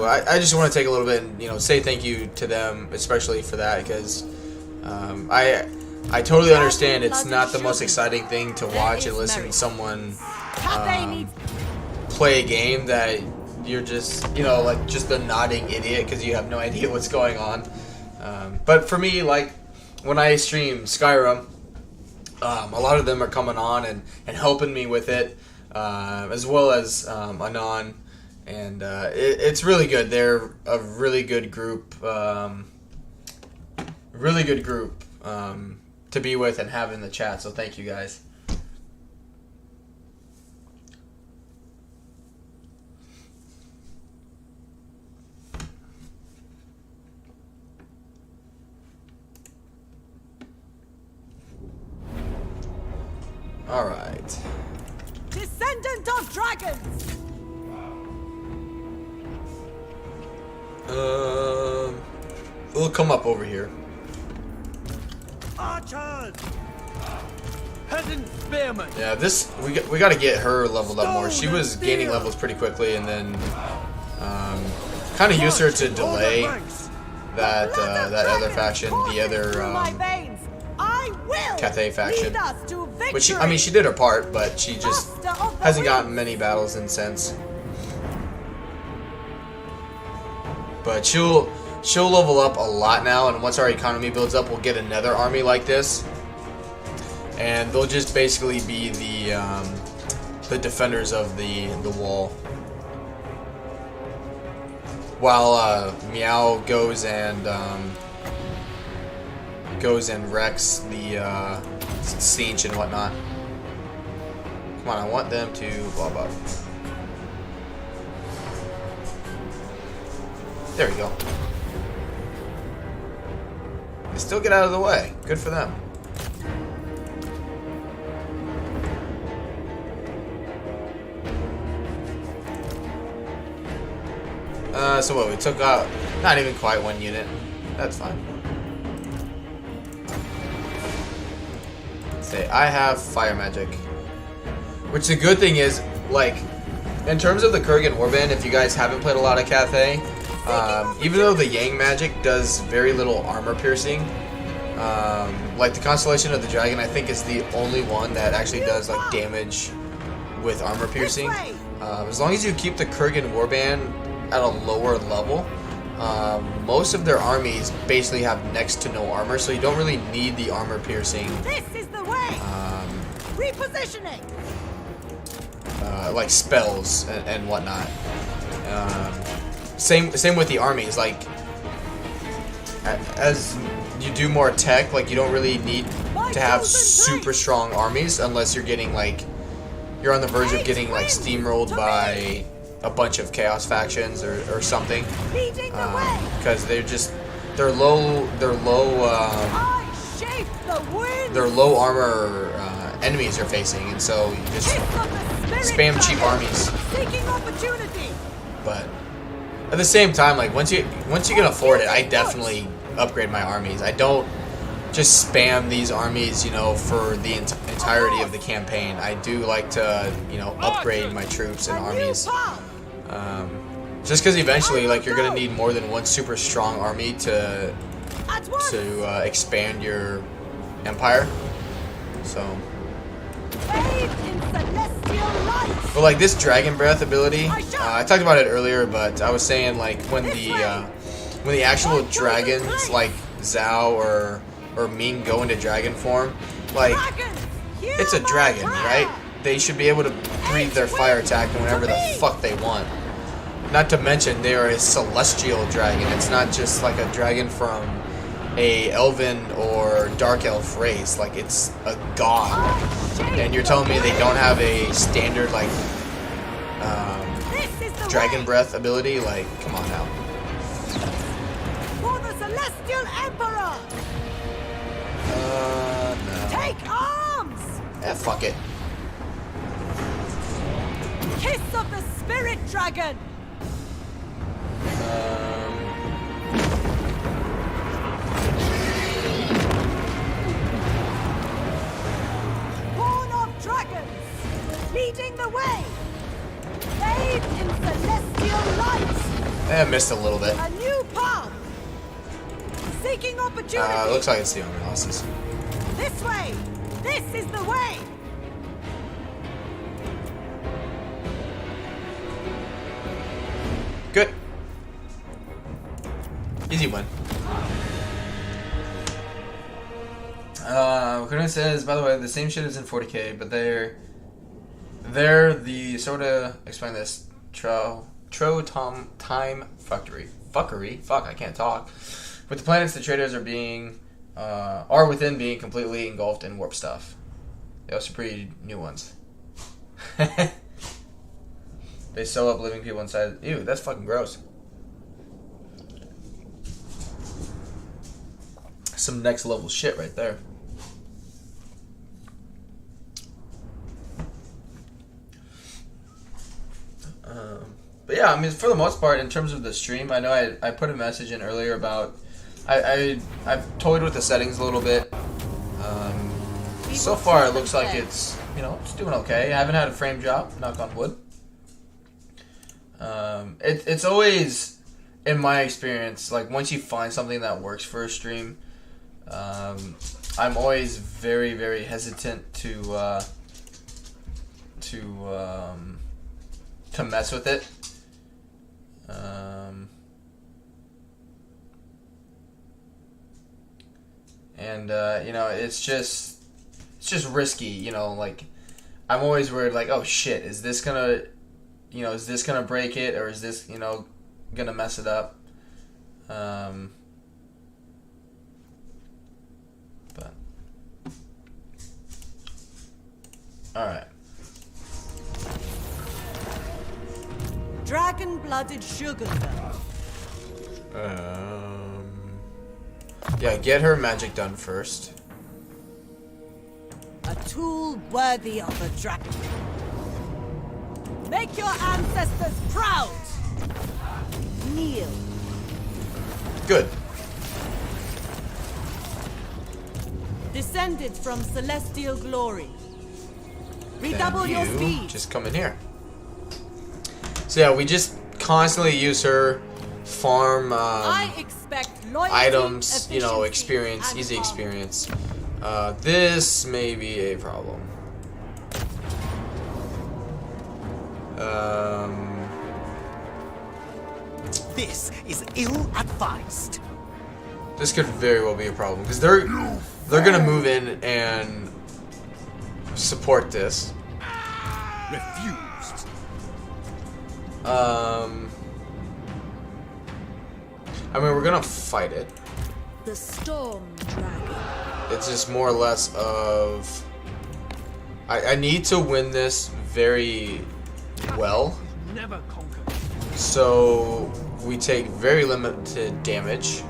I just want to take a little bit and, you know, say thank you to them, especially for that, because I totally understand it's not the most exciting thing to watch and listen to someone play a game that you're just, you know, like just a nodding idiot because you have no idea what's going on. But for me, like when I stream Skyrim, a lot of them are coming on and helping me with it, as well as Anon, and it's really good. They're a really good group, to be with and have in the chat, so thank you guys. All right. Descendant of dragons. We'll come up over here. Archers! Peasant spearmen! Yeah, this we got to get her leveled up more. She was gaining levels pretty quickly, and then kind of used her to delay that other faction, the other Cathay faction. Which I mean, she did her part, but she just hasn't gotten many battles in since. But she'll level up a lot now, and once our economy builds up, we'll get another army like this, and they'll just basically be the defenders of the wall, while Miao goes and wrecks the siege and whatnot. Come on, I want them to blah blah. There we go. They still get out of the way. Good for them. So what, we took out not even quite one unit. That's fine. Say, I have fire magic. Which the good thing is, like, in terms of the Kurgan Warband, if you guys haven't played a lot of Cathay, even though the Yang magic does very little armor piercing, like the Constellation of the Dragon, I think is the only one that actually does like damage with armor piercing. As long as you keep the Kurgan Warband at a lower level, most of their armies basically have next to no armor, so you don't really need the armor piercing. This is the way. Repositioning. Like spells and whatnot. Same with the armies. Like as you do more tech, like you don't really need to have super strong armies unless you're getting like you're on the verge of getting like steamrolled by a bunch of chaos factions or something, Leading the way. because they're low I shape the wind. they're low armor enemies are facing, and so you just Kiss of the spirit spam cheap dragon. armies. Seeking opportunity. But at the same time, like once you can afford it, I definitely upgrade my armies. I don't just spam these armies, you know, for the entirety of the campaign. I do like to, you know, upgrade my troops and A new armies. path. Just because eventually, like, you're gonna need more than one super strong army to At once. expand your empire. So, Bathed in celestial light. but like this dragon breath ability, I talked about it earlier, but I was saying like when the actual dragons like Zhao or Ming go into dragon form, like Dragons, hear it's a my dragon, prayer. right? They should be able to breathe their fire attack whenever the fuck they want. Not to mention they are a celestial dragon. It's not just like a dragon from a elven or dark elf race. Like it's a god. And you're telling me they don't have a standard like This is the dragon way. breath ability? Like, come on now. For the celestial emperor. No. Take arms. Fuck it. Kiss of the spirit dragon. Born of dragons, leading the way. Bathed in celestial light. I missed a little bit. A new path. Seeking opportunity. Looks like it's the only losses. This way. This is the way. Good. Easy win. Kuna says, by the way, the same shit is in 40k, but they're the sort of explain this time fuckery. Fuck, I can't talk. With the planets, the traders are within being completely engulfed in warp stuff. They also pretty new ones. They sew up living people inside. Ew, that's fucking gross. Some next level shit right there. But yeah, I mean, for the most part, in terms of the stream, I know I put a message in earlier about I've toyed with the settings a little bit. So far, it looks like it's doing okay. I haven't had a frame drop, knock on wood. It's always, in my experience, like once you find something that works for a stream, I'm always very, very hesitant to mess with it. It's just risky, like I'm always worried, like, oh shit, is this gonna break it, or is this, gonna mess it up? But alright. Dragon-blooded sugar. Yeah, get her magic done first. A tool worthy of a dragon. Make your ancestors proud. Kneel. Good. Descended from celestial glory. Redouble Then your you speed. just come in here. So yeah, we just constantly use her, farm I expect loyalty, items, efficiency, experience, and easy harm. experience. This may be a problem. This is ill-advised. This could very well be a problem because they're gonna move in and support this. Refused. I mean, we're gonna fight it. The storm dragon. It's just more or less of I need to win this very well. Never conquer So we take very limited damage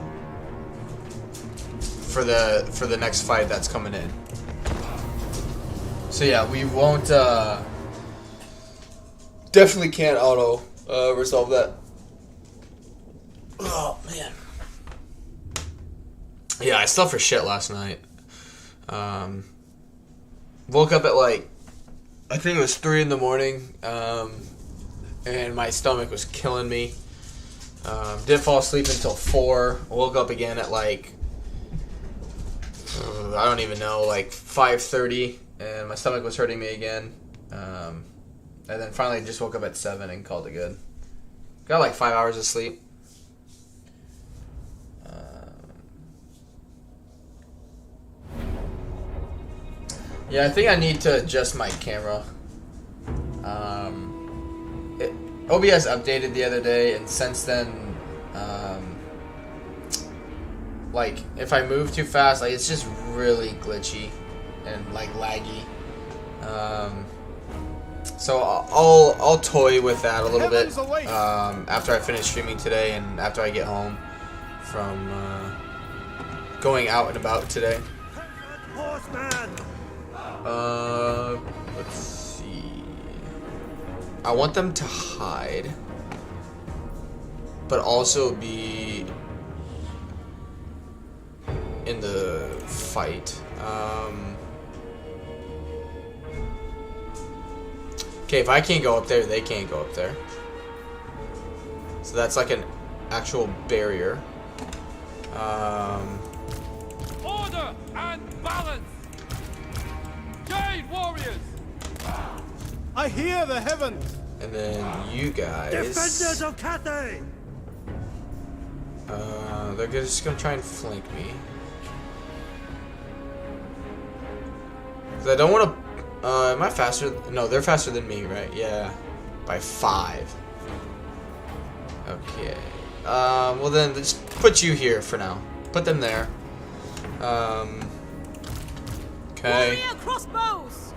for the next fight that's coming in. So yeah, we won't definitely can't auto resolve that. Oh man. Yeah, I slept for shit last night. Woke up at like, I think it was 3 in the morning, and my stomach was killing me. Didn't fall asleep until 4. Woke up again at like, I don't even know, like 5:30, and my stomach was hurting me again. And then finally just woke up at 7 and called it good. Got like 5 hours of sleep. Yeah, I think I need to adjust my camera. OBS updated the other day, and since then, like, if I move too fast, like, it's just really glitchy and, like, laggy. So I'll toy with that a little bit after I finish streaming today and after I get home from going out and about today. Let's see. I want them to hide, but also be in the fight. Okay, if I can't go up there, they can't go up there. So that's like an actual barrier. Order and balance! Jade warriors! I hear the heavens! And then you guys... Defenders of Cathay! They're just gonna try and flank me. 'Cause I don't want to... am I faster? No, they're faster than me, right? Yeah. By 5. Okay. Well then, just put you here for now. Put them there. Okay. Warrior crossbows!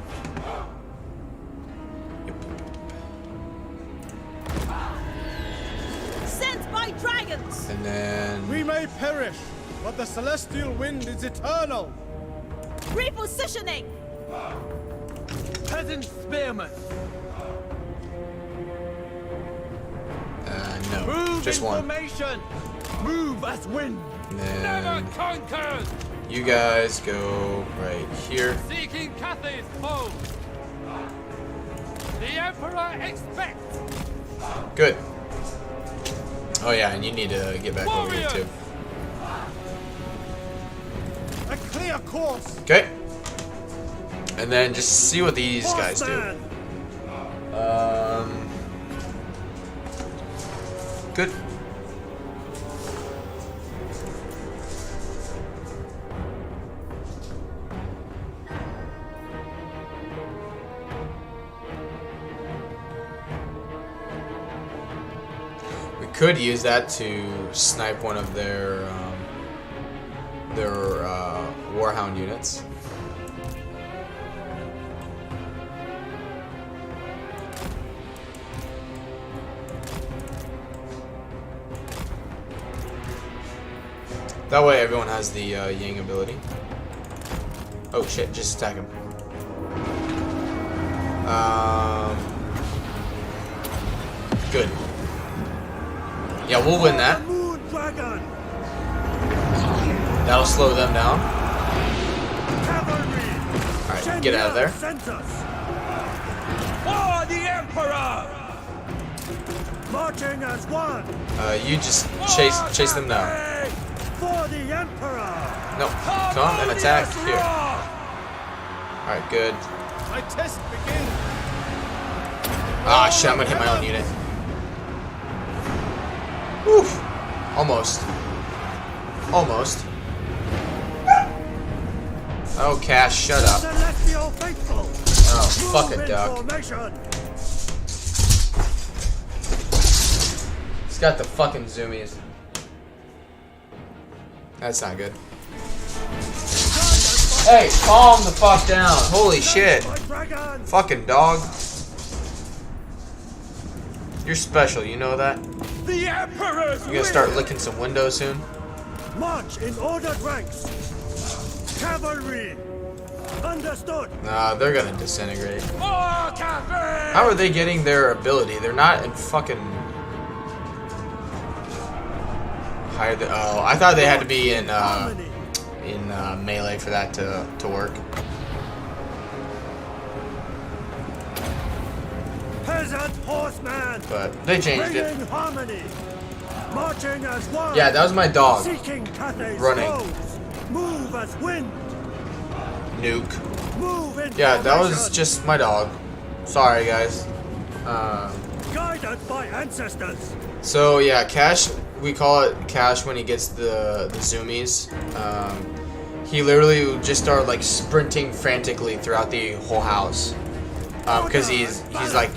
Sent by dragons! And then... We may perish, but the celestial wind is eternal! Repositioning! Peasant spearmen! no. Move Just in one. formation! Move as wind! And Never then... conquered! You guys go right here. Seeking Cathay's home! The Emperor expects! Good. Oh yeah, and you need to get back over here too. A clear course! Okay. And then just see what these guys do. Good. We could use that to snipe one of their Warhound units. That way everyone has the Ying ability. Oh shit, just attack him. Good. Yeah, we'll win that. That'll slow them down. Alright, get out of there. For the Emperor! Marching as one! You just chase them down. For the Emperor! No, come and attack here. Alright, good. My test begins! Ah, shit, I'm gonna hit my own unit. Oof. Almost. Almost. Oh, Cash, shut up. Celestial faithful! Oh, fuck it, Duck. He's got the fucking zoomies. That's not good. Hey, calm the fuck down. Holy shit. Fucking dog. You're special, you know that? The Emperor's You're gonna start licking some windows soon? March in ordered ranks. Cavalry. Understood. Nah, they're gonna disintegrate. For Cathay! How are they getting their ability? They're not in fucking... Oh, I thought they had to be in melee for that to work. Peasant horseman. But they changed it. Bringing harmony. Marching as one. Yeah, that was my dog. Seeking Cathay's Running. foes. Move as wind. Nuke. Move in Yeah, that was formation. just my dog. Sorry, guys. Guided by ancestors. So yeah, Cash. We call it Cash when he gets the zoomies. He literally would just start like sprinting frantically throughout the whole house because he's like.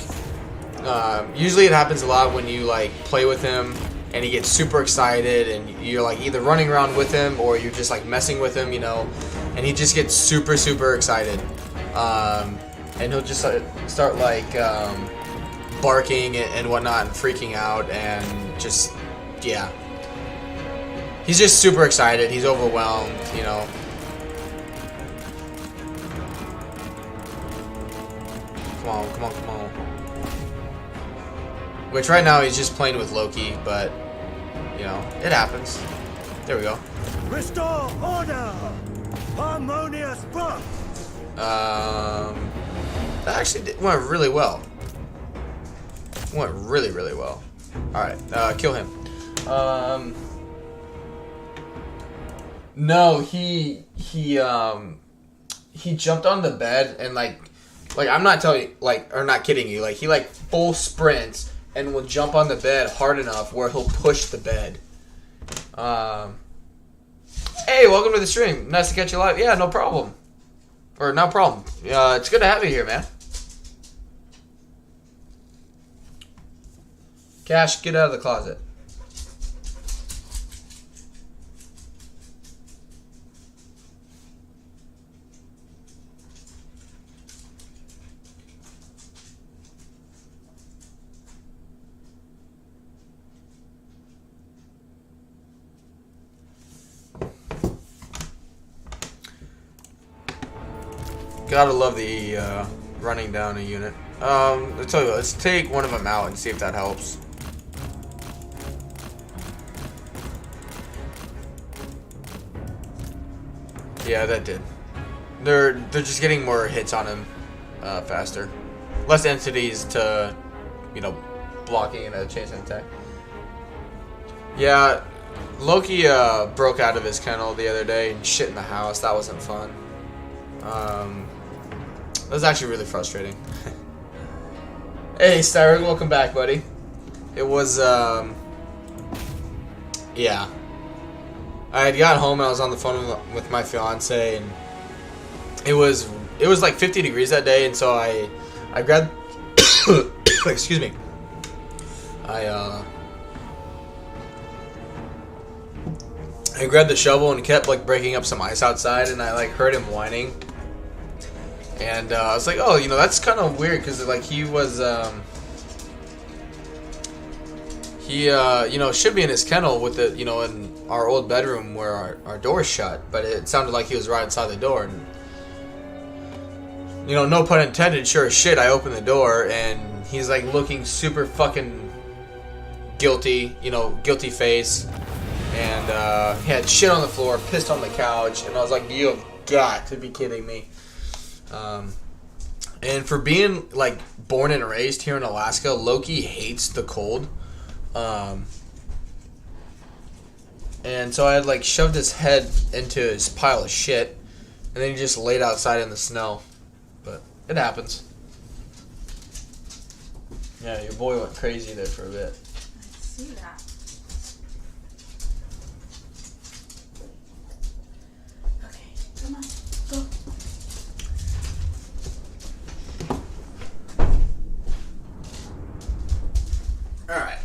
Usually it happens a lot when you like play with him and he gets super excited and you're like either running around with him or you're just like messing with him, you know, and he just gets super excited. And he'll just start like barking and whatnot and freaking out and just, yeah. He's just super excited. He's overwhelmed, you know. Come on. Which right now he's just playing with Loki, but, you know, it happens. There we go. Restore order. Harmonious front. That actually went really well. Went really well. Alright, kill him. No, he jumped on the bed and like I'm not telling you, like, or not kidding you, like he like full sprints and will jump on the bed hard enough where he'll push the bed. Hey, welcome to the stream. Nice to catch you live. Yeah, no problem. Or no problem. It's good to have you here, man. Cash, get out of the closet. Gotta love the running down a unit. I'll tell you what, let's take one of them out and see if that helps. Yeah, that did. They're just getting more hits on him faster. Less entities to, you know, blocking and a chase and attack. Yeah, Loki broke out of his kennel the other day and shit in the house. That wasn't fun. That was actually really frustrating. Hey, Styric, welcome back, buddy. It was, yeah. I had got home and I was on the phone with my fiance, and it was like 50 degrees that day, and so I grabbed, excuse me. I grabbed the shovel and kept like breaking up some ice outside, and I like heard him whining. And I was like, oh, you know, that's kind of weird because like he was, you know, should be in his kennel with the, you know, in our old bedroom where our door's shut, but it sounded like he was right outside the door. And, you know, no pun intended, sure as shit, I opened the door and he's like looking super fucking guilty, you know, guilty face. And he had shit on the floor, pissed on the couch, and I was like, you have got to be kidding me. And for being like born and raised here in Alaska, Loki hates the cold. And so I had like shoved his head into his pile of shit, and then he just laid outside in the snow. But it happens. Yeah, your boy went crazy there for a bit. I see that. Okay, come on, go. Alright.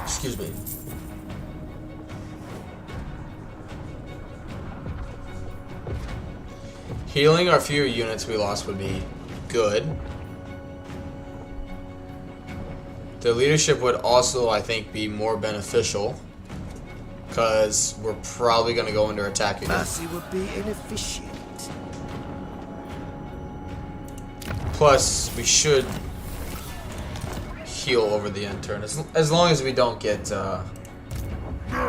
Excuse me. Healing our few units we lost would be good. The leadership would also, I think, be more beneficial. Because we're probably going to go under attack again. Mercy would be inefficient. Plus, we should heal over the end turn. As long as we don't get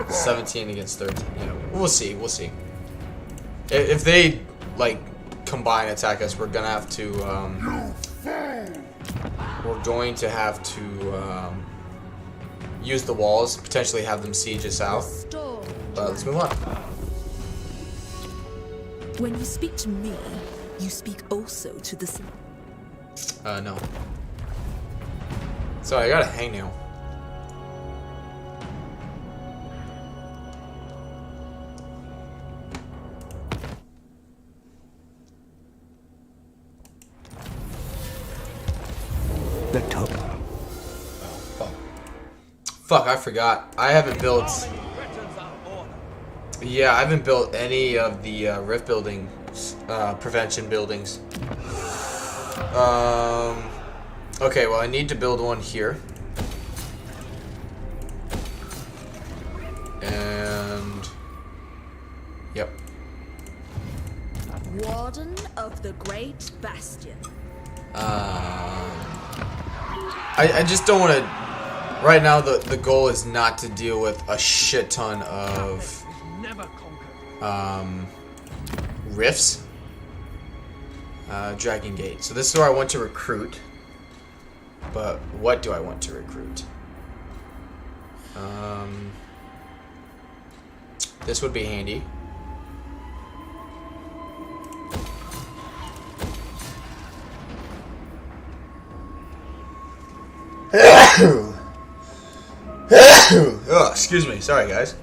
17 against 13. You know, we'll see. We'll see. If they, like, combine attack us, we're going to have to... we're going to have to... use the walls, potentially have them siege us out. Let's move on. When you speak to me, you speak also to the... No. Sorry, I got a hangnail. The top. Fuck, I forgot. I haven't built... Yeah, I haven't built any of the rift building, prevention buildings. Okay, well, I need to build one here. And... Yep. Warden of the Great Bastion. I just don't want to... Right now, the goal is not to deal with a shit ton of rifts. Dragon Gate. So this is where I want to recruit. But what do I want to recruit? This would be handy. Oh, excuse me. Sorry, guys.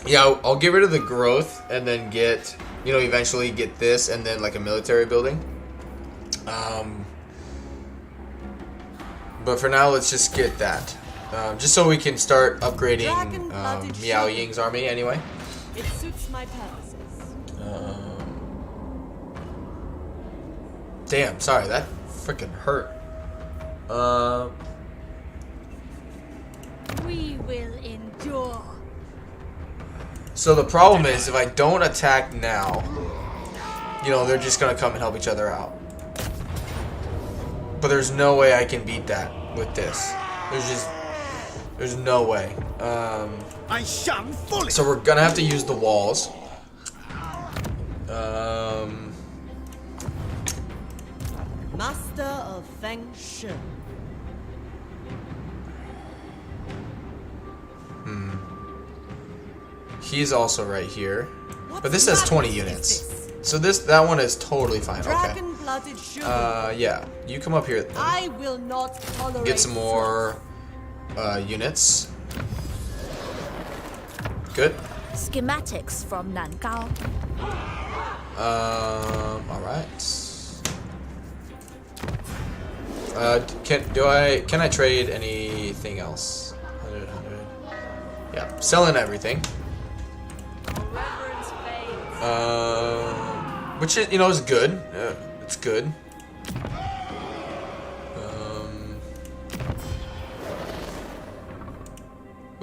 Yeah, I'll get rid of the growth and then get, you know, eventually get this and then like a military building. But for now, let's just get that. Just so we can start upgrading Miao Ying's army anyway. It suits my purposes. Damn, sorry, that freaking hurt. We will endure. So the problem is, if I don't attack now, you know, they're just gonna come and help each other out. But there's no way I can beat that with this. There's no way. So we're gonna have to use the walls. Master of Feng Shui. He's also right here. But this has 20 units. So that one is totally fine. Okay. Yeah. You come up here. I will not tolerate Get some more units. Good. Schematics from Nangao. Alright. Can I trade anything else? 100. Yeah, selling everything. Which is, you know, is good. It's good.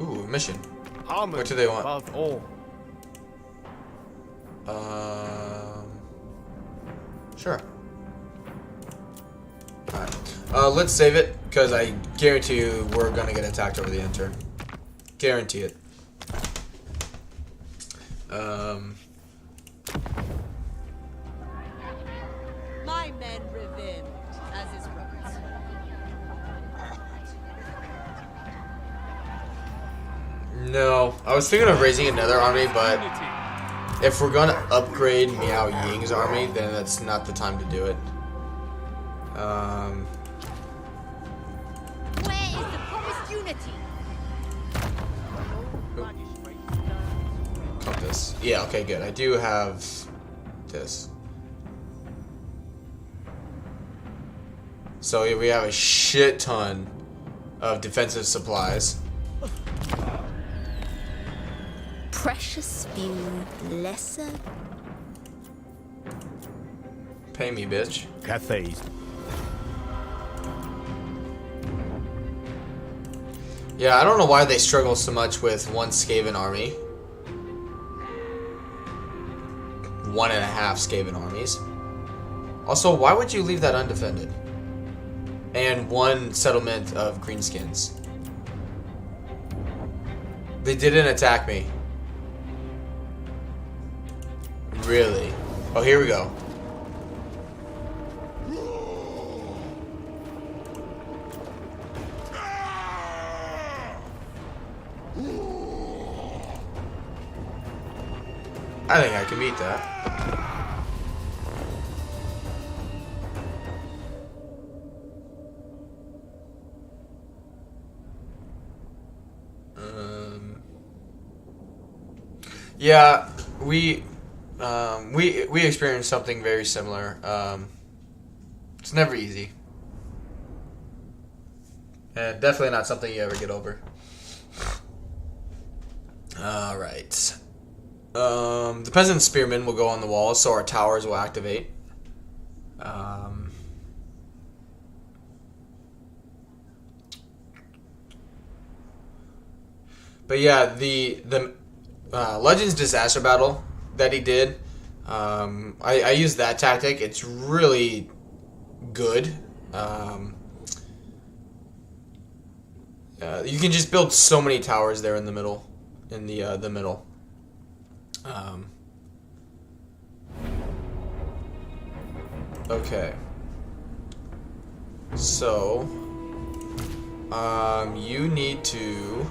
Ooh, mission. What do they want? Above all. Sure. Alright. Let's save it, because I guarantee you we're gonna get attacked over the end turn. Guarantee it. my men revenge, as is right. No, I was thinking of raising another army, but if we're gonna upgrade Miao Ying's army, then that's not the time to do it. Where is the promised unity? Compass. Yeah, okay, good. I do have this. So we have a shit ton of defensive supplies. precious few lesser. Pay me, bitch. Cathay's. Yeah, I don't know why they struggle so much with one Skaven army. 1.5 Skaven armies. Also, why would you leave that undefended? And 1 settlement of greenskins. They didn't attack me. Really? Oh, here we go. I think I can beat that. Yeah, we experienced something very similar. It's never easy, and definitely not something you ever get over. All right. The peasant spearmen will go on the walls, so our towers will activate. But yeah, the Legends Disaster Battle that he did, I used that tactic. It's really good. You can just build so many towers there in the middle, the middle. Okay. So, you need to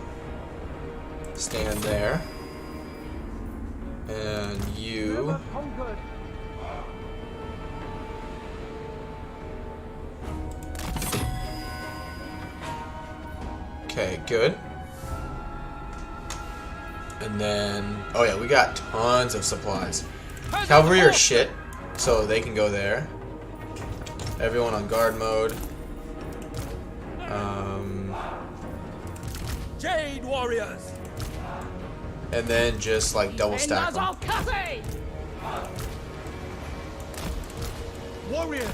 stand there, and you. Okay, good. And then, oh yeah, we got tons of supplies. Cavalry are shit, so they can go there. Everyone on guard mode. Jade warriors. And then just like double stack them. Cathay! Warriors.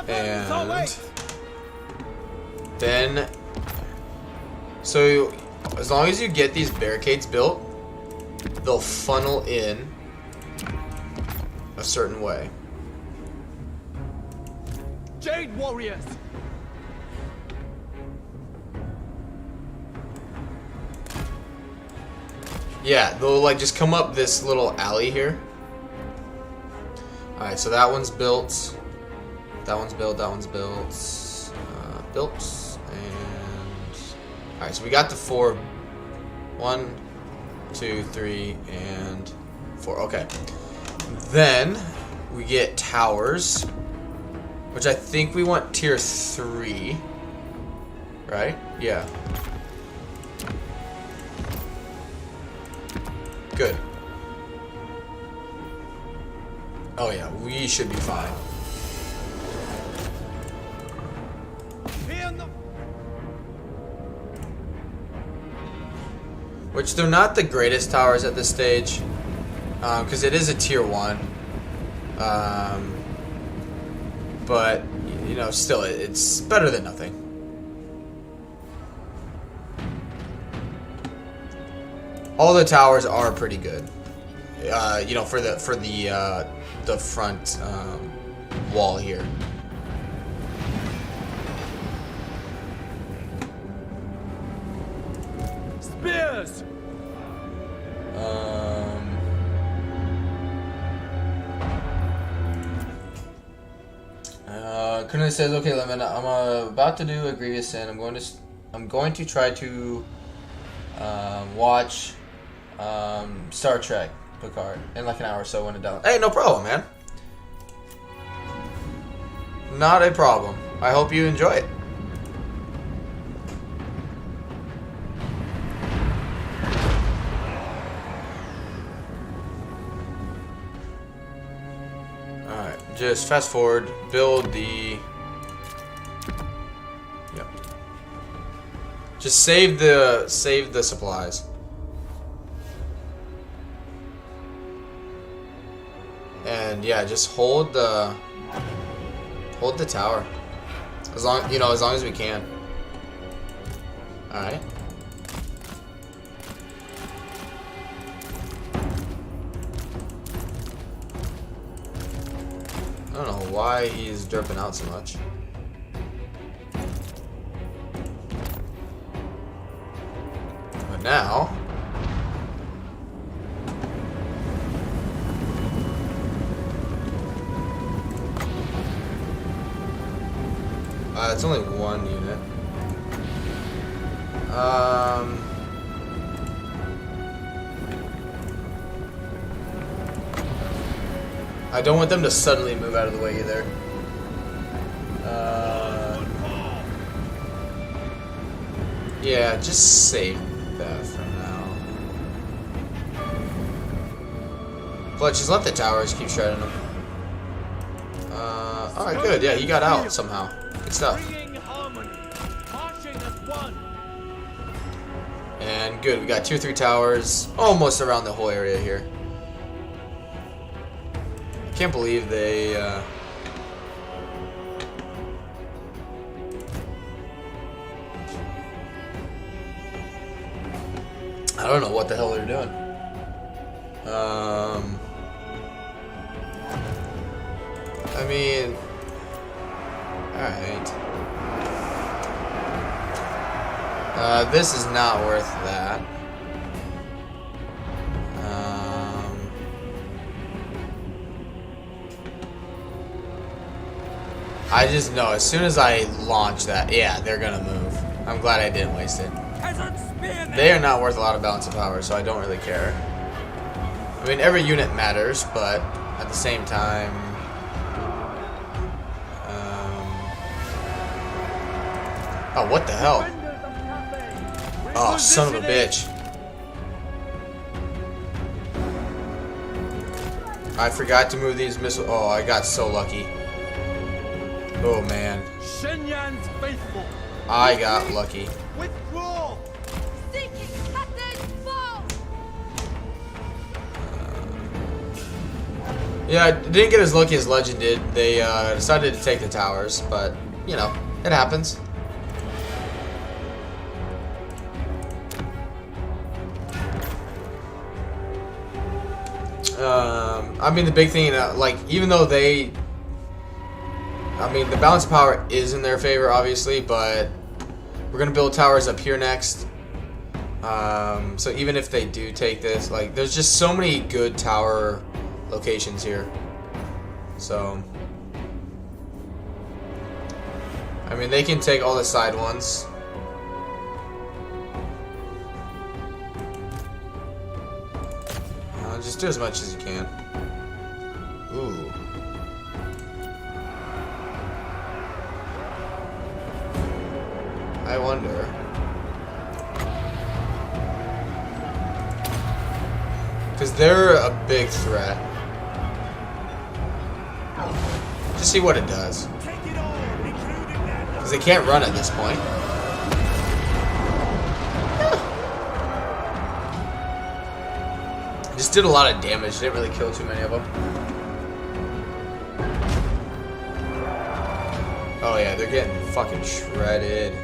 And then, so as long as you get these barricades built, they'll funnel in a certain way. Jade warriors. Yeah, they'll like just come up this little alley here. Alright, so that one's built. That one's built, that one's built. Built. And alright, so we got the 4. 1, 2, 3, and 4. Okay. Then we get towers, which I think we want tier 3. Right? Yeah. Good. Oh yeah, we should be fine. Which they're not the greatest towers at this stage, because it is a tier 1. But you know, still, it's better than nothing. All the towers are pretty good. You know, for the front wall here. Spears. Kunle says, "Okay, Lemon, I'm about to do a grievous sin. I'm going to try to watch Star Trek Picard in like an hour or so when it down." Hey, no problem, man. Not a problem. I hope you enjoy it. Alright, just fast forward, build the... Yep. Just save the supplies. And yeah, just hold the tower. As long as we can. All right. I don't know why he's derping out so much. But now, it's only one unit. I don't want them to suddenly move out of the way either. Yeah, just save that for now. But just let the towers keep shredding them. Alright, good. Yeah, he got out somehow. Good stuff. And good, we got 2 or 3 towers almost around the whole area here. Can't believe they I don't know what the hell they're doing. I mean, alright. This is not worth that. I just know as soon as I launch that, yeah, they're gonna move. I'm glad I didn't waste it. They are not worth a lot of balance of power, so I don't really care. I mean, every unit matters, but at the same time, oh, what the hell? Oh, son of a bitch. I forgot to move these missiles. Oh, I got so lucky. Oh, man. I got lucky. Withdraw! Yeah, didn't get as lucky as Legend did. They decided to take the towers, but, you know, it happens. I mean, the big thing, like, even though they... I mean, the balance of power is in their favor, obviously, but we're going to build towers up here next. So even if they do take this, like, there's just so many good tower locations here. So, I mean, they can take all the side ones. Just do as much as you can. Ooh. I wonder. Because they're a big threat. Just see what it does. Because they can't run at this point. Just did a lot of damage. Didn't really kill too many of them. Oh yeah, they're getting fucking shredded.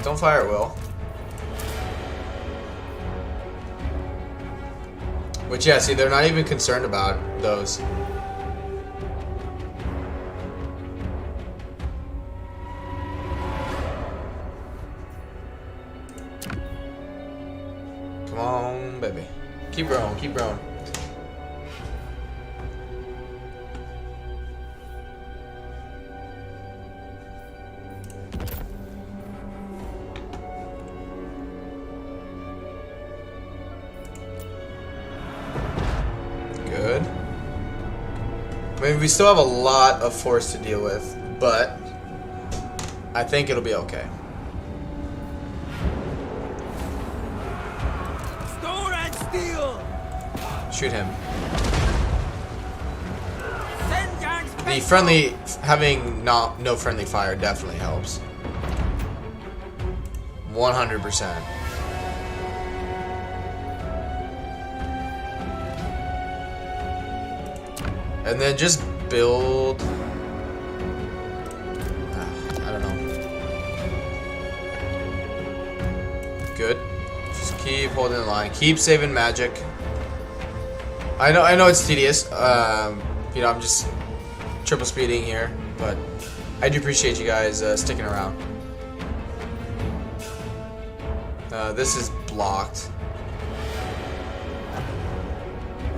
Don't fire at will. Which, yeah, see, they're not even concerned about those. Come on, baby. Keep growing, keep growing. Good. I mean, we still have a lot of force to deal with, but I think it'll be okay. Shoot him. The friendly, having no friendly fire definitely helps. 100%. And then just build. I don't know. Good. Just keep holding the line. Keep saving magic. I know it's tedious. You know, I'm just triple speeding here, but I do appreciate you guys sticking around. This is blocked.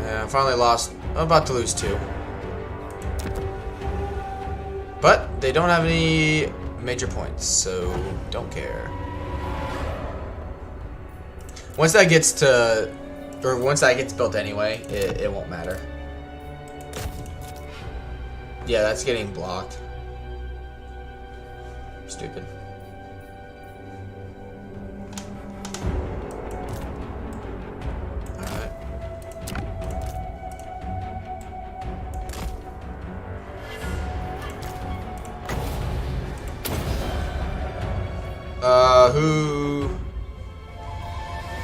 I finally lost. I'm about to lose 2. But they don't have any major points, so don't care. Once that gets built anyway, it won't matter. Yeah, that's getting blocked. Stupid. Alright. Who?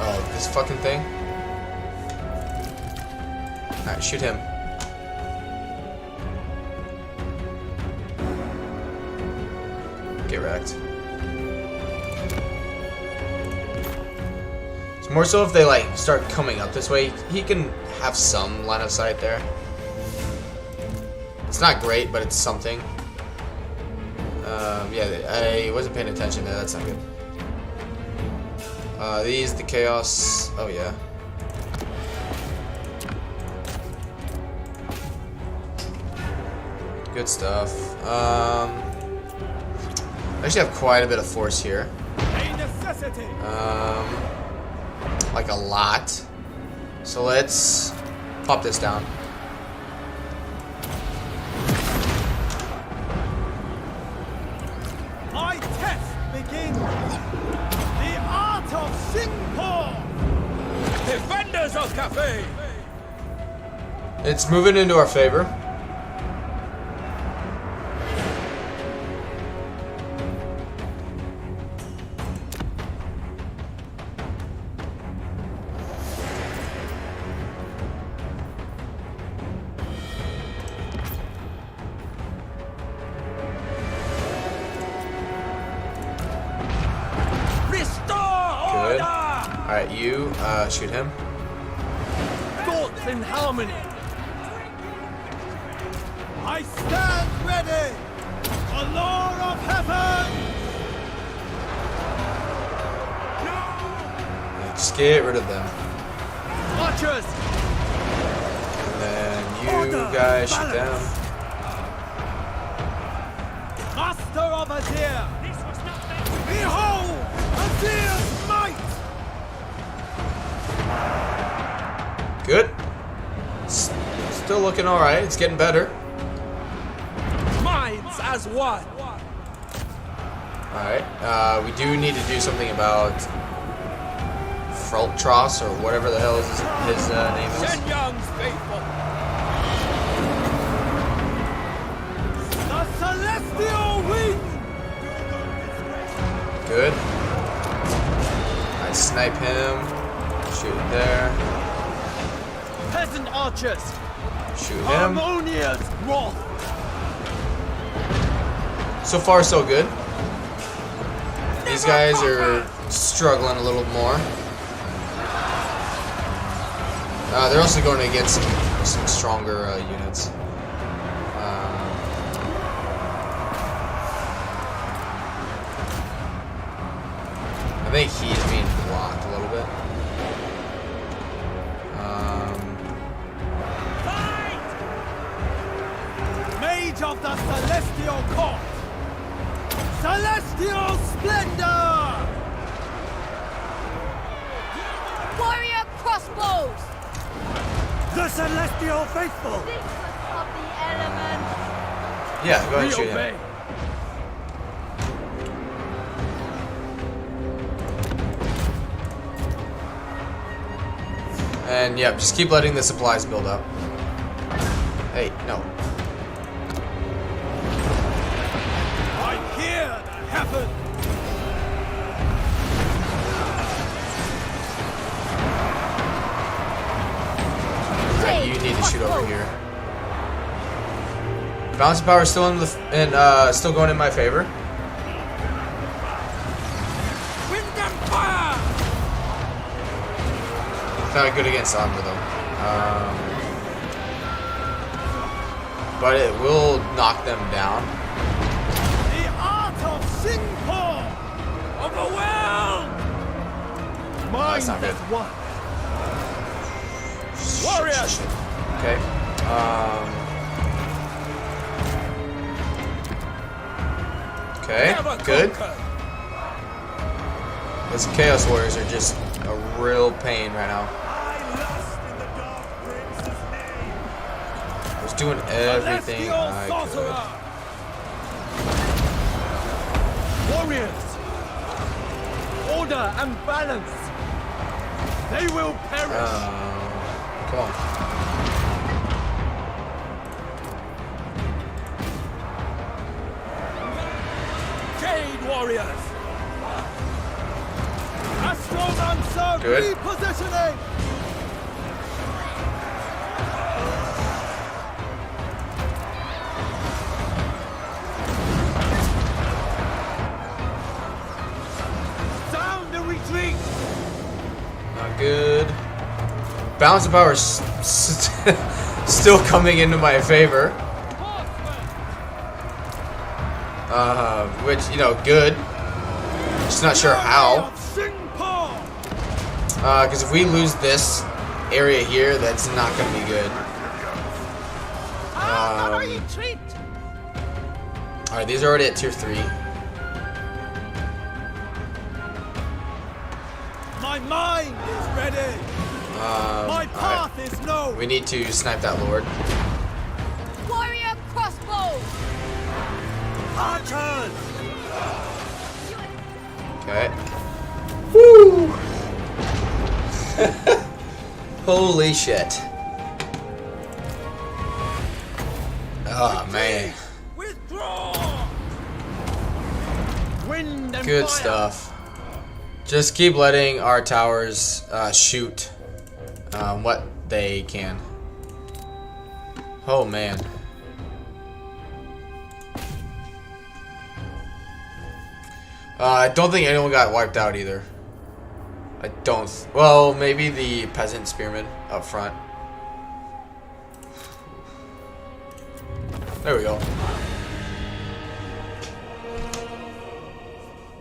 Oh, this fucking thing? Alright, shoot him. Get wrecked. It's more so if they like start coming up this way, he can have some line of sight there. It's not great, but it's something. Yeah, I wasn't paying attention there. That's not good. These, the chaos. Oh yeah. Good stuff. I actually have quite a bit of force here. Like a lot. So let's pop this down. My test begins. The art of Singapore. Defenders of Cathay. It's moving into our favor. Good. Alright, you shoot him. Thoughts in harmony. I stand ready. The Lord of Heaven. Just get rid of them. Archers. And then you guys shoot them. Master of Azir. Behold, Azir's might. Good. Still looking alright. It's getting better. Minds as one. Alright. We do need to do something about Froltros or whatever the hell his name is. Shen Yang's faithful. The celestial wing. Good. I snipe him. Shoot him there. Peasant archers. Shoot him. Harmonious wrath. So far, so good. These guys are struggling a little more. They're also going against some stronger units. I think he's being blocked a little bit. Mage of the Celestial Court. Celestial Splendor. Warrior crossbows! The Celestial Faithful. Of the element. Yeah, go ahead and We shoot him. obey. And yeah, just keep letting the supplies build up. Hey, no. I hear the heaven. Alright, you need to shoot over here. Balance of power is still in the still going in my favor. Wind and fire. Not good against armor though. But it will knock them down. The art of Singapore. Overwhelmed. Mind not good. as one. Warriors. Okay. Okay, Never good. conquer. Those Chaos Warriors are just a real pain right now. I was doing everything Celestial I sorcerer. could. Warriors. Order and balance. They will perish. Come on. Jade warriors. Astromancer Good. repositioning. Sound the retreat. Not good. Balance of power is still coming into my favor. Which, you know, good. Just not sure how. Because if we lose this area here, that's not going to be good. Alright, these are already at tier 3. My mind is ready. My path is known. We need to snipe that lord. Warrior crossbow! Archers. Okay. Woo! Holy shit. Oh man. Withdraw. Wind and Good fire. stuff. Just keep letting our towers shoot what they can. Oh man. I don't think anyone got wiped out either. I don't. Well, maybe the peasant spearmen up front. There we go.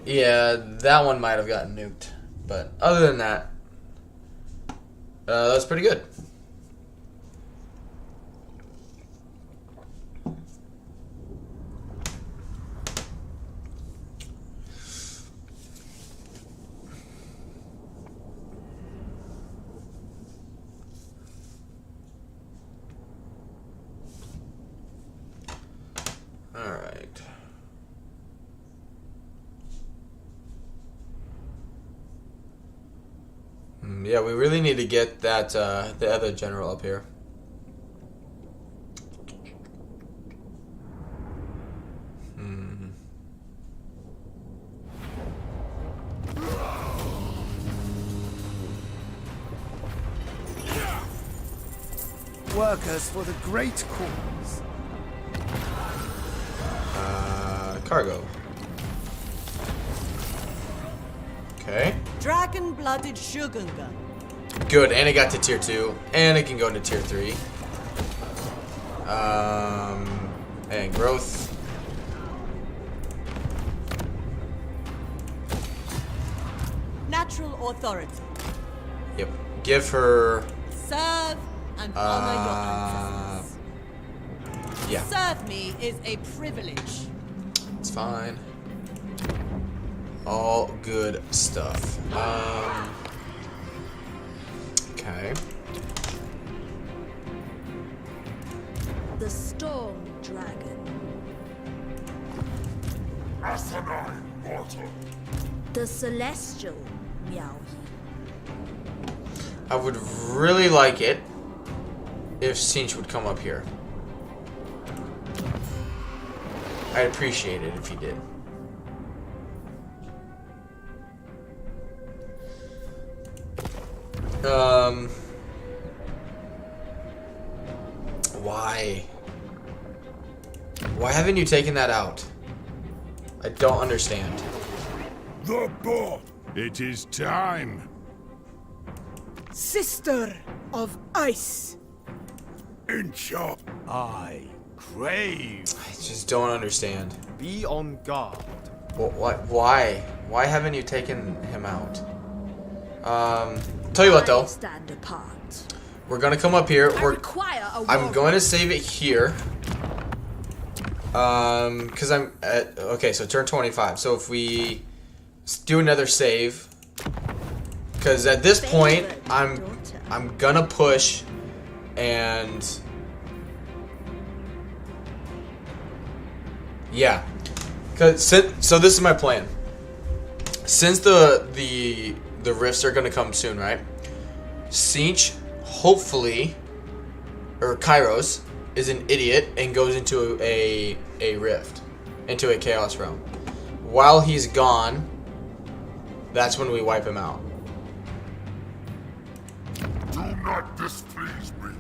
Yeah, that one might have gotten nuked, but other than that, that was pretty good. All right. Yeah, we really need to get that the other general up here. Workers for the great cause. Cargo. Okay. Dragon-blooded Shogunga. Good, and it got to tier 2, and it can go to tier 3. And growth. Natural authority. Yep. Give her. Serve and honor your ancestors. Yeah, Serve me is a privilege. it's fine. All good stuff. Okay. The Storm Dragon. The Celestial Miao Ying. I would really like it if Sinch would come up here. I'd appreciate it if he did. Why? Why haven't you taken that out? I don't understand. The boar. It is time. Sister of Ice. Incha. I crave. I just don't understand. Be on guard. What? Why? Why haven't you taken him out? Tell you what though. Stand apart. We're gonna come up here. I'm I'm going to save it here. Cause I'm at, okay, so turn 25. So if we do another save, cause at this point I'm gonna push, and yeah, cause so this is my plan. Since the rifts are gonna come soon, right? Sinch, hopefully, or Kairos, is an idiot and goes into a rift, into a chaos realm. While he's gone, that's when we wipe him out. Do not displease me.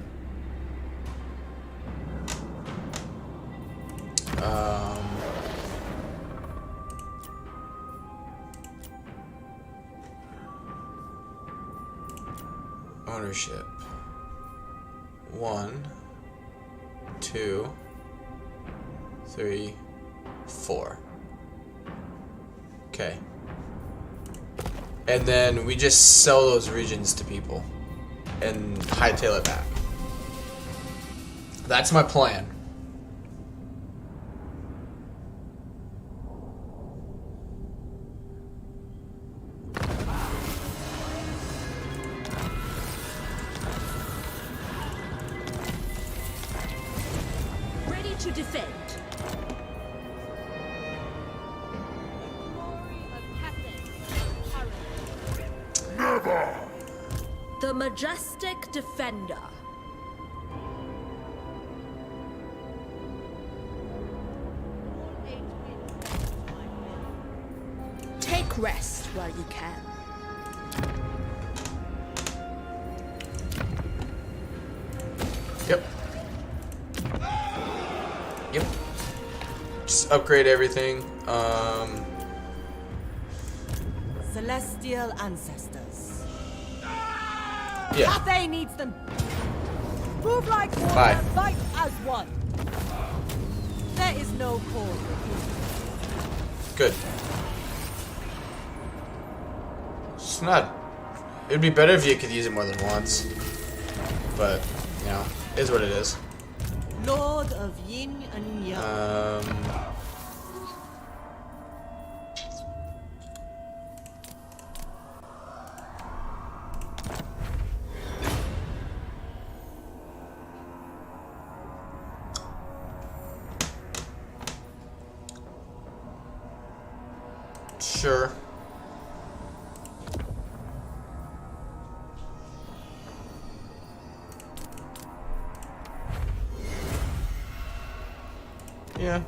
Ownership. 1, 2, 3, 4. Okay. And then we just sell those regions to people and hightail it back. That's my plan. ready to defend. Never. The majestic defender. Take rest while you can. Yep. Yep. Just upgrade everything. Celestial ancestors. Yeah. Cathay needs them. Move like one Bye. and fight as one. There is no call for Good. It's not. It'd be better if you could use it more than once. But, you know, it is what it is. Lord of Yin and Yang. Sure. Yeah.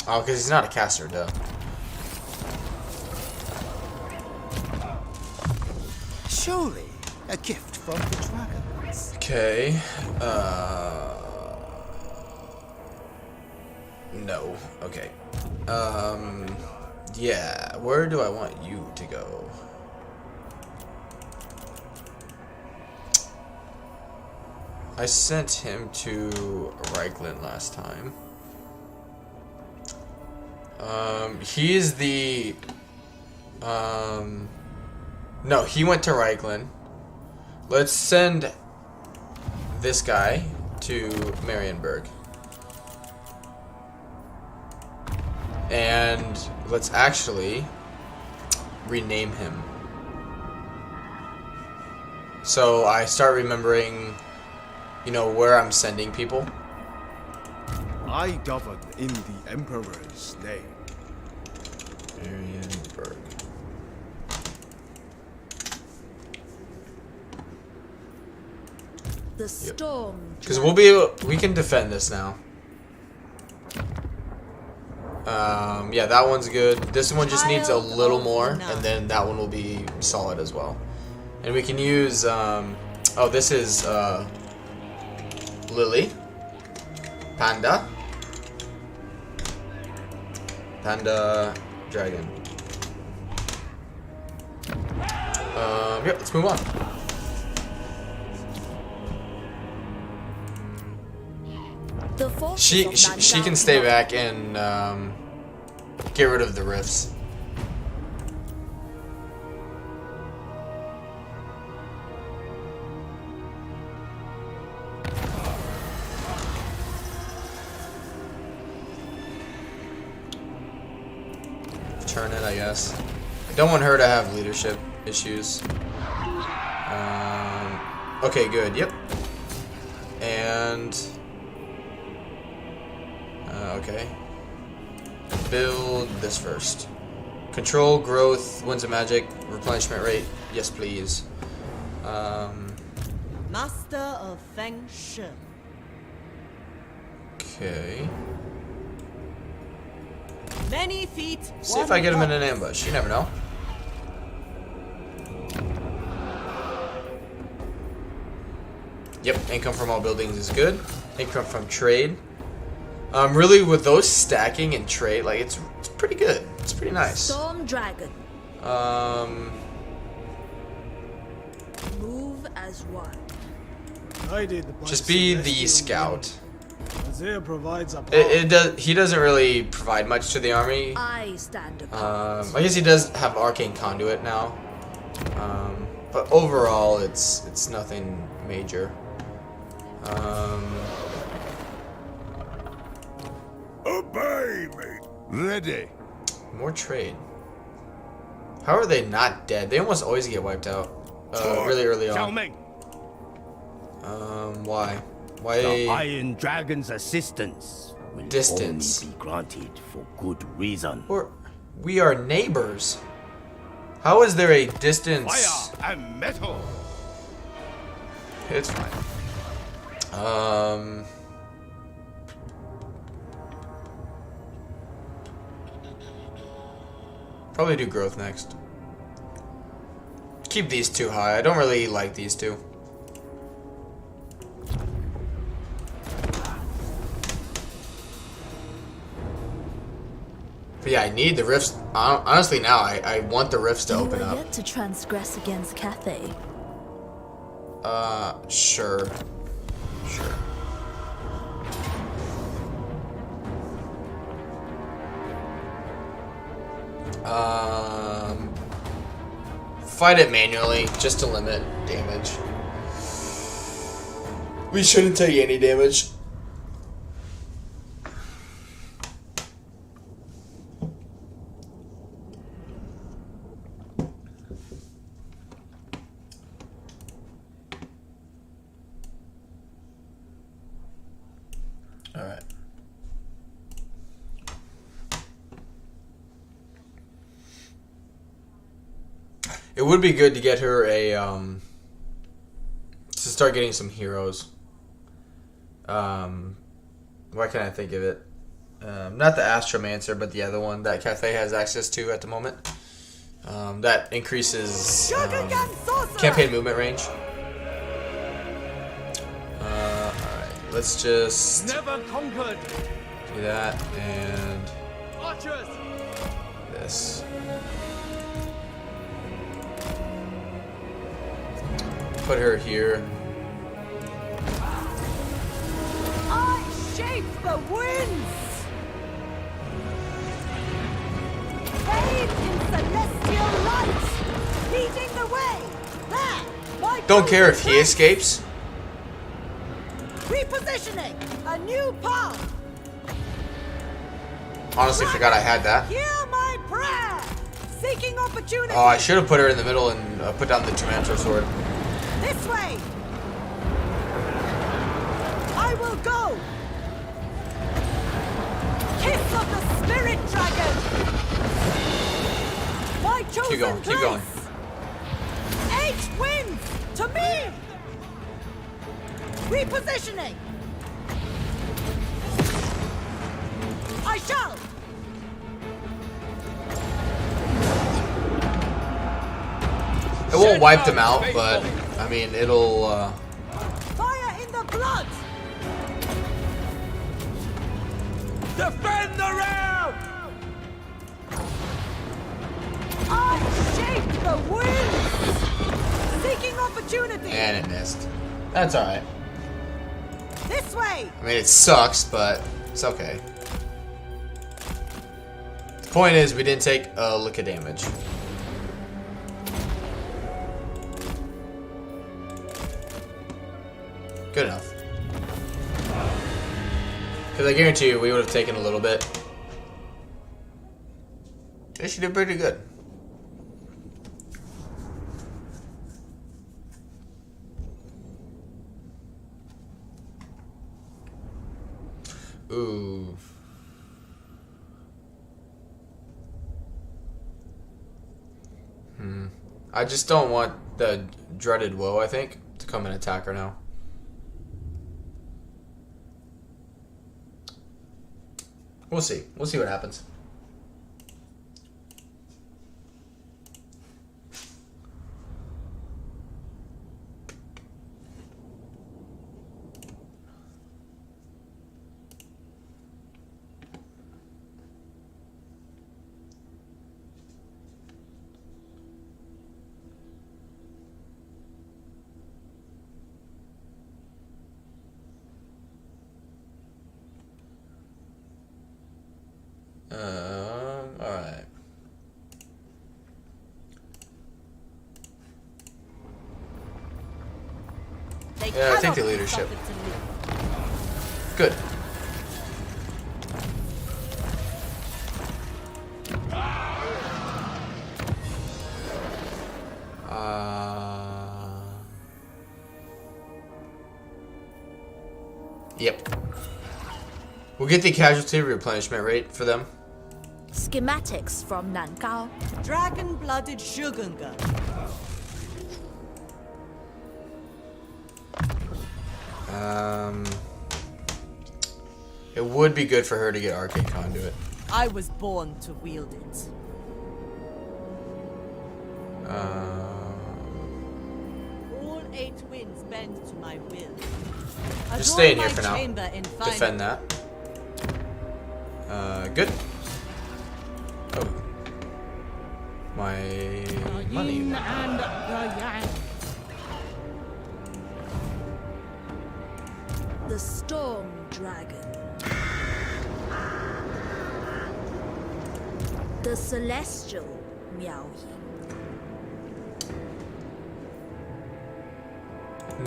Oh, because he's not a caster, duh. Surely a gift from the dragons. Okay. No. Okay. Yeah. Where do I want you to go? I sent him to Reichland last time. He's the... No, he went to Reichland. Let's send this guy to Marienburg. And let's actually rename him. So I start remembering, you know, where I'm sending people. I govern in the Emperor's name. Marienburg. The storm. Because we can defend this now. Yeah, that one's good. This one just needs a little more, and then that one will be solid as well. And we can use, oh, this is, Lily. Panda. Panda Dragon. Yep, let's move on. She can stay back and get rid of the rifts. Turn it, I guess. I don't want her to have leadership issues. Okay, good. Yep. And okay. Build this first. Control growth, winds of magic, replenishment rate. Yes, please. Master of Feng Shui. Okay. Many feet. See if I get him in an ambush. You never know. Yep, income from all buildings is good. Income from trade. Really, with those stacking and trade, like it's pretty good. It's pretty nice. Storm Dragon. Move as one. Just be the scout. Isaiah provides a He doesn't really provide much to the army. I stand apart. I guess he does have arcane conduit now. But overall, it's nothing major. Obey me. Ready. More trade. How are they not dead? They almost always get wiped out. Really early on. Why? Why? The Iron Dragon's assistance will Distance. only be granted for good reason. We are neighbors. How is there a distance? Fire and metal. It's fine. Probably do growth next. Keep these two high. I don't really like these two. But yeah, I need the rifts. Honestly, now I want the rifts to open up. Yet to transgress against Cathay. Sure. Sure. Fight it manually, just to limit damage. We shouldn't take any damage. All right. It would be good to get her a to start getting some heroes. Why can't I think of it? Not the Astromancer, but the other one that Cathay has access to at the moment. That increases campaign movement range. Alright, let's just Never conquered. do that and Archers. this. Put her here. I shape the winds. Bathed in celestial light, leading the way. There, my Don't care if he escapes. Repositioning, a new path. Honestly, forgot I had that. Hear my prayer. Seeking opportunity. Oh, I should have put her in the middle and put down the two-mantra sword. This way. I will go. Kiss of the spirit dragon. My chosen Keep going, keep going. place. 8 wins to me. Repositioning. I shall. It won't wipe them out, but I mean, it'll. Fire in the blood. Defend the round! I shake the winds. Seeking opportunity. And it missed. That's alright. This way. I mean, it sucks, but it's okay. The point is, we didn't take a lick of damage. Good enough. Because I guarantee you, we would have taken a little bit. Yeah, she did pretty good. Ooh. I just don't want the dreaded woe, I think, to come and attack her now. We'll see. We'll see what happens. Alright. Yeah, take the leadership. Good. Yep. We'll get the casualty replenishment rate for them. Schematics from Nangao. Dragon-blooded Shugunga. It would be good for her to get Arcade Conduit. I was born to wield it. All 8 winds bend to my will. Just stay in here Adorn for my now. chamber in Defend that. Good. Oh. My money. Yin and the Yang. The Storm Dragon. The Celestial Miao Ying.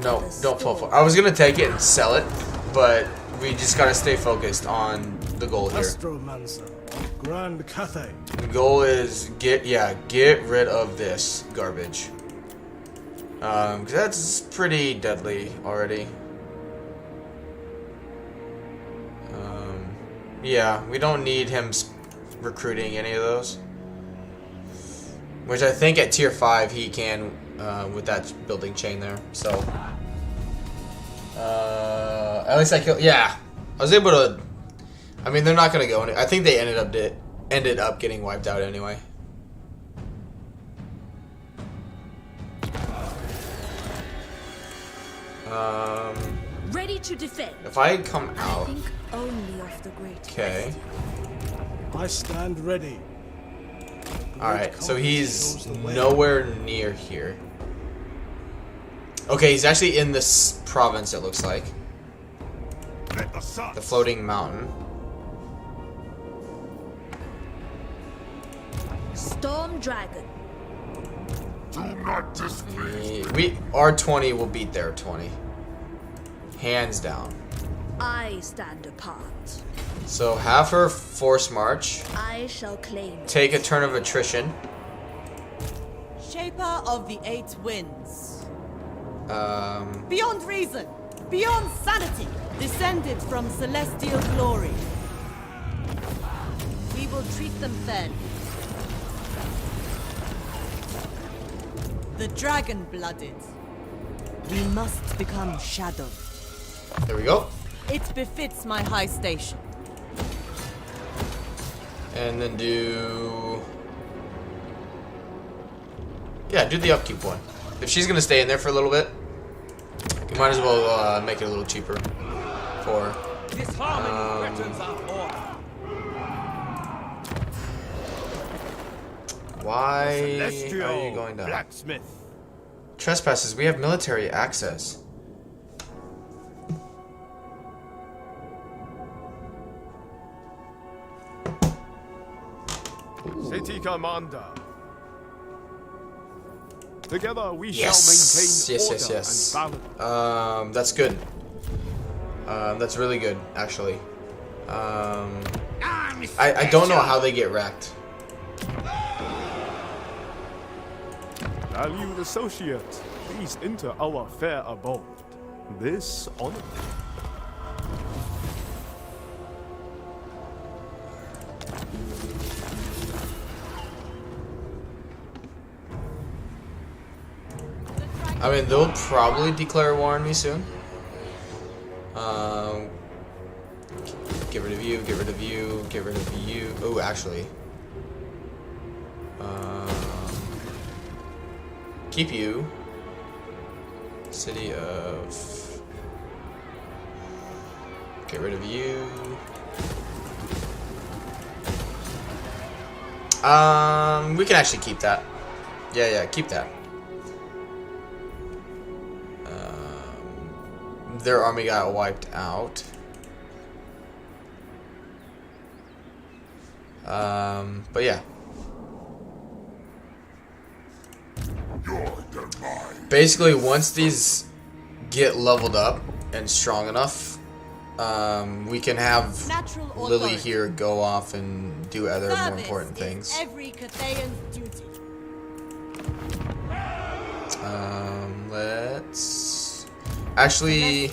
No, don't fall for it. I was gonna take it and sell it, but we just gotta stay focused on the goal here. Astromancer of Grand Cathay. The goal is get rid of this garbage. 'Cause that's pretty deadly already. Yeah, we don't need him recruiting any of those. Which I think at tier 5 he can with that building chain there. So at least I killed. Yeah, I was able to. I mean, they're not gonna go. I think they ended up getting wiped out anyway. Ready to defend. If I come out, Think only of the great. okay. I stand ready. All right, so he's nowhere near here. Okay, he's actually in this province. It looks like the floating mountain. Storm Dragon. We our 20 will beat their 20, hands down. I stand apart. So have her force march. I shall claim. Take a turn of attrition. Shaper of the 8 winds. Beyond reason, beyond sanity, descended from celestial glory. We will treat them fairly. The dragon-blooded. We must become shadow. There we go. It befits my high station. And then do... Yeah, do the upkeep one. If she's gonna stay in there for a little bit, you might as well make it a little cheaper for her. Why are you going down? Blacksmith. Trespasses, we have military access. City Commander. Together we Yes. shall maintain order Yes. and balance. That's good. That's really good, actually. I don't know how they get wrecked. Valued associate, please enter our fair abode. This honor. I mean, they'll probably declare war on me soon. Get rid of you, get rid of you, get rid of you. Oh, actually. Keep you. City of... Get rid of you. We can actually keep that. Yeah, keep that. Their army got wiped out. But yeah. Basically, once these get leveled up and strong enough, we can have Lily here go off and do other more important things. Every Cathayan's duty. Let's actually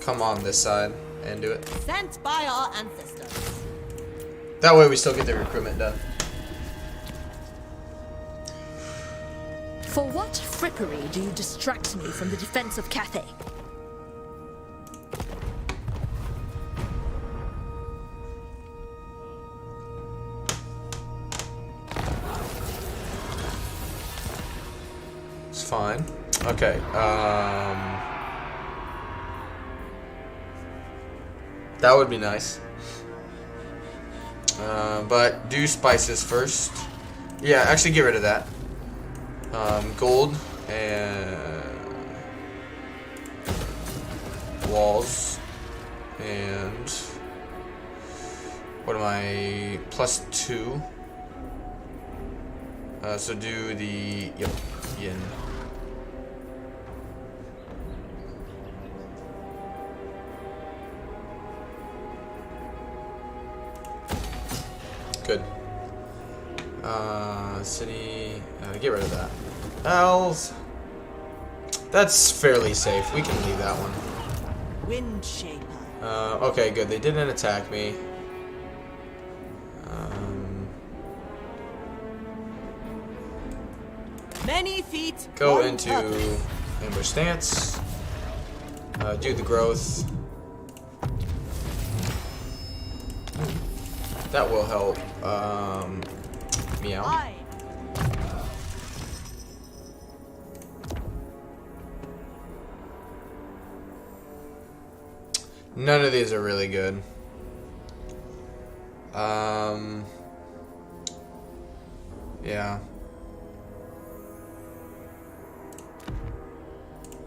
come on this side and do it. Sent by our ancestors. That way we still get the recruitment done. For what frippery do you distract me from the defense of Cathay? It's fine. Okay. That would be nice. But do spices first. Yeah, actually get rid of that. Gold and walls and what am I? +2. So do the yin. Good. City. Get rid of that. Elves. That's fairly safe. We can leave that one. Wind Shaper. Okay, good. They didn't attack me. Many feet. Go one into purpose. ambush stance. Do the growth. That will help. Meow. Aye. None of these are really good. Yeah.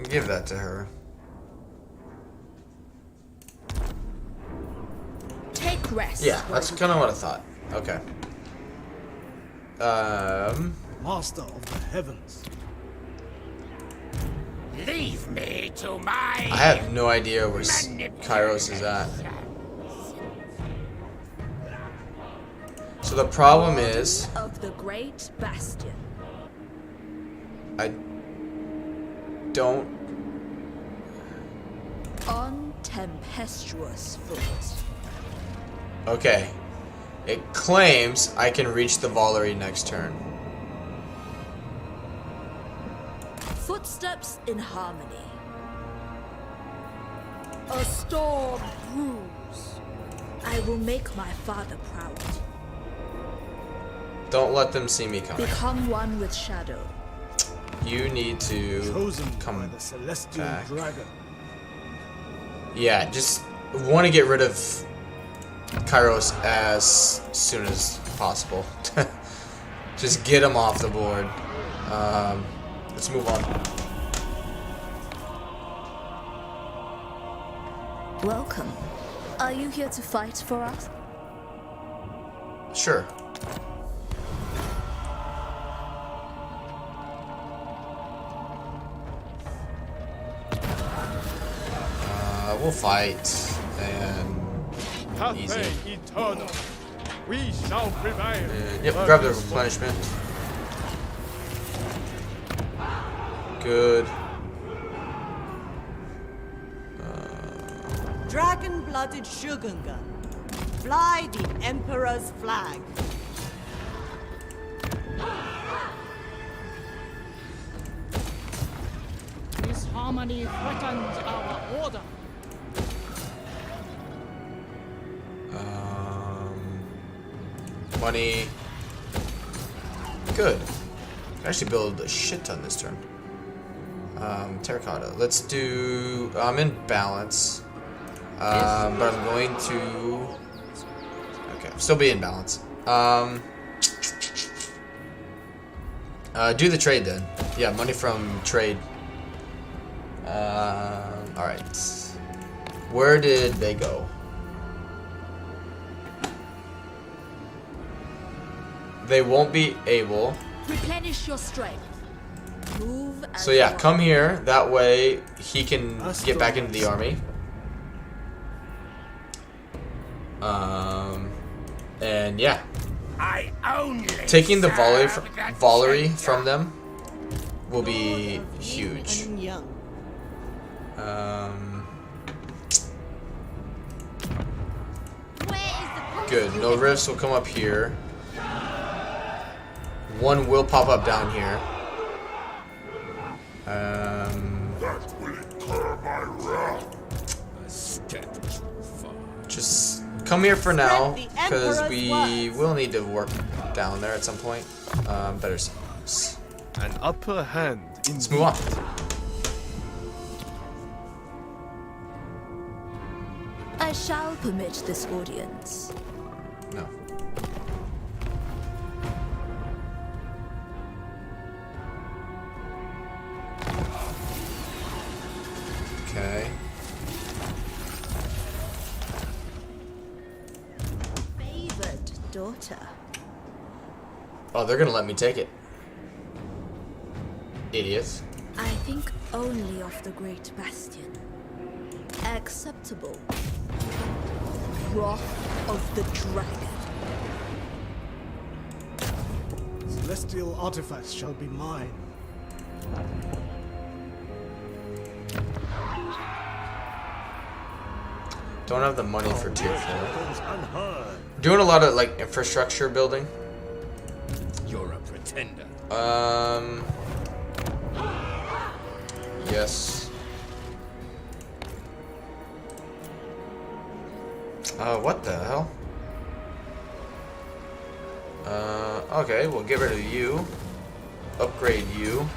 Give that to her. Take rest. Yeah, that's kind of what I thought. Okay. Master of the heavens. Leave me to my... I have no idea where Kairos is at. So the problem is... Of the great bastion. I don't... On tempestuous foot. Okay. It claims I can reach the Valerie next turn. footsteps in harmony. A storm brews. I will make my father proud. Don't let them see me coming. Become one with shadow. You need to Chosen by come the celestial back. dragon. Yeah, just want to get rid of Kairos as soon as possible. Just get him off the board. Let's move on. Welcome. Are you here to fight for us? Sure. We'll fight and easy. Cathay eternal. We shall prevail. Yep, grab the replenishment. Good. Dragon-blooded Shogungan. Fly the Emperor's flag. Disharmony threatens our order. Money. Good. Can actually build a shit ton this turn. Terracotta. Let's do. I'm in balance. But I'm going to. Okay, still be in balance. Do the trade then. Yeah, money from trade. Alright. Where did they go? They won't be able. Replenish your strength. Move and So yeah, run. come here. That way he can get back into the army. And yeah, I only taking the serve volley the from them will be Lord of huge. Yin and Yang. Where is the Good. No rifts will come up here. One will pop up down here. That will incur my wrath. Just come here for now, the because Emperor's we words. will need to work down there at some point. Better see. An upper hand in Let's move on. I shall permit this audience. No. Okay. Favored daughter. Oh, they're gonna let me take it. Idiots. I think only of the great bastion. Acceptable. Wrath of the dragon. celestial artifacts shall be mine. Don't have the money for tier 4. Goes unheard. Doing a lot of like infrastructure building. You're a pretender. Yes. What the hell? Okay, we'll get rid of you. Upgrade you.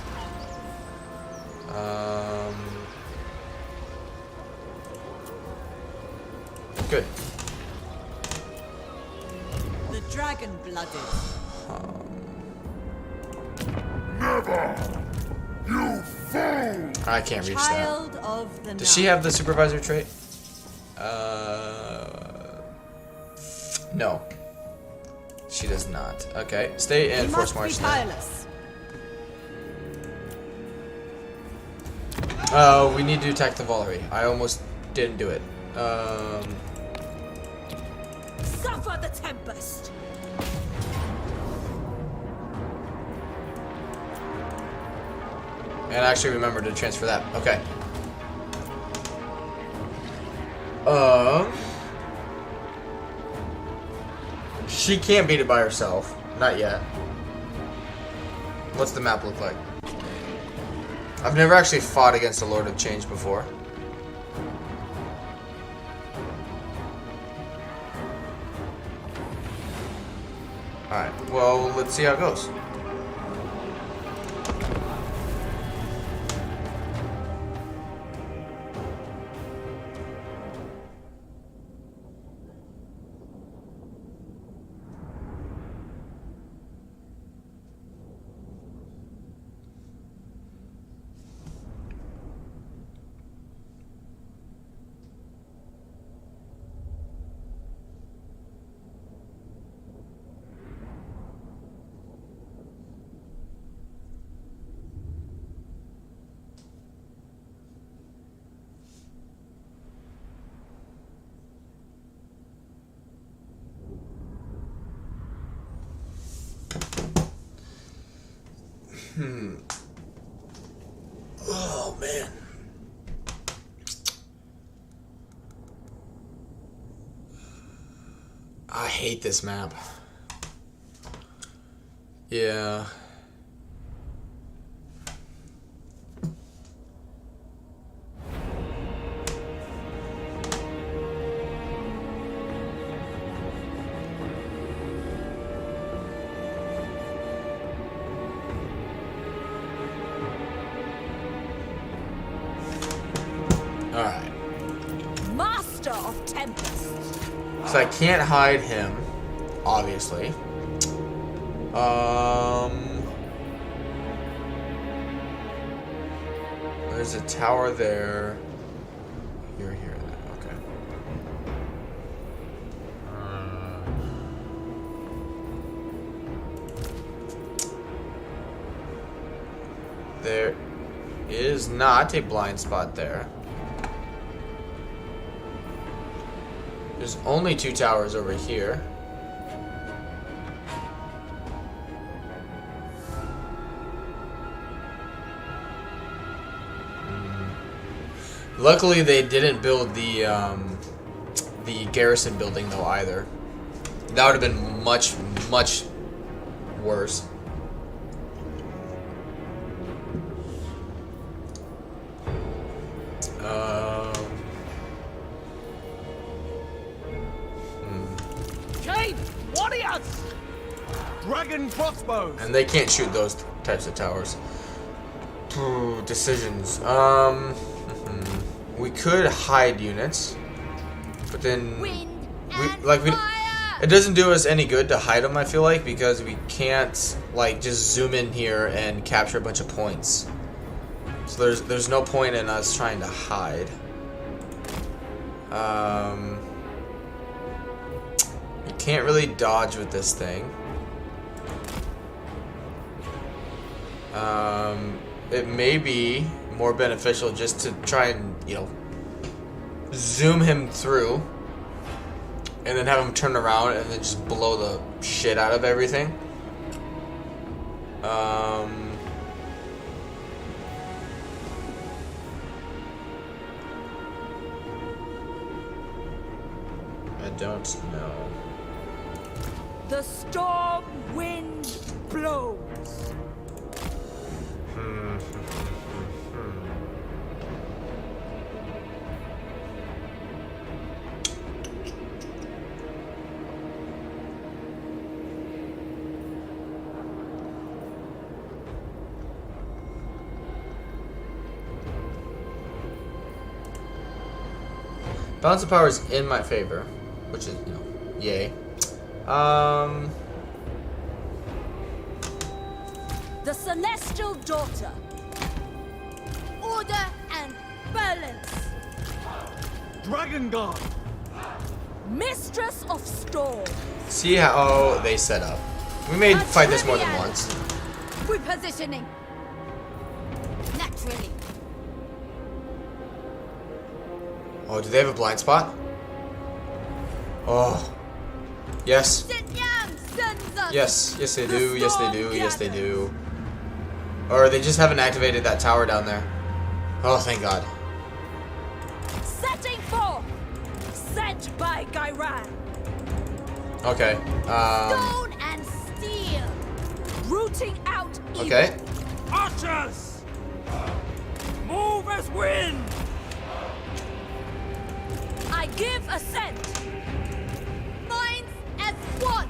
Good. The dragon-blooded. Never! You fool! I can't reach that. Child of the Does she night. have the supervisor trait? No. She does not. Okay, stay We in Force must March be then. tireless. Oh, we need to attack the Valerie. I almost didn't do it. Suffer the tempest. And actually remember to transfer that. Okay. She can't beat it by herself. Not yet. What's the map look like? I've never actually fought against a Lord of Change before. Alright, well, let's see how it goes. Oh, man. I hate this map. Yeah. Alright. Master of Tempest. So I can't hide him, obviously. There's a tower there. You're here then, okay. There is not a blind spot there. There's only 2 towers over here. Luckily, they didn't build the garrison building though either. That would have been much, much worse. Warriors! Dragon crossbows! And they can't shoot those types of towers. Decisions. We could hide units, but then it doesn't do us any good to hide them. I feel like because we can't like just zoom in here and capture a bunch of points. So there's no point in us trying to hide. You can't really dodge with this thing. It may be more beneficial just to try and, you know, zoom him through and then have him turn around and then just blow the shit out of everything. I don't know. The storm wind blows. Balance of power is in my favor, which is, you know, yay. The Celestial Daughter. Order and balance. Dragon Guard! Mistress of Storm. See how they set up. We may fight this more than once. Repositioning. Naturally. Oh, do they have a blind spot? Oh. Yes. Yes. Yes, they do. Yes, they do. Yes, they do. Or they just haven't activated that tower down there. Oh, thank God. Setting forth. Sent by Gairan. Okay. Stone and steel. Rooting out evil. Okay. Archers! Move as wind! I give assent! Minds as one!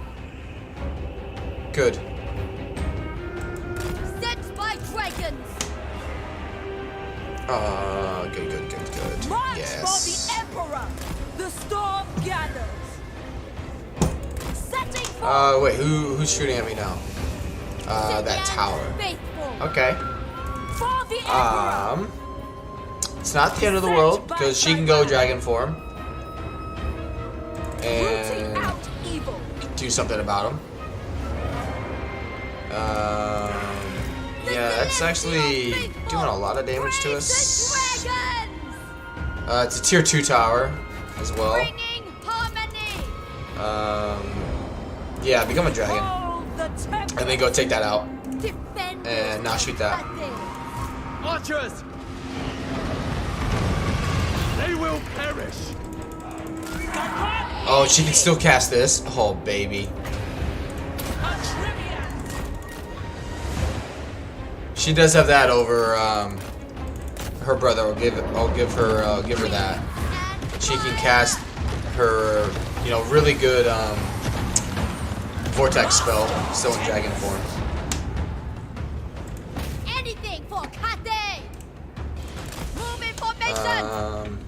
Good. Set by dragons! Good. March Yes. for the Emperor! The storm gathers! Setting for Wait, who's shooting at me now? That tower. Faithful! Okay. for the Emperor! It's not the end of the world, because she can go dragon form. Rooting And out evil! do something about him. Yeah, that's actually doing a lot of damage to us. Dragons! It's a tier 2 tower as well. Bringing harmony! Yeah, become a dragon. Hold the temple! And then go take that out. Defend And now shoot that. Archers! They will perish! Oh, she can still cast this. Oh, baby. She does have that over her brother. I'll give her that. She can cast her, really good vortex spell, still in dragon form. Anything for Cathay! Move in formation!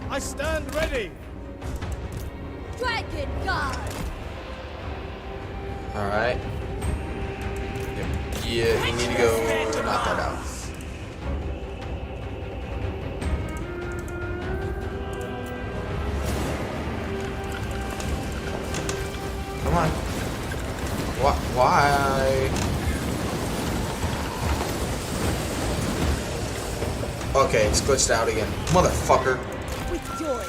I stand ready! Dragon Guard! Alright. Yeah, you need to go knock that out. Come on. Why? Okay, it's glitched out again. Motherfucker. With joy!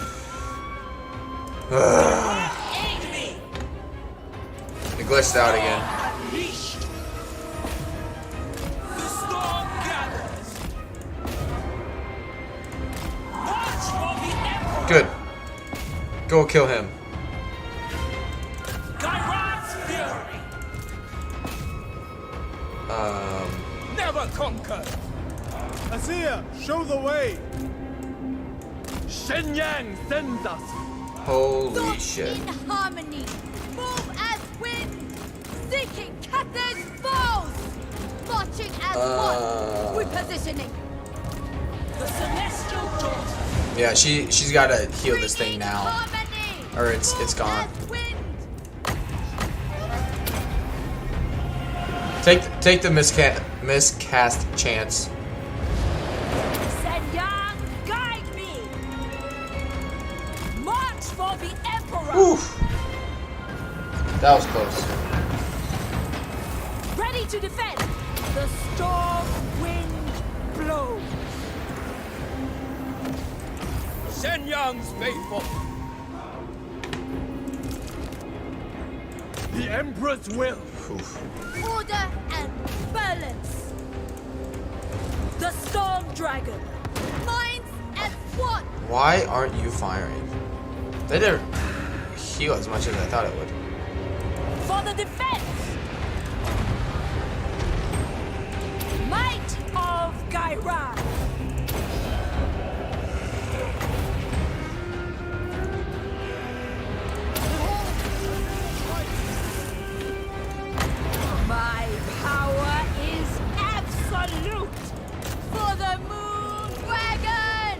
It glitched out again. The storm gathers! March for the Emperor! Good. Go kill him. Gairat's fury! Never conquered! Azir, show the way! Shenyang sends us! Holy Thought shit. in harmony! Move as wind! Seeking Cathay's foes! Marching as one! Repositioning! The celestial daughter! Yeah, she's gotta heal this thing now. Harmony! Or it's gone. As wind! Take the miscast chance. Shenyang, guide me! March for the Emperor! Oof. That was close. Ready to defend! The storm wind blows! Shenyang's faithful! The Emperor's will! Oof. Order and balance! The storm dragon! Minds as one! Why aren't you firing? They didn't heal as much as I thought it would. For the defense! Might of Gairat! My power is absolute! For the Moon Dragon!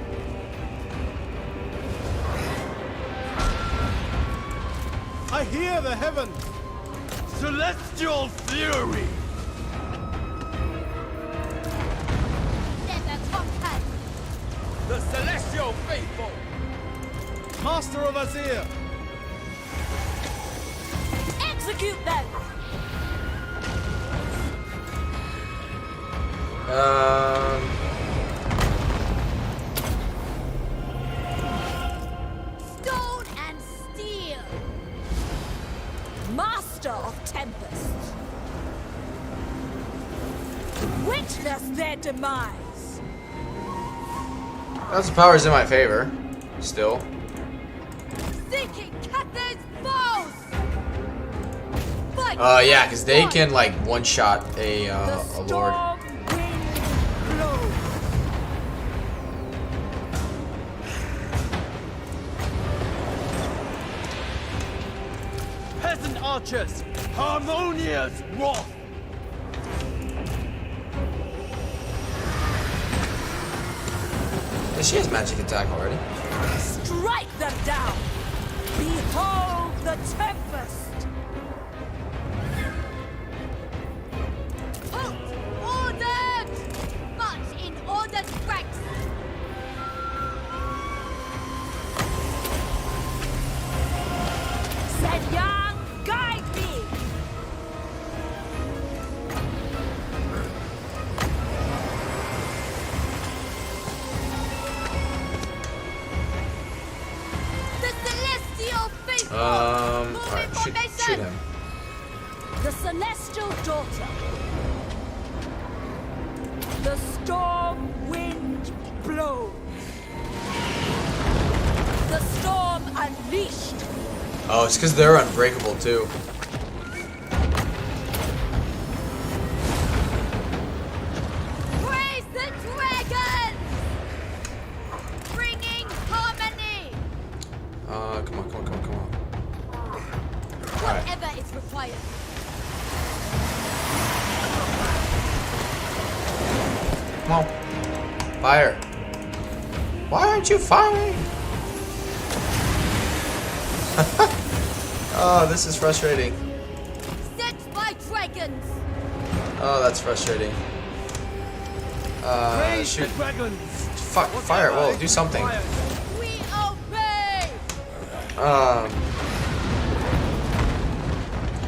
I hear the heavens! Celestial fury! Never conquered! The celestial faithful! Master of Azir! Execute them! Stone and steel! Master of tempests! Witness their demise! That's the power's in my favor. Still. Seeking Cathay's foes! Yeah, because they can like one-shot a lord. Peasant archers, harmonious wrath. She has magic attack already. Strike them down! Behold the tempest! Halt! Ordered! March in ordered ranks! Said young, guide me! The celestial faithful! Alright, shoot him. The celestial daughter. The storm wind blows. The storm unleashed. Oh, it's because they're unbreakable too. Praise the dragon! Bringing harmony! Come on. Whatever is required. Come on. Fire. Why aren't you firing? Oh, this is frustrating. Set by dragons! Oh, that's frustrating. Praise the Shoot. dragons. Fuck, fire. Whoa, do something. We obey!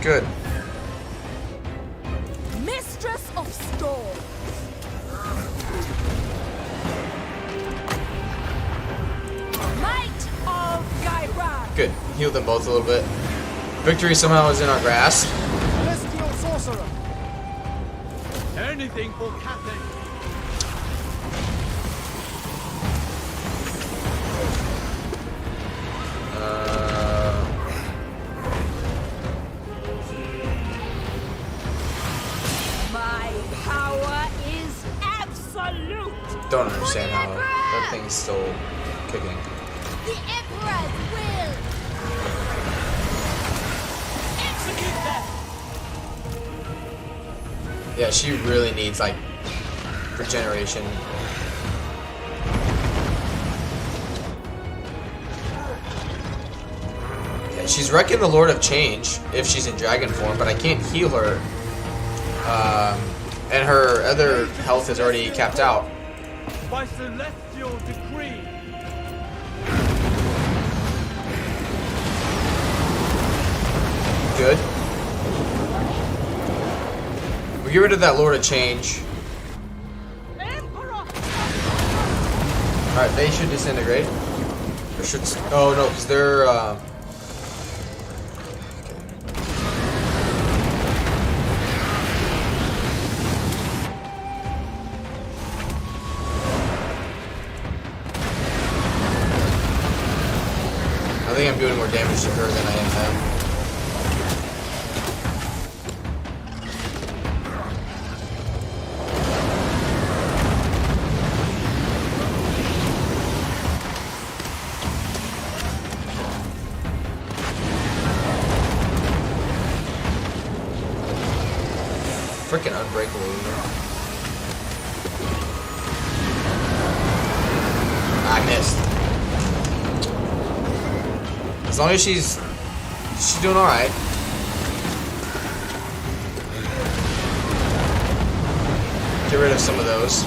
Good. Mistress of storm. Might of Gairan. Good. Heal them both a little bit. Victory somehow is in our grasp. Celestial sorcerer. Anything for Cathay. My power is absolute. Don't understand how that thing's still kicking. The Emperor's will! Execute them. Yeah, she really needs like regeneration. Yeah, she's wrecking the Lord of Change if she's in dragon form, but I can't heal her. And her other health is already capped out. By celestial decree. Good. We get rid of that Lord of Change. Alright, they should disintegrate. Or should... Oh no, because they're... I think I'm doing more damage to her than I am them. Freaking unbreakable, you know? I missed. As long as she's doing all right. Get rid of some of those.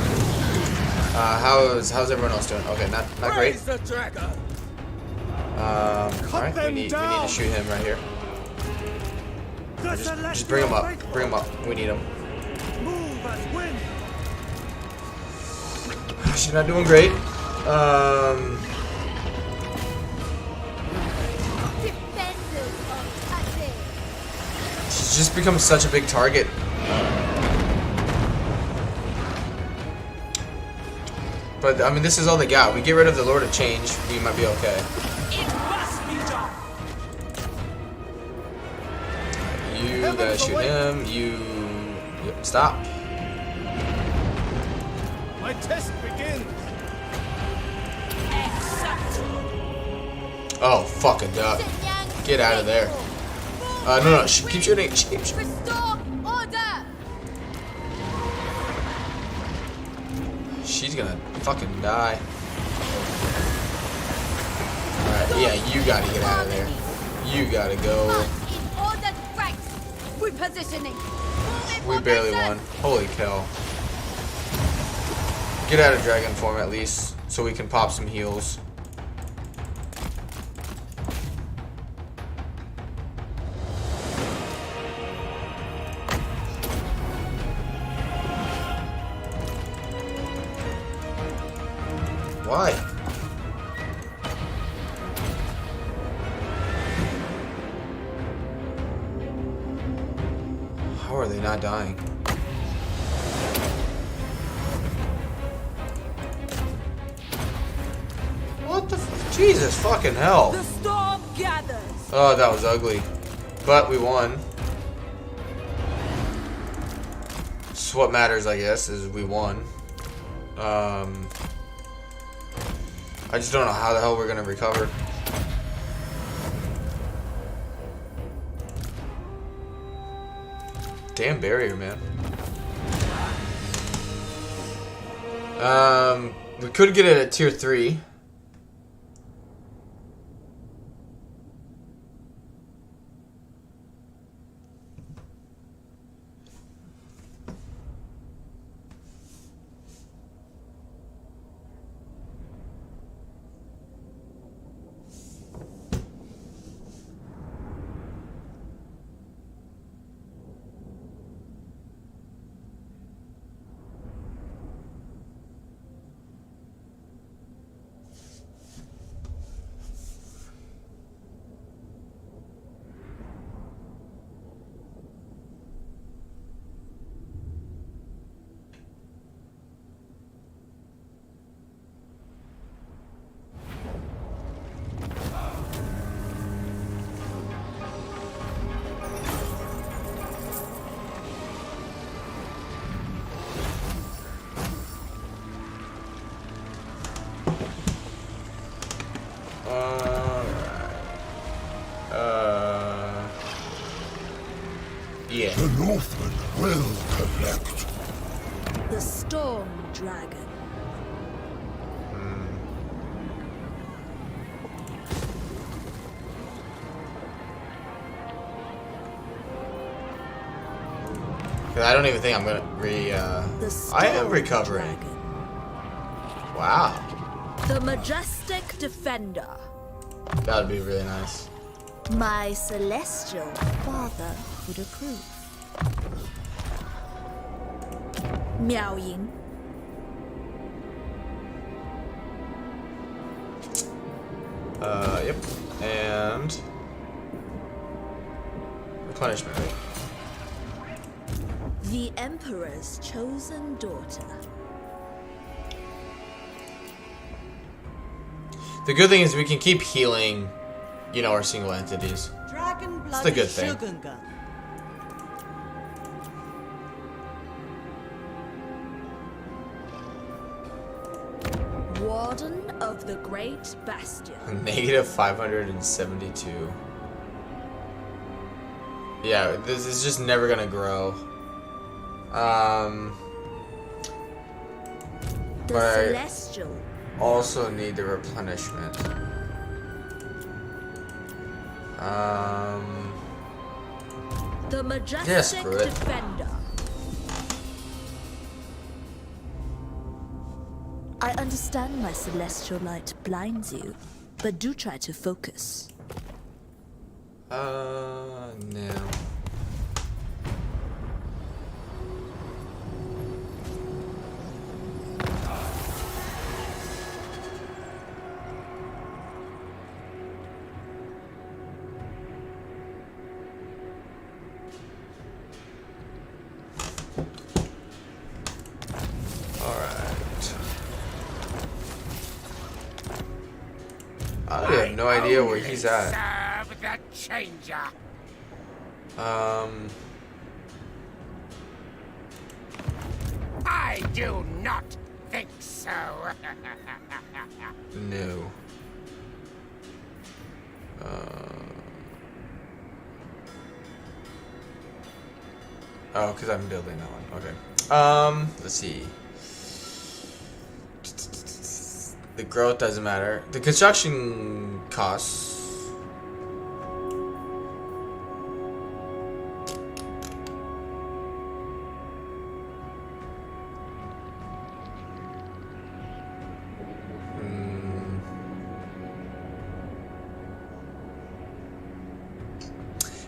How's everyone else doing? Okay, not great. Praise the dragon. All right, we need to shoot him right here. Just bring him up. Bring him up. We need him. Move as wind. She's not doing great. Defenders of Cathay! She's just become such a big target. But I mean, this is all they got. We get rid of the Lord of Change, we might be okay. It must be done. You gotta shoot him. You stop. My test begins. Oh, fuck a duck. Get out of there. No, keep shooting. Keep shooting. Restore order. She's gonna fucking die. Alright, yeah, you gotta get out of there. You gotta go. In order, ranks. Repositioning. We barely won. Holy cow. Get out of dragon form at least, so we can pop some heals. Why? How are they not dying? What the Jesus fucking hell. The storm gathers. Oh, that was ugly. But we won. So what matters, I guess, is we won. I just don't know how the hell we're gonna recover. Damn barrier, man. We could get it at tier 3. Yeah. The Northmen will collect. The storm dragon. I don't even think I'm gonna I am recovering. Dragon. Wow. The majestic defender. That would be really nice. My celestial father would approve. Miao Ying. Yep. And replenishment rate. The Emperor's chosen daughter. The good thing is we can keep healing, you know, our single entities. Dragon blood the good thing. Shogunga. Warden of the Great Bastion. Negative 572. Yeah, this is just never gonna grow. The But I Celestial. also need the replenishment. The majestic Yeah, screw it. defender. I understand my celestial light blinds you, but do try to focus. No. I have no idea where he's at. Serve the changer. I do not think so. No. Oh, because I'm building that one. Okay. Let's see. The growth doesn't matter. The construction costs.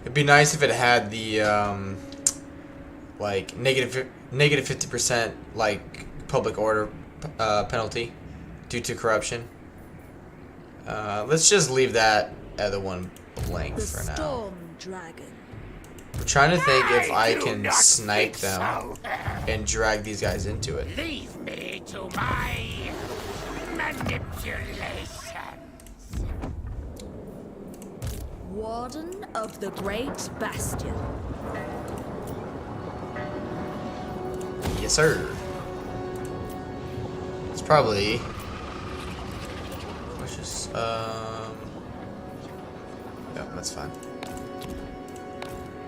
It'd be nice if it had the like negative 50% like public order penalty due to corruption. Let's just leave that other one blank for now. Storm Dragon. We're trying to think if I can snipe them and drag these guys into it. Leave me to my manipulations. Warden of the Great Bastion. Yes, sir. It's probably. Let's just yeah, that's fine.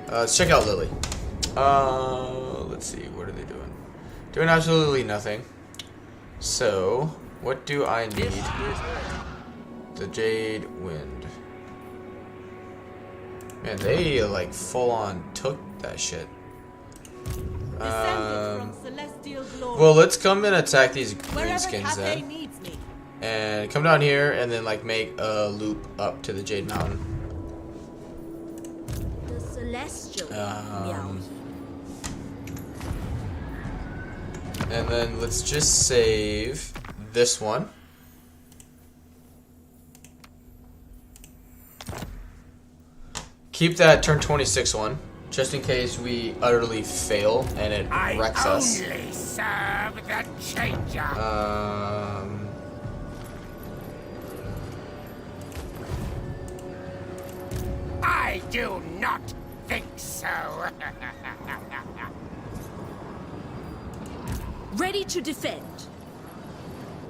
Let's check out Lily. Let's see. What are they doing? Doing absolutely nothing. So, what do I need? The Jade Wind. Man, they like full on took that shit. Descended from celestial glory. Well, let's come and attack these Wherever greenskins Cathay then. needs me. And come down here and then like make a loop up to the Jade Mountain. The Celestial Miao Ying. And then let's just save this one. Keep that turn 26 one, just in case we utterly fail and it wrecks us. I only serve the changer. I do not think so. Ready to defend.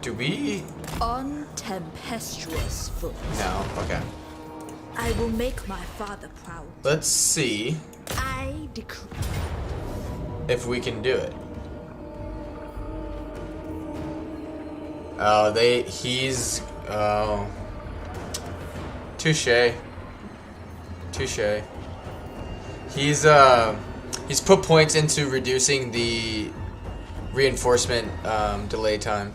Do we? On tempestuous foot. No. Okay. I will make my father proud. Let's see I decree. if we can do it. Oh, he's, oh. Touche. He's put points into reducing the reinforcement, delay time.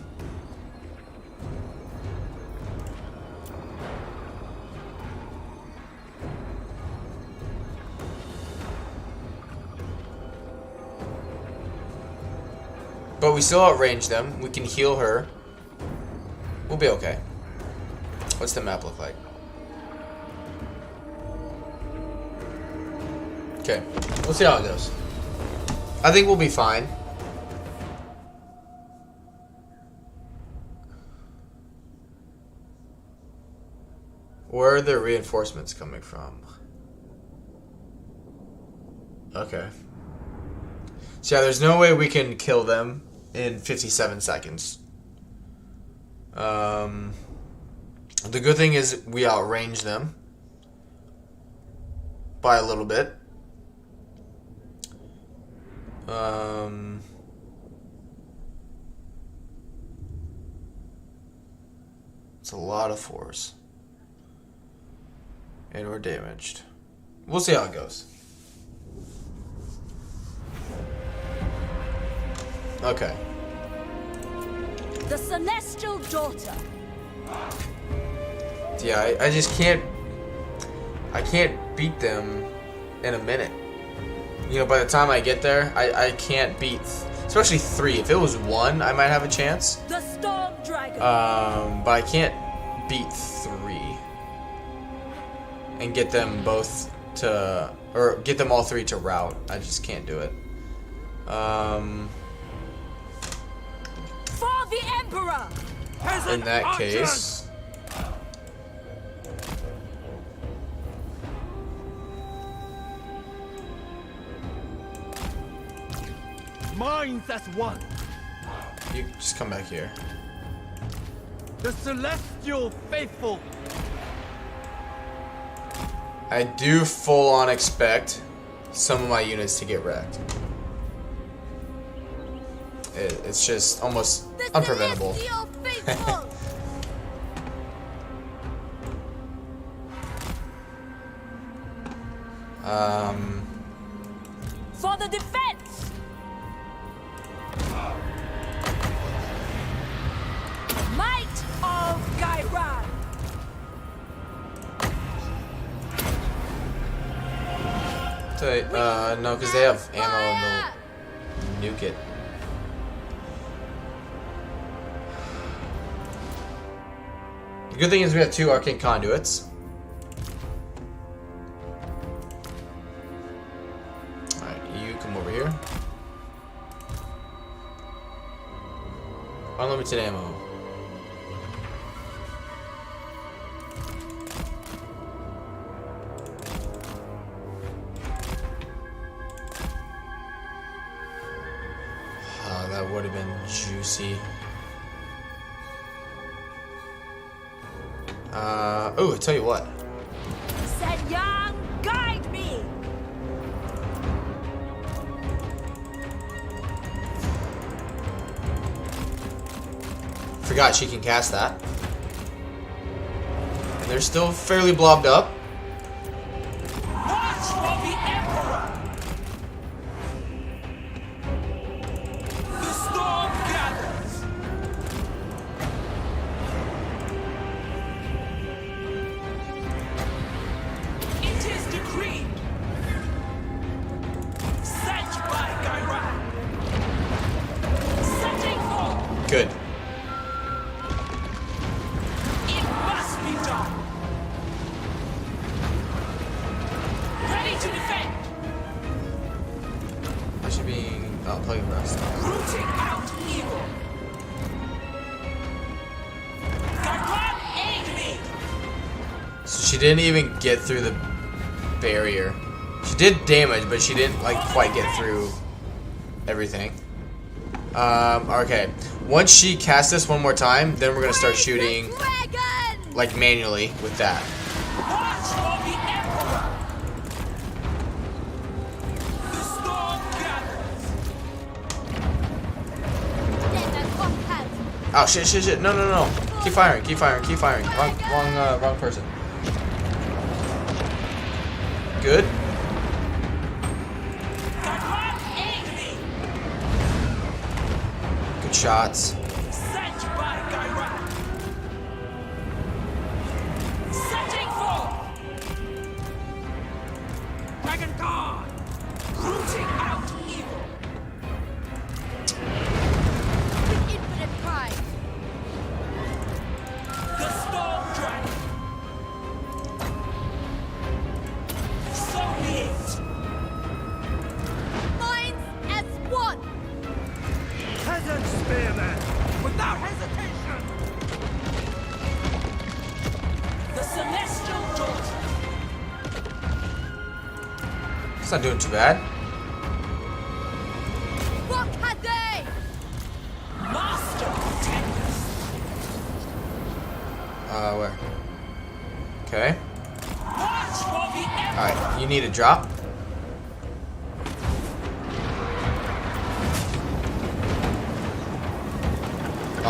But we still outrange them. We can heal her. We'll be okay. What's the map look like? Okay. We'll see how it goes. I think we'll be fine. Where are the reinforcements coming from? Okay. So yeah, there's no way we can kill them in 57 seconds. The good thing is we outrange them by a little bit. It's a lot of force. And we're damaged. We'll see how it goes. Okay. The Celestial Daughter. Yeah, I just can't. I can't beat them in a minute. You know, by the time I get there, I can't beat. Especially 3. If it was 1, I might have a chance. The Storm Dragon. But I can't beat 3. And get them both to. Or get them all 3 to rout. I just can't do it. For the Emperor! In that case. minds as one. You just come back here. The celestial faithful. I do full on expect some of my units to get wrecked. It's just almost unpreventable. For the defense. Might of Gairan. No, because they have ammo and they'll nuke it. The good thing is we have 2 arcane conduits. Alright, you come over here. Unlimited ammo. Oh, that would have been juicy. Oh, I tell you what. Sen Yang, guide me. Forgot she can cast that. And they're still fairly blobbed up. Watch for the Emperor. The storm gathers. It is decreed. Set by Gairan. Setting for. Good. It must be done. Ready to defend. I should be playing rest. Rooting out evil. Gairan, aid me. So she didn't even get through the barrier. She did damage, but she didn't like quite get through everything. Okay. Once she casts this one more time, then we're gonna start shooting like manually with that. Watch for the Emperor. The storm gathers. Oh shit. No. Keep firing. Wrong person. Good. Gairan, aid me. Good shots. Set by Gairan. Setting for. Dragon Guard. Rooting out evil. Infinite pride. The storm dragon. So be it. Minds as one. Peasant spearman. Without hesitation. The celestial daughter. It's not doing too bad. For Cathay. Master of Tempest. Where? Okay. Watch for the Emperor. Alright, you need a drop.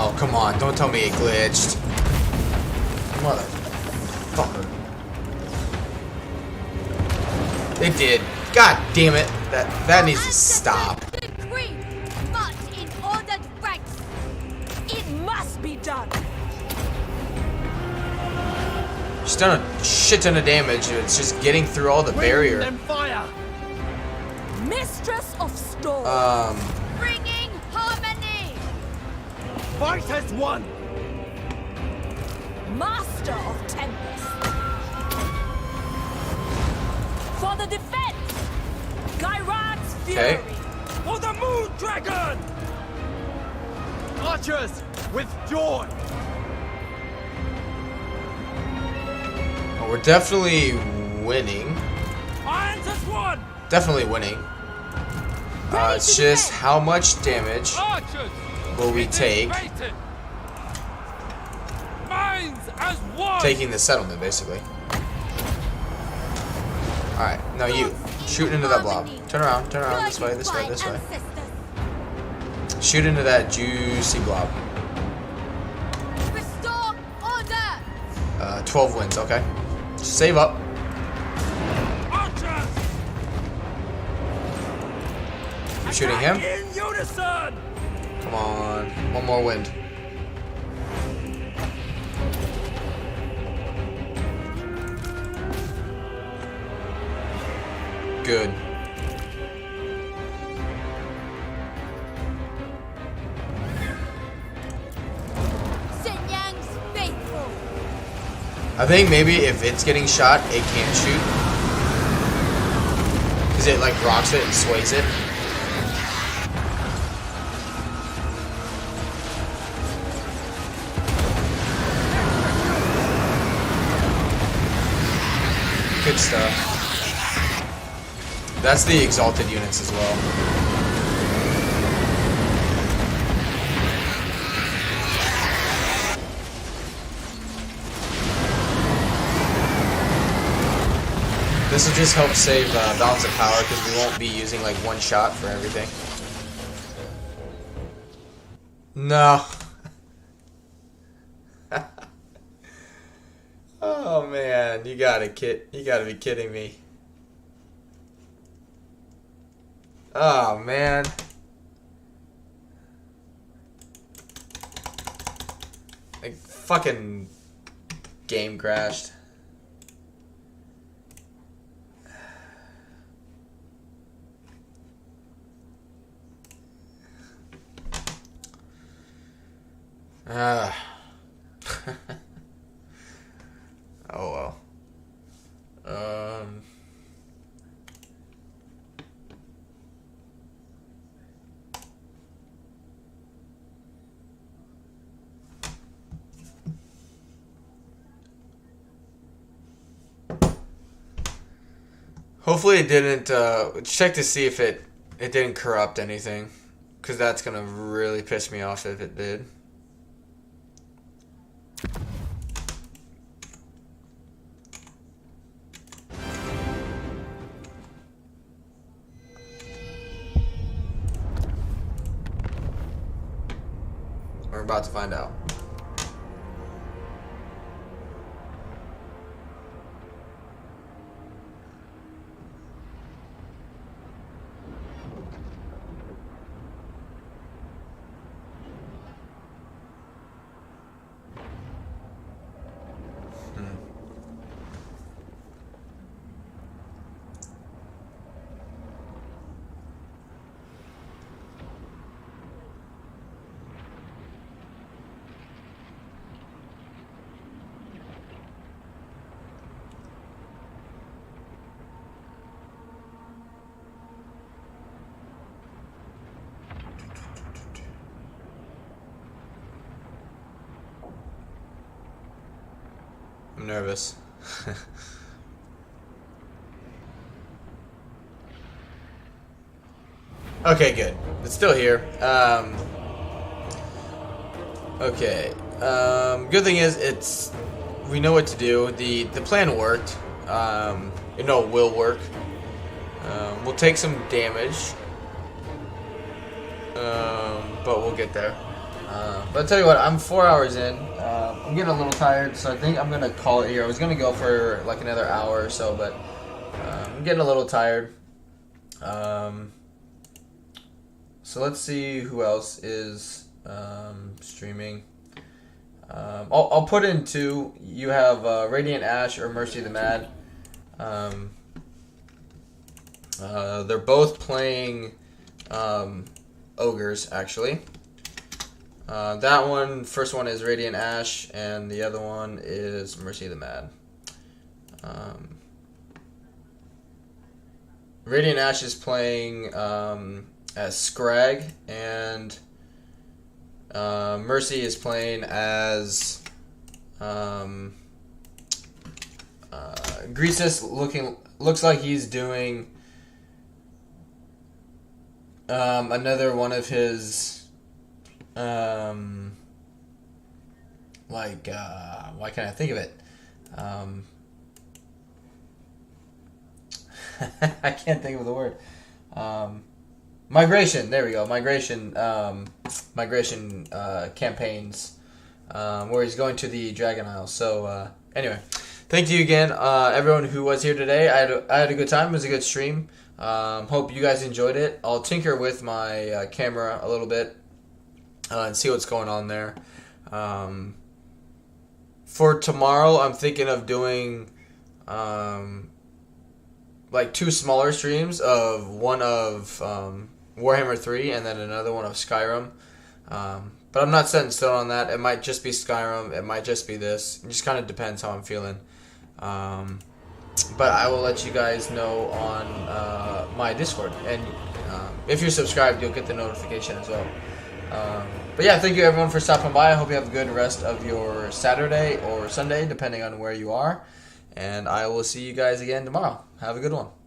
Oh, come on. Don't tell me it glitched. Motherfucker. It did. God damn it. That needs to stop. Decree. March in ordered ranks. It must be done. She's done a shit ton of damage. It's just getting through all the barrier. Wind and fire. Mistress of Storm. Bringing harmony. Fight as one. Master of Tempest. For the defense. Gairan's fury. Okay. For the moon dragon. Archers with joy. Oh, we're definitely winning. Irons as one. Definitely winning. It's just how much damage will we take taking the settlement, basically. Alright, now you. Shoot into that blob. Turn around, this way, this way, this way. Shoot into that juicy blob. Restore order. 12 wins, okay. Save up. Keep shooting him. Come on. One more wind. Good. Shenyang's faithful. I think maybe if it's getting shot, it can't shoot. Because it like rocks it and sways it. Good stuff. That's the exalted units as well. This will just help save balance of power because we won't be using like one shot for everything. No. Oh man, you gotta be kidding me. Oh man. Like fucking game crashed. Oh well. Hopefully it didn't, check to see if it didn't corrupt anything. Because that's going to really piss me off if it did. We're about to find out. I'm nervous. Okay, good. It's still here. Okay. Good thing is we know what to do. The plan worked. You know it will work. We'll take some damage. But we'll get there. But I'll tell you what, I'm 4 hours in. I'm getting a little tired, so I think I'm gonna call it here. I was gonna go for like another hour or so, but I'm getting a little tired. So let's see who else is streaming. I'll put in two. You have Radiant Ash or Mercy the Mad. They're both playing ogres, actually. That one, first one is Radiant Ash, and the other one is Mercy the Mad. Radiant Ash is playing as Scrag, and Mercy is playing as Greasus. Looks like he's doing another one of his, why can't I think of it? I can't think of the word. Migration. There we go. Migration campaigns, where he's going to the Dragon Isle. So anyway, thank you again, everyone who was here today. I had a good time. It was a good stream. Hope you guys enjoyed it. I'll tinker with my camera a little bit and see what's going on there. For tomorrow, I'm thinking of doing like 2 smaller streams of one of Warhammer 3 and then another one of Skyrim. But I'm not set in stone on that. It might just be Skyrim. It might just be this. It just kind of depends how I'm feeling. But I will let you guys know on my Discord. And if you're subscribed, you'll get the notification as well. But yeah, thank you everyone for stopping by. I hope you have a good rest of your Saturday or Sunday, depending on where you are. And I will see you guys again tomorrow. Have a good one.